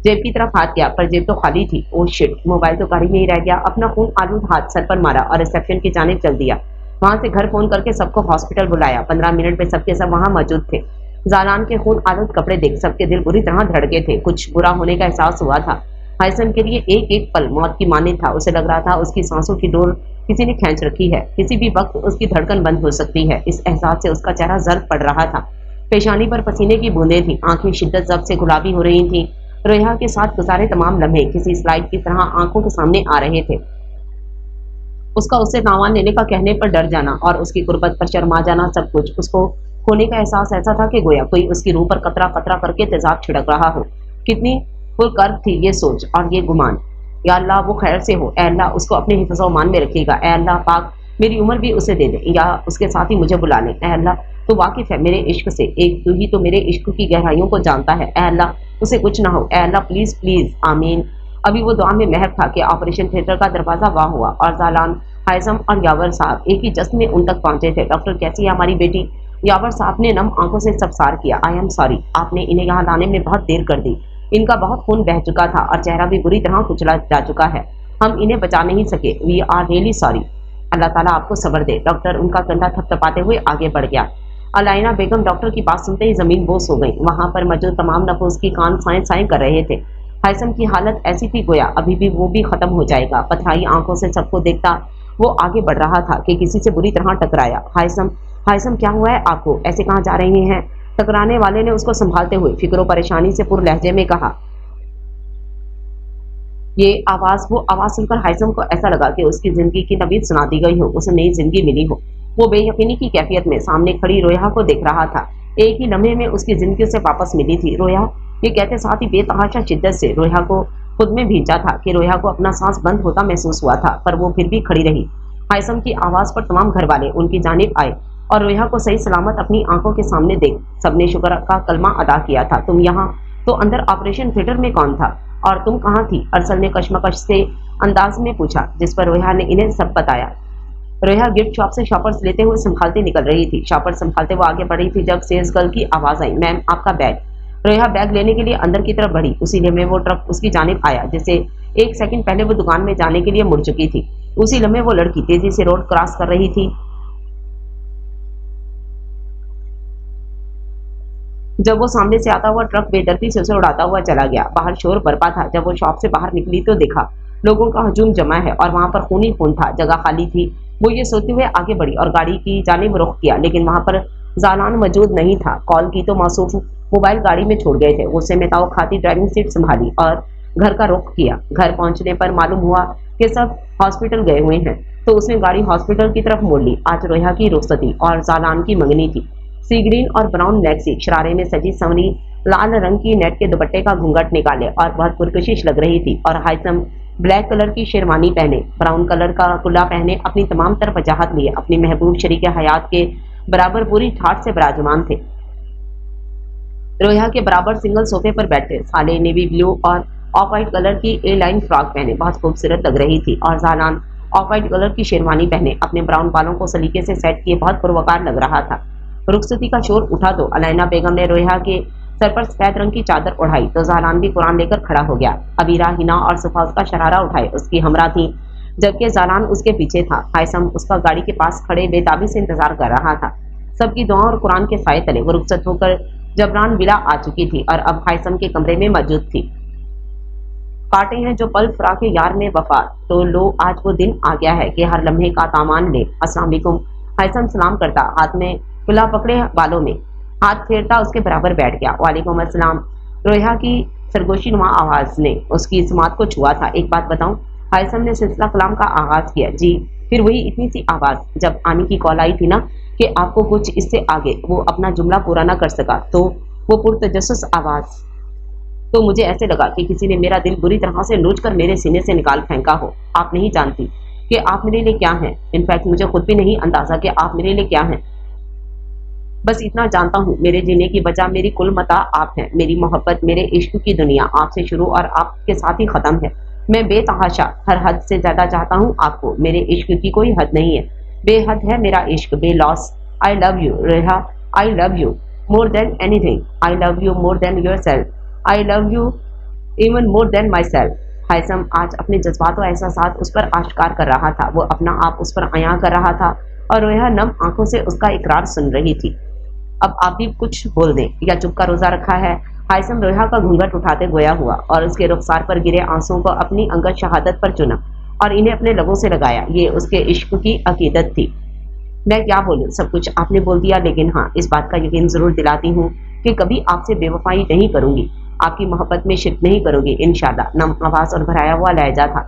जेब की तरफ हाथ किया, पर जेब तो खाली थी। ओ शिट, मोबाइल तो गाड़ी में ही रह गया। अपना खून आलूद हाथ सर पर मारा और रिसेप्शन की जानिब चल दिया। वहां से घर फोन करके सबको हॉस्पिटल बुलाया। 15 मिनट में सबके सब वहां मौजूद थे। जालान के खून आलूद कपड़े देख सबके दिल बुरी तरह धड़के थे। कुछ बुरा होने का एहसास हुआ था। हाइसन के लिए एक एक पल मौत की माने था। उसे लग रहा था उसकी सांसों की डोर किसी ने खींच रखी है, किसी भी वक्त उसकी धड़कन बंद हो सकती है। इस एहसास से उसका चेहरा जर्द पड़ रहा था, पेशानी पर पसीने की बूंदें थी, आंखें शिद्दत जब्त से गुलाबी हो रही थीं। रोया के साथ गुजारे तमाम लम्हे किसी स्लाइड की तरह आंखों के सामने आ रहे थे। उसका उससे दावान लेने का कहने पर डर जाना और उसकी गुर्बत पर शर्मा जाना, सब कुछ उसको खोने का एहसास ऐसा था कि गोया कोई उसकी रूह पर कतरा कतरा करके तेजाब छिड़क रहा हो। कितनी पुरकर्ब थी ये सोच और ये गुमान। या अल्लाह वो खैर से हो, ए अल्लाह उसको अपने हिफ्ज़ मान में रखिएगा, ए अल्लाह पाक मेरी उम्र भी उसे दे दे, या उसके साथ ही मुझे बुला ले। ए अल्लाह तो वाकिफ है मेरे इश्क से, एक तू ही तो मेरे इश्क की गहराइयों को जानता है। ए अल्लाह उसे कुछ ना हो, ए अल्लाह प्लीज प्लीज, आमीन। अभी वो दुआ में महक था कि ऑपरेशन थिएटर का दरवाजा वाह हुआ और जालान, हाइसम और यावर साहब एक ही जश्न में उन तक पहुंचे थे। डॉक्टर कैसी है हमारी बेटी? यावर साहब ने नम आंखों से सबसार किया, आई एम सॉरी, आपने इन्हें यहाँ लाने में बहुत देर कर दी। इनका बहुत खून बह चुका था और चेहरा भी बुरी तरह कुचला जा चुका है। हम इन्हें बचा नहीं सके, वी आर रियली सॉरी। अल्लाह ताला आपको सब्र दे। डॉक्टर उनका कंधा थपथपाते हुए आगे बढ़ गया। अलाइना बेगम डॉक्टर की बात सुनते ही जमीन बोस हो गई। वहां पर मौजूद तमाम नफूस की कान साएं साएं कर रहे थे। हाइसम की हालत ऐसी थी गोया अभी भी वो भी खत्म हो जाएगा। पथराई आंखों से सबको देखता वो आगे बढ़ रहा था कि किसी से बुरी तरह टकराया। हाइसम, हाइसम क्या हुआ है आपको? ऐसे कहाँ जा रहे हैं? टकराने वाले ने उसको संभालते हुए फिक्र परेशानी से पुर लहजे में कहा। वो आवाज सुनकर हाइसम को ऐसा लगा कि उसकी जिंदगी की नवीद सुना दी गई हो, उसे नई जिंदगी मिली हो। वो बेयकीनी की कैफियत में सामने खड़ी रोया को देख रहा था। एक ही लम्हे में उसकी जिंदगी उसे वापस मिली थी। रोया, ये कहते साथ ही बेतहाशा शिद्दत से रोया को खुद में भींचा था कि रोया को अपना सांस बंद होता महसूस हुआ था, पर वो फिर भी खड़ी रही। हाइसम की आवाज पर तमाम घर वाले उनकी जानिब आए और रोया को सही सलामत अपनी आंखों के सामने देख सबने शुक्र का कलमा अदा किया था। तुम यहाँ तो अंदर ऑपरेशन थिएटर में कौन था और तुम कहाँ थी? अरसल ने कशमकश से अंदाज में पूछा, जिस पर रोया ने इन्हें सब बताया। रोया गिफ्ट शॉप से शॉपर्स लेते हुए संभालती निकल रही थी। शॉपर संभालते वो आगे बढ़ी थी जब सेल्स गर्ल की आवाज आई, मैम आपका बैग। रोया बैग लेने के लिए अंदर की तरफ बढ़ी। उसी लम्हे वो ट्रक उसकी जानिब आया, जिससे एक सेकंड पहले वो दुकान में जाने के लिए मुड़ चुकी थी। उसी लम्हे वो लड़की तेजी से रोड क्रॉस कर रही थी। जब वो सामने से आता हुआ ट्रक बेदर्दी से उसे उड़ाता हुआ चला गया। बाहर शोर बरपा था। जब वो शॉप से बाहर निकली तो देखा लोगों का हजूम जमा है और वहां पर खून ही खून था, जगह खाली थी। वो ये सोचते हुए आगे बढ़ी और गाड़ी की जानिब रुख किया, लेकिन वहां पर जालान मौजूद नहीं था। कॉल की तो मासूफ मोबाइल गाड़ी में छोड़ गए थे। उससे मेताओ खाती ड्राइविंग सीट संभाली और घर का रुख किया। घर पहुंचने पर मालूम हुआ कि सब हॉस्पिटल गए हुए हैं, तो उसने गाड़ी हॉस्पिटल की तरफ मोड़ ली। आज रोया की रुखसती और जालान की मंगनी थी। सी ग्रीन और ब्राउन मैक्सी शरारे में सजी संवरी लाल रंग की नेट के दुपट्टे का घूंघट निकाले और बहुत पुरकशिश लग रही थी। और हाइसम ब्लैक कलर की शेरवानी पहने, ब्राउन कलर का कुल्ला पहने अपनी तमाम तरफ वजाहत लिए अपनी महबूब शरीक हयात के बराबर पूरी ठाठ से विराजमान थे। रोया के बराबर सिंगल सोफे पर बैठे साले नेवी ब्लू और ऑफ वाइट कलर की ए लाइन फ्रॉक पहने बहुत खूबसूरत लग रही थी और जालान ऑफ वाइट कलर की शेरवानी पहने अपने ब्राउन बालों को सलीके से सेट किए बहुत पुरवकार लग रहा था। रुखसती का शोर उठा तो अलैना बेगम ने रोहा के सर पर सफेद रंग की चादर उड़ाई तो जालान भी कुरान लेकर खड़ा हो गया। अबीरा, हिना और सुफा उसका शरारा उठाए उसकी हमरा थी, जबकि जालान उसके पीछे था। हायसम उसका गाड़ी के पास खड़े बेताबी से इंतजार कर रहा था। सबकी दुआ और कुरान के साए तले वो रुखसत होकर जबरान बिला आ चुकी थी और अब हायसम के कमरे में मौजूद थी। काटे हैं जो पल फराके यार में वफा, तो लो आज वो दिन आ गया है कि हर लम्हे का तामान ले। अस्सलाम वालेकुम। हायसम सलाम करता हाथ में खुला पकड़े बालों में हाथ फेरता उसके बराबर बैठ गया। वालेकुम अस्सलाम। रोहा की सरगोशी नुमा आवाज ने उसकी समात को छुआ था। एक बात बताऊं? हायसम ने सिलसिला कलाम का आगाज किया। जी। फिर वही इतनी सी आवाज जब आनी की कॉल आई थी ना कि आपको कुछ इससे आगे वो अपना जुमला पूरा ना कर सका, तो वो पुरतजस्सुस आवाज, तो मुझे ऐसे लगा कि किसी ने मेरा दिल बुरी तरह से नोच कर मेरे सीने से निकाल फेंका हो। आप नहीं जानती कि आप मेरे लिए क्या हैं। इनफैक्ट मुझे खुद भी नहीं अंदाजा कि आप मेरे लिए क्या हैं। बस इतना जानता हूँ, मेरे जीने की वजह, मेरी कुल मता आप हैं। मेरी मोहब्बत, मेरे इश्क की दुनिया आपसे शुरू और आपके साथ ही खत्म है। मैं बेतहाशा हर हद से ज्यादा चाहता हूँ आपको। मेरे इश्क की कोई हद नहीं है, बेहद है मेरा इश्क, बेलॉस। I love you Reha, I love you more than anything. I love you more than yourself. I love you even more than myself. हायसम आज अपने जज्बात और एहसासात उस पर आश्कार कर रहा था। वो अपना आप उस पर अयां कर रहा था और रोहा नम आंखों से उसका इकरार सुन रही थी। अब आप भी कुछ बोल दें या चुप का रोजा रखा है? हायसम रोहा का घूंघट उठाते गोया हुआ और उसके रुखसार पर गिरे आंसुओं को अपनी अंगत शहादत पर चुना और इन्हें अपने लबों से लगाया। ये उसके इश्क की अकीदत थी। मैं क्या बोलूं, सब कुछ आपने बोल दिया, लेकिन हाँ, इस बात का यकीन जरूर दिलाती हूँ कि कभी आपसे बेवफाई नहीं करूंगी, आपकी मोहब्बत में शिरक नहीं करूंगी इंशाल्लाह। नम आवाज और भराया हुआ लहजा था।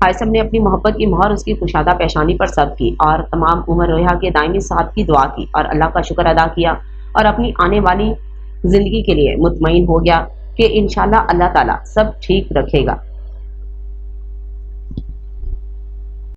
हायसम ने अपनी मोहब्बत की मोहर उसकी कुशादा पेशानी पर सब की और तमाम उम्र रोहा के दायमी साथ की दुआ की और अल्लाह का शुक्र अदा किया और अपनी आने वाली जिंदगी के लिए मुतमईन हो गया कि इंशाल्लाह अल्लाह ताला सब ठीक रखेगा।